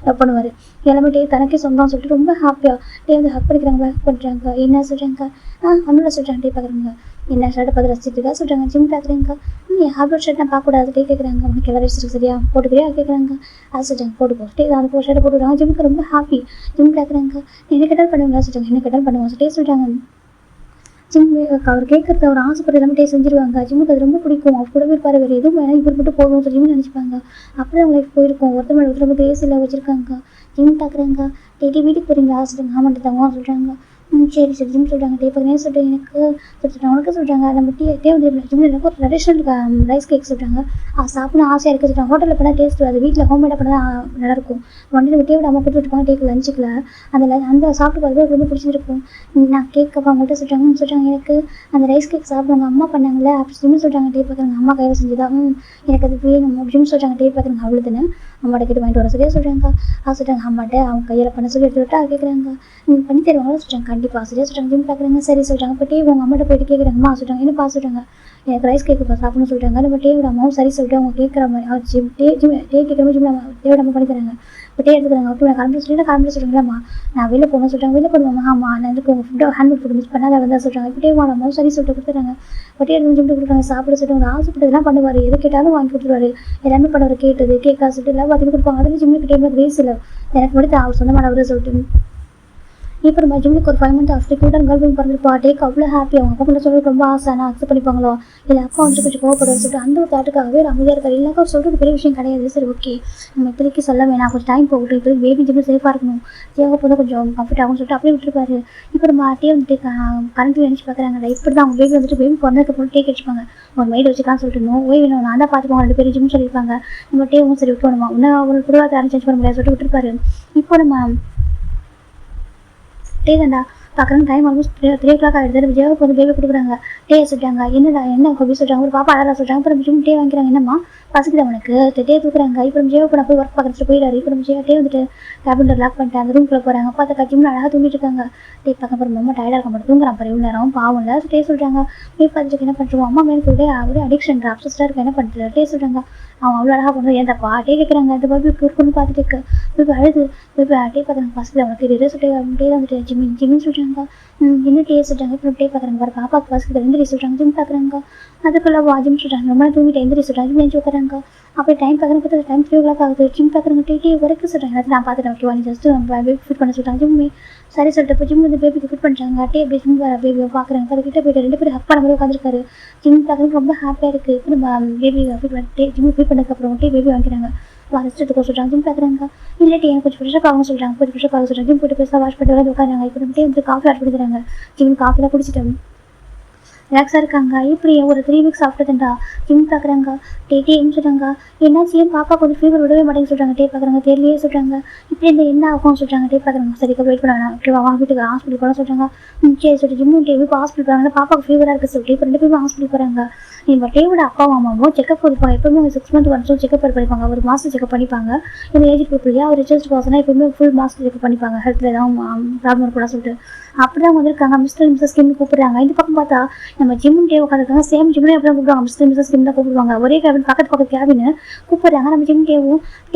லவ் பண்ணுவார். எல்லாமே டே தனக்கே சொந்தம் சொல்லிட்டு ரொம்ப ஹாப்பியாக டே வந்து ஹக் பண்ணிக்கிறாங்க, ஹக் பண்ணுறாங்க. என்ன சொல்கிறாங்க ஒன்றும் சொல்கிறாங்க. டே பார்க்குறாங்க என்ன ஷர்ட்டை பார்த்து ரசிச்சுட்டு இருக்கா சொல்கிறாங்க. ஜிம் பார்க்குறீங்க நீ ஹாப்லோட் ஷர்ட் நான் பார்க்கக்கூடாது டே கேட்குறாங்க. உனக்கு எல்லாம் ரெஸ்ட் இருக்கு சரியா போட்டுக்கிறியா கேட்குறாங்க. அது சொல்கிறாங்க போட்டுக்கோ. டே அந்த ஷர்ட்டை போட்டுவிடுறாங்க. ஜிம்முக்கு ரொம்ப ஹாப்பி. ஜிம் பார்க்குறாங்க என்ன கேட்டால் பண்ணுவீங்களா சொல்கிறாங்க. என்ன கேட்டால் பண்ணுவோம் டே சொல்கிறாங்க. ஜிம் அவர் கேட்குறது அவர் ஆசைப்பட்டு எல்லாமே டே செஞ்சுருவாங்க. ஜிம்முக்கு அது ரொம்ப பிடிக்கும். அவர் கூடவே இருப்பார், வேறு எதுவும் வேணால் இவர் மட்டும் போதும் சொல்லி ஜிம்னு நினச்சிப்பாங்க. அப்படியே அவங்க லைஃப் போயிருக்கும். ஒருத்தர் மேலே ஒருத்தர் ரொம்ப கிரேஸில் வச்சுருக்காங்க. ஜிம் பார்க்குறாங்க. டே வீட்டுக்கு போகிறீங்களா சொல்கிறாங்க. ஆமாட்டு தாங்க சொல்கிறாங்க. சரி சரி ஜிம் சொல்கிறாங்க. டே பார்க்குறேன் சொல்லிட்டு எனக்கு சொல்லிட்டு உனக்கு சொல்கிறாங்க. நம்ம டே வந்து ஜிம்மில் எனக்கு ஒரு ட்ரெடிஷ்னல் ரைஸ் கேக் சொல்கிறாங்க. சாப்பிடணும் ஆசையாக இருக்குது சொல்கிறாங்க. ஹோட்டலில் பண்ணால் டேஸ்ட் வராது, வீட்டில் ஹோம்மேடாக பண்ணால் நல்லாயிருக்கும். வண்டியில் டே விட அம்மா கொடுத்து விட்டுருப்பாங்க டேக்கு லஞ்சுக்கில். அந்த சாப்பிட்டு பார்த்து ரொம்ப பிடிச்சிருக்கும். நான் கேக் அப்பா அவங்கள்ட்ட சொல்கிறாங்க எனக்கு அந்த ரைஸ் கேக் சாப்பிடுவாங்க அம்மா பண்ணாங்களே அப்படி ஜிம் சொல்கிறாங்க. டே பார்க்குறாங்க அம்மா கையில் செஞ்சுதான் எனக்கு அது வேணும் அப்படின்னு சொல்கிறாங்க. டே பார்க்குறாங்க அவ்வளோதானே அம்மாட்ட கேட்டு வாங்கிட்டு வர சரியா சொல்கிறாங்க. சொல்கிறாங்க அம்மாட்ட அவங்க கையில் பண்ண சொல்லி எடுத்துக்கிட்டா கேட்குறாங்க. நீங்கள் பண்ணி தருவாங்களா சொல்கிறாங்க. கண்டிப்பாக சரியா சொல்கிறாங்க. ஜிம் பார்க்குறாங்க சரி சொல்கிறாங்க. இப்போ டே உங்கள் அம்மாட்ட போயிட்டு கேட்குறாங்க. அம்மா சொல்கிறாங்க என்னப்பா சொல்கிறாங்க. எனக்கு ரைஸ் கேக்கு சாப்பிடணும்னு சொல்கிறாங்க. நம்ம டேவோட அம்மாவும் சரி சொல்லிட்டு அவங்க கேட்குற மாதிரி அவர் டே கேட்குற மாதிரி ஜிம் டேவோட அம்மா பண்ணி தராங்க. இப்போ டே எடுத்துக்கிறாங்க. ஓகே நான் கிளம்பி சொல்லிட்டு கிளம்பி சொல்கிறாங்களாம்மா நான் வெளில போகணும்னு சொல்கிறாங்க. வெளில போடுவாங்க ஆமாம் நான் வந்து உங்கள் ஃபுட்டை ஹேண்ட்மேட் ஃபுட் மிஸ் பண்ணாத வந்தால் சொல்கிறாங்க. இப்போ டேவோட அம்மாவும் சரி சொல்லிட்டு கொடுத்துறாங்க. இப்போ டே எடுத்து ஜிம்ட்டு கொடுக்குறாங்க. சாப்பிட சொல்லிட்டு அவங்க ஆசைப்பட்டதெல்லாம் பண்ணுவார், எது கேட்டாலும் வாங்கி கொடுத்துருவாரு. எல்லாமே பண்ணுவார், கேட்டது கேட்கா சொல்லிட்டு எல்லாம் பார்த்துட்டு கொடுப்பாங்க. அதில் ஜிம்முக்கு டேமில் கிரேஸ் இல்லை எனக்கு மட்டும் அவர் சொந்தமானவர் சொல்லிட்டு. இப்போ நம்ம ஜிம்முக்கு ஒரு 5 months ஆஃப்டர் கூட கேர்ள் பிறந்திருப்பா. டேக்கு அவ்வளோ ஹாப்பி. அவங்க அப்பா பண்ண சொல்லி ரொம்ப ஆசை நான் அக்செப்ட் பண்ணிப்பாங்களோ இல்லை அப்பா வந்து கொஞ்சம் கோவப்படுவார் சொல்லிட்டு அந்த ஒரு தாட்டுக்காகவே அமைதியாக இருக்காரு. இல்லைக்கா அவர் சொல்கிறது பெரிய விஷயம் கிடையாது. சரி ஓகே நம்ம இப்போதைக்கு சொல்ல வேணாம், கொஞ்சம் டைம் போகட்டும், இப்போ பேபி ஜிம்மில் சேஃபாக இருக்கணும், தேவை போதும் கொஞ்சம் கம்ஃபர்ட் ஆகும்னு சொல்லிட்டு அப்படியே விட்டுருப்பாரு. இப்போ நம்ம டே வந்துட்டு கரண்ட்டில் நினச்சி பார்க்குறாங்க. இப்படி தான் அவங்க பேபி வந்துட்டு பேபி பிறந்ததுக்கப்புறம் டே வச்சுப்பாங்க. ஒரு மெய்டு வச்சுக்கலாம் சொல்லிட்டு ஓய் வேணும் நான் தான் பார்த்துப்பாங்க 2 பேரும் ஜிம் சொல்லியிருப்பாங்க. நம்ம டேவும் சரி விட்டு நம்ம இன்னும் அவங்களுக்கு கூட யாரும் சேஞ்ச் பண்ண முடியாது சொல்லிட்டு விட்டுருப்பாரு. இப்போ நம்ம டே தாண்டா பார்க்குறாங்க. டைம் ஆல்மோஸ்ட் 3 o'clock ஆகிடுது. விஜயாவுக்கு வந்து பேபி கொடுக்குறாங்க. டே சொல்லிட்டாங்க என்னடா என்ன ஹாபி சொல்கிறாங்க. ஒரு பாப்பா அழகா சொல்கிறாங்க. அப்புறம் ஜிம் டே வாங்கிக்கிறாங்க. என்னம்மா பசிக்குது அவனுக்கு டே தூக்குறாங்க. இப்போ நம்ம ஜியோக்கு நான் போய் ஒர்க் பார்க்குறதுட்டு போயிடாரு. இப்போ நம்ம டே வந்துட்டு கேபினில் லாக் பண்ணிட்டு அந்த ரூம்குள்ளே போகிறாங்க. பார்த்தா ஜிம்மில் அழகாக தூங்கிட்டு இருக்காங்க. டே பார்க்க அப்புறம் ரொம்ப டயர்டாக இருக்க மாட்டேன் தூங்குறான் பாரு இவ்வளோ நேரம் பாவம் இல்லை. டே சொல்கிறாங்க போய் பார்த்துட்டு என்ன பண்ணுறோம் அம்மா மேலே சொல்லிட்டு அவரே அடிக்ஷன் அப்சஸ்டாக இருக்க என்ன பண்ணுறது. டே சொல்கிறாங்க அவன் அவ்வளோ அழகாக பண்ணுறது ஏன்டப்பா டே கேட்குறாங்க. அந்த பாபி இருக்குன்னு பார்த்துட்டு இருக்கு போய் அழுது போய் டே பார்க்குறாங்க பசிக்குது அவனுக்கு டே சொல்லிட்டு டே வந்துட்டு ஜிம்மின்னு சொல்கிறாங்க. என்ன டே சொல்கிறாங்க. இப்போ டே பார்க்குறாங்க பாரு பாப்பாவுக்கு பசிக்குது எந்திரி சொல்கிறாங்க. ஜிம் பார்க்குறாங்க. அதுக்குள்ளே ஜிம் சொல்கிறாங்க ரொம்ப தூங்கிட்டு எந்திரி சொல்கிறாங்க. ஜிம் நினச்சி உட்காராங்க. அப்படி டைம் பார்க்குறப்ப டைம் 3 o'clock ஆகுது. ஜிம் பார்க்குறாங்க. டே வரைக்கும் சொல்கிறாங்க நான் பார்த்துட்டேன் ஓகேவா நீ ஜஸ்ட்டு நம்ம பேபி ஃபிட் பண்ண சொல்கிறாங்க. ஜிம்மி சரி சொல்லிட்டு இப்போ ஜிம் வந்து பேபிக்கு ஃபிட் பண்ணுறாங்க. டே அப்படி ஜிம் பேபியை பார்க்குறாங்க. அதுக்கிட்ட போய்ட்டு 2 பேரும் ஹக் பண்ண மாதிரி உட்காந்துருக்காரு. ஜிம் பார்க்குறதுக்கு ரொம்ப ஹாப்பியாக இருக்குது. இப்போ நம்ம பேபி ஃபிட் பண்ணி ஜிம் ஃபிட் பண்ணதுக்கப்புறம் டே பேபி வாங்கிக்கிறாங்க. ரெஸ்ட் எடுத்துக்க சொல்கிறாங்க. ஜிம் பார்க்குறாங்க. இல்லாட்டி எனக்கு கொஞ்சம் ஃப்ரெஷ்ஷாக ஆகும் சொல்கிறாங்க. கொஞ்சம் ஃப்ரெஷ்ஷாக ஆக சொல்கிறாங்க. ஜிம் போய்ட்டு பெருசாக வாஷ் பண்ணிட்டு வந்து உட்காராங்க. இப்போ நம்ம டே வந்து காஃபி ஆட் பண்ணிக்கிறாங்க. ஜிம் காஃபிலாம் குடிச்சிட்டோம் ரிலாக்ஸாக இருக்காங்க. இப்படி ஒரு 3 weeks ஆஃப்டர்டா ஜிம் பார்க்குறாங்க. டேன்னு சொல்கிறாங்க என்னாச்சு ஏன் பாப்பா கொஞ்சம் ஃபீவர் விடவே மாட்டேன்னு சொல்கிறாங்க. டே பார்க்குறாங்க தெரியலையே சொல்கிறாங்க. இப்படி இந்த என்ன ஆகும்னு சொல்கிறாங்க. டே பார்க்குறாங்க சரிக்கா வெயிட் பண்ண வேணாம் ஓகேவா வீட்டுக்கு ஹாஸ்பிட்டல் போக சொல்கிறாங்க. சரி சொல்லிட்டு ஜிம்மு டே இப்போ ஹாஸ்பிட்டல் போகிறாங்க. பாப்பாவுக்கு ஃபீவராக இருக்குது சொல்லிட்டு இப்போ 2 பேரும் ஹாஸ்பிட்டல் போகிறாங்க. இப்போ டேவோட அப்பா அம்மாவும் செக்அப் பண்ணிப்பாங்க. எப்பவுமே 6 months ஒன்ஸ் செக்அப் பண்ணிப்பாங்க. ஒரு மாதம் செக்அப் பண்ணிப்பாங்க. இந்த ஏஜ் குரூப்லையா ஒரு ரிச்சர்ஸ் பர்சனாக எப்பவுமே ஃபுல் மாதம் செக்அப் பண்ணிப்பாங்க. ஹெல்த்தில் ஏதாவது ப்ராப்ளம் கூட சொல்லிட்டு அப்படிதான் வந்திருக்காங்க. மிஸ்டர் மிஸ்ஸஸ் கிம்னு கூப்பிடுறாங்க. இந்த பக்கம் பார்த்தா நம்ம ஜிம்மும் டே உட்காந்துருக்காங்க. சேம் ஜிம்லேயே அப்படியே கூப்பிடுவாங்க. மிஸ்டர் மிஸ்ஸஸ் கிம் தான் கூப்பிடுவாங்க. ஒரே கேபின் பக்கத்து கேபின் கூப்பிடுறாங்க. நம்ம ஜிம் டேவும்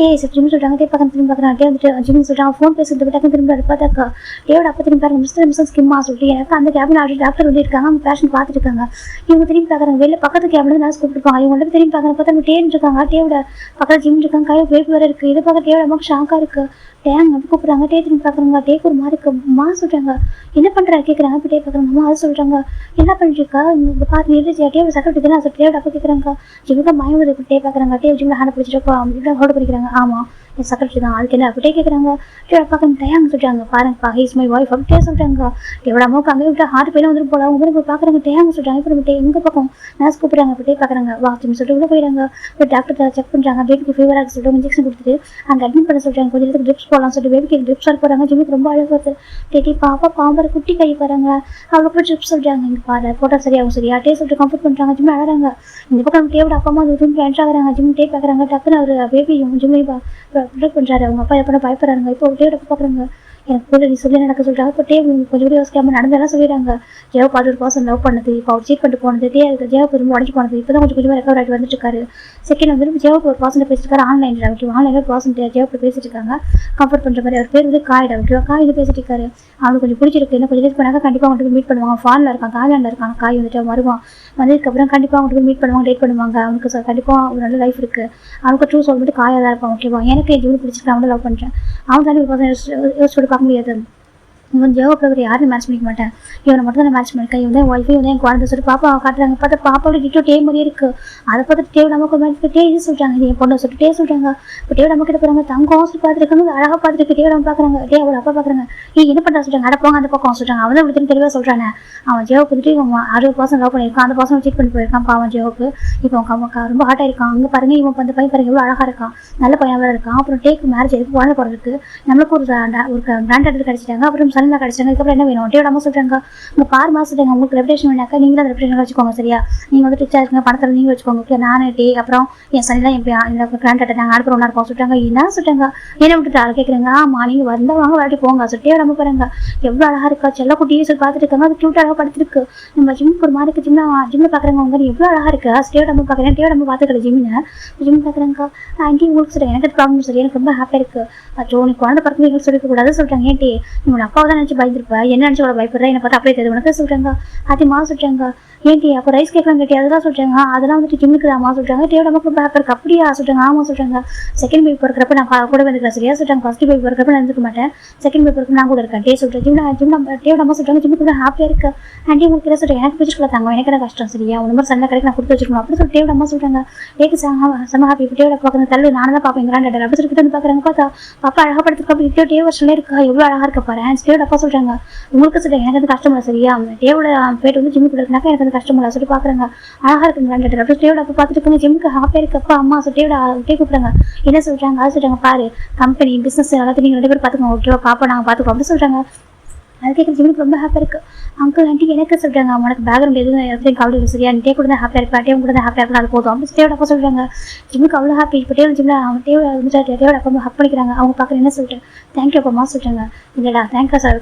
ஜிம் சொல்றாங்க. டே பக்கம் திரும்பி பார்க்குறாங்க. டே வந்துட்டு ஜிம் சொல்றாங்க. ஃபோன் பேசுறது டக்குன்னு திரும்பி பார்த்தாக்கா டேவோட அப்பா திரும்பி பாருங்க. மிஸ்டர் மிஸ்ஸஸ் கிம்மா சொல்லிட்டு எனக்கு அந்த கேபின் ஆல்ரெடி டாக்டர் வந்து இருக்காங்க. அவங்க பேஷண்ட் பார்த்துட்டு இருக்காங்க. இவங்க திரும்பி பார்க்குறாங்க. வெளில பக்கத்து கேபின் நர்ஸ் கூப்பிட்டுருப்பாங்க. இவங்க திரும்பி பார்க்குறாங்க. பார்த்தா நம்ம டேன்னு இருக்காங்க. டேவோட பக்கத்தில் ஜிம் இருக்காங்க. கையில் பேபி வேற இருக்கு. இதை பார்க்க டேவோட நமக்கு ஷாக்கா இருக்கு. டேங்க அப்படி கூப்பிட்றாங்க. டே திரும்பி பார்க்குறாங்க. டேக்கு ஒரு மாதிரி இருக்கு. அம்மா சொல்றாங்க. என்ன பண்றாரு கேட்குறாங்க. இப்போ டே பார்க்குறாங்க. அம்மா அது சொல்றாங்க. என்ன பண்ணிருக்கா இங்க பார்த்து நிறுத்தி டேவோட சக்கரை தான் டேவோட அப்பா கேட்குறாங்க. ஜிம்முக்கு மயம் வருது. டே பார்க்குறாங்க. டே ஜிம்ல ஹேண்ட் பிடிச்சிருக்கா அப்படின்னு ஹோல்டு பண்ணிக்கிறாங்க. ஆமா என் செக்ரட்டரி தான். அதுக்கு என்ன அப்படியே கேட்குறாங்க. டேவோட பார்க்க டேங்க சொல்றாங்க. பாருங்கப்பா ஹீஸ் மை ஒய்ஃப் அப்படியே சொல்றாங்க. டேவோட அம்மாவுக்கு அங்கே விட்டு ஹார்ட் பெயினாக வந்துட்டு போல. அவங்க போய் பார்க்குறாங்க. டேங்க சொல்றாங்க. இப்போ நம்ம டே எங்க பக்கம் நர்ஸ் கூப்பிடுறாங்க. அப்படியே பார்க்குறாங்க. வா ஜிம் சொல்லிட்டு உள்ள போயிடுறாங்க. இப்போ டாக்டர் செக் பண்ணுறாங்க. பேபிக்கு ஃபீவராக சொல்லிட்டு இன்ஜெக்ஷன் கொடுத்துட்டு அங்கே அட்மிட் பண்ண சொல்றாங்க. கொஞ்சம் நேரத்துக்கு ட்ரிப்ஸ் போடலாம் சொல்லிட்டு பேபிக்கு ட்ரிப்ஸ் ஆட போகிறாங்க. ஜிம்முக்கு ரொம்ப அழகாக வருது. டேட்டி பாப்பா பாம்பரை குட்டி கை பாருங்க. அவளுக்கு ட்ரிப்ஸ் சொல்றாங்க. இங்கே பாரு போட்டால் சரியாகும் சரியா டே சொல்லிட்டு கம்ஃபர்ட் பண்ணுறாங்க. ஜிம் அழகாங்க. இந்த பக்கம் டேவோட அப்பா அம்மா ரூம் என்ட்ரு ஆகிறாங்க. ஜிம் டே பார்க்குறாங்க. டக்குன்னு அவர் பேபியும் ஜிம்மையும் ப்ரொடெக்ட் பண்ணுறாரு. அவங்க அப்பா எப்போ பயப்படுறாங்க. இப்போ டேவோட பார்க்குறாங்க. எனக்கு கூட நீ சொல்லி நடக்க சொல்றாங்க. இப்போ டே கொஞ்சம் கூட யோசிக்காம நடந்தெல்லாம் சொல்லிடுறாங்க. ஜெயோ பாட்டு ஒரு பர்சன் லவ் பண்ணது. இப்போ அவர் சீட் பண்ணிட்டு போனது. ஜெயோ ரொம்ப உடஞ்சி போனது. இப்போ தான் கொஞ்சம் ரெக்கவர் ஆகிட்டு வந்துட்டு இருக்காரு. செகண்ட் வந்து ஜெயோ ஒரு பர்சன் பேசிட்டு இருக்காரு. ஆன்லைனில் பர்சன் ஜெயோ பேசிட்டு இருக்காங்க. கம்ஃபர்ட் பண்ணுற மாதிரி. அவர் பேர் வந்து காயிட காய் இது பேசிட்டு இருக்காரு. அவனுக்கு கொஞ்சம் பிடிச்சிருக்கு. என்ன கொஞ்சம் பண்ணாங்க. கண்டிப்பாக அவங்களுக்கு மீட் பண்ணுவாங்க. ஃபாரினில் இருக்காங்க. தாய்லாண்டில் இருக்காங்க. காய் வந்துட்டு வருவான். வந்ததுக்கப்புறம் கண்டிப்பாக அவங்களுக்கு மீட் பண்ணுவாங்க. டேட் பண்ணுவாங்க. அவனுக்கு கண்டிப்பாக ஒரு நல்ல லைஃப் இருக்கு. அவனுக்கு ட்ரூ சொல்லிட்டு காயாக தான் இருப்பான். ஓகேவா எனக்கு என் ஜீவன் பிடிச்சிருக்கு. அவனை லவ் பண்ணுறேன். அவன் தாண்டி ஒரு பர்சன் யோசிச்சு பார்க்க முடியாது. இவன் ஜெயோ பிளவர் யாரும் மேட்ச் பண்ணிக்க மாட்டேன். இவனை மட்டும் தான் மேட்ச் பண்ணிருக்கேன். இவன் ஒய்ஃபை வந்து என் குழந்தை சொல்லிட்டு பாப்பா காட்டுறாங்க. பார்த்தா பாப்பாவோட டிட்டோ டே மாதிரியே இருக்கு. அதை பார்த்துட்டு டேவ் நமக்கு மேட்ச் டே இது சொல்றாங்க. இது என் பொண்ணை சொல்லிட்டு டே சொல்றாங்க. இப்போ டேவ் நம்ம கிட்ட போறாங்க. தங்கம் சொல்லி பார்த்துருக்காங்க. அழகா பார்த்துருக்கு. டேவ் நம்ம பார்க்குறாங்க. டே அவளை அப்பா பார்க்குறாங்க. என்ன பண்ணுறா சொல்றாங்க. அடப்போங்க அந்த பக்கம் சொல்றாங்க. அவன் தான் இப்படி தெளிவாக சொல்றானே. அவன் ஜெயோ கொடுத்துட்டு இவன் 60% லவ் பண்ணியிருக்கான். அந்த பர்சன் சீட் பண்ணி போயிருக்கான். பாவன் ஜெயோக்கு இப்போ அவங்க ரொம்ப ஹாட்டாக இருக்கான். அங்கே பாருங்க இவன் அந்த பையன் பாருங்க எவ்வளோ அழகா இருக்கான். நல்ல பையன் வேறு இருக்கான். அப்புறம் டேக்கு மேரேஜ் எதுக்கு குழந்தை பிறகு நம்மளுக்கு ஒரு கிராண்ட் ஆர்டர் கிடைச்சிட்டாங்க. அப்புறம் சலனா கிடைச்சாங்க. இதுக்கப்புறம் என்ன வேணும். டேவோட அம்மா சொல்றாங்க. உங்க பாரு மாசம் சொல்றாங்க. உங்களுக்கு ரெப்யூட்டேஷன் வேணாக்கா நீங்களும் அந்த ரெப்யூட்டேஷன் வச்சுக்கோங்க சரியா. நீங்க வந்து ரிச்சா இருக்குங்க. பணத்தில் நீங்க வச்சுக்கோங்க. ஓகே நானே டே அப்புறம் என் சனிலாம் என் கிராண்ட் ஆர்டர் நாங்கள் அடுத்த ஒன்றா இருப்போம் சொல்றாங்க. என்ன சொல்றாங்க. என்ன விட்டுட்டு ஆள் கேட்குறேங்க. ஆமா நீங்க வந்தா வாங்க விளையாட்டி போங்க சொல்லிட்டே நம்ம பாருங்க. எவ்வளோ அழகா இருக்கா. செல்ல குட்டியே சொல்லி பார்த்துட்டு இருக்காங்க. அது கியூட் அழகா படுத்துருக்கு. நம்ம ஜிம்முக்கு ஒரு மாதிரி ஜிம்ல பாக்குறாங்க. அவங்க எவ்வளோ அழகா இருக்கு. ஸ்டேவ் நம்ம பாக்குறேன். டேவ் நம்ம பார்த்துக்கல ஜிம் பாக்குறாங்க. ஆண்டி உங்களுக்கு சொல்றேன். எனக்கு ப்ராப்ளம் சரி. எனக்கு ரொம்ப ஹாப்பியா இருக்கு. அச்சோ நீ குழந்தை பறக்க எங்களுக்கு சொல்லிக்க கூடாது சொல்றாங்க. ஏன்டி உங்களோட அப்பாவை தான் நினைச்சு பயந்துருப்ப. என்ன நினைச்சு அவ்வளோ பயப்படுறேன். என்னை பார்த்து அப்படியே தெரியுது உனக்கு சொல்றாங்க. அதிகமாக சொல்றாங்க. ஏன்டி அப்போ ரைஸ் கேட்கலாம் கேட்டி அதெல்லாம் சொல்றாங்க. அதெல்லாம் வந்துட்டு ஜிம்முக்கு அம்மா சொல்றாங்க. டேவோட நமக்கு ரொம்ப ஹாப்பியா இருக்கு. அப்படியா சொல்றாங்க. ஆமா சொல்றாங்க. செகண்ட் பேபி பிறக்கிறப்ப நான் கூட வந்துருக்கேன் சரியா சொல்றாங்க. ஃபர்ஸ்ட் பேபி பிறக்கிறப்ப நான் இருக்க மாட்டேன். செகண்ட் பேபி பிறகு நான் கூட இருக்கேன். டே சொல்றேன். டேவோட அம்மா சொல்றாங்க. ஜிம்முக்கு கூட ஹாப்பியா இருக்கு. ஆண்டி உங்களுக்கு என்ன சொல்றேன். எனக்கு பிடிச்சிக்கல தாங்க. எனக்கு என்ன கஷ்டம் சரியா. ஒரு மாதிரி சண்டை கிடைக்க நான் கொடுத்து வச்சிருக்கணும் அப்படி சொல்லிட்டு டேவோட அம்மா சொல்றாங்க. டேக்கு செம ஹாப்பி. இப்போ டேவோட பார்க்குற தள்ளு நானும் தான் பார்ப்பேன். கிராண்ட் ஆர்டர் அப்படி சொல்லிட்டு வந்து பார்க்குறாங்க. பார்த்தா பாப்பா அழகா படுத்துருக்கு. அப்படி டே வருஷம்ல இருக்கா. எவ்வளோ அழகா இருக்க பாரு. டேவோட அப்பா சொல்றாங்க. உங்களுக்கு சொல்றேன். எனக்கு வந்து கஷ்டம் இல்லை சரியா. டேவோட பேர் வந்து ஜிம்முக்கு இருக்குனாக்கா எனக்கு வந்து கஷ்டம் இல்லை சொல்லிட்டு பார்க்குறாங்க. அழகா இருக்கு கிராண்ட் ஆர்டர் அப்படி டேவோட அப்பா பார்த்துட்டு இருக்காங்க. ஜிம்முக்கு ஹாப்பியா இருக்கு. அப்பா அம்மா டேவோட டே கூப்பிடுறாங்க. என்ன சொல்றாங்க. அது சொல்றாங்க. பாரு கம்பெனி பிசினஸ் எல்லாத்தையும் நீங்க 2 பேரும் பார்த்துக்கோங்க. ஓகேவா பாப்பா நாங்கள் பார்த்துக்கோம் அப்படி சொல்றாங்க. அது கேட்குற ஜிம்முக்கு ரொம்ப ஹாப்பியாக இருக்கு. அங்கிள் ஆண்டி எனக்கு சொல்றாங்க. அவனுக்கு பேக்ரவுண்ட் எதுவும் எல்லாத்தையும் கவலை இல்லை சரியா. டே கூட தான் ஹாப்பியாக இருப்பா. டேவும் கூட தான் ஹாப்பியாக இருக்கலாம். அது போதும் அப்படி டேவோட அப்பா சொல்றாங்க. ஜிம்முக்கு அவ்வளோ ஹாப்பி. இப்போ டேவ் ஜிம்ல அவன் டேவோட அப்பா ஹக் பண்ணிக்கிறாங்க. அவங்க பார்க்குற என்ன சொல்லிட்டு தேங்க்யூ அப்பா சொல்றாங்க. இல்லடா தேங்க்யூ சார்.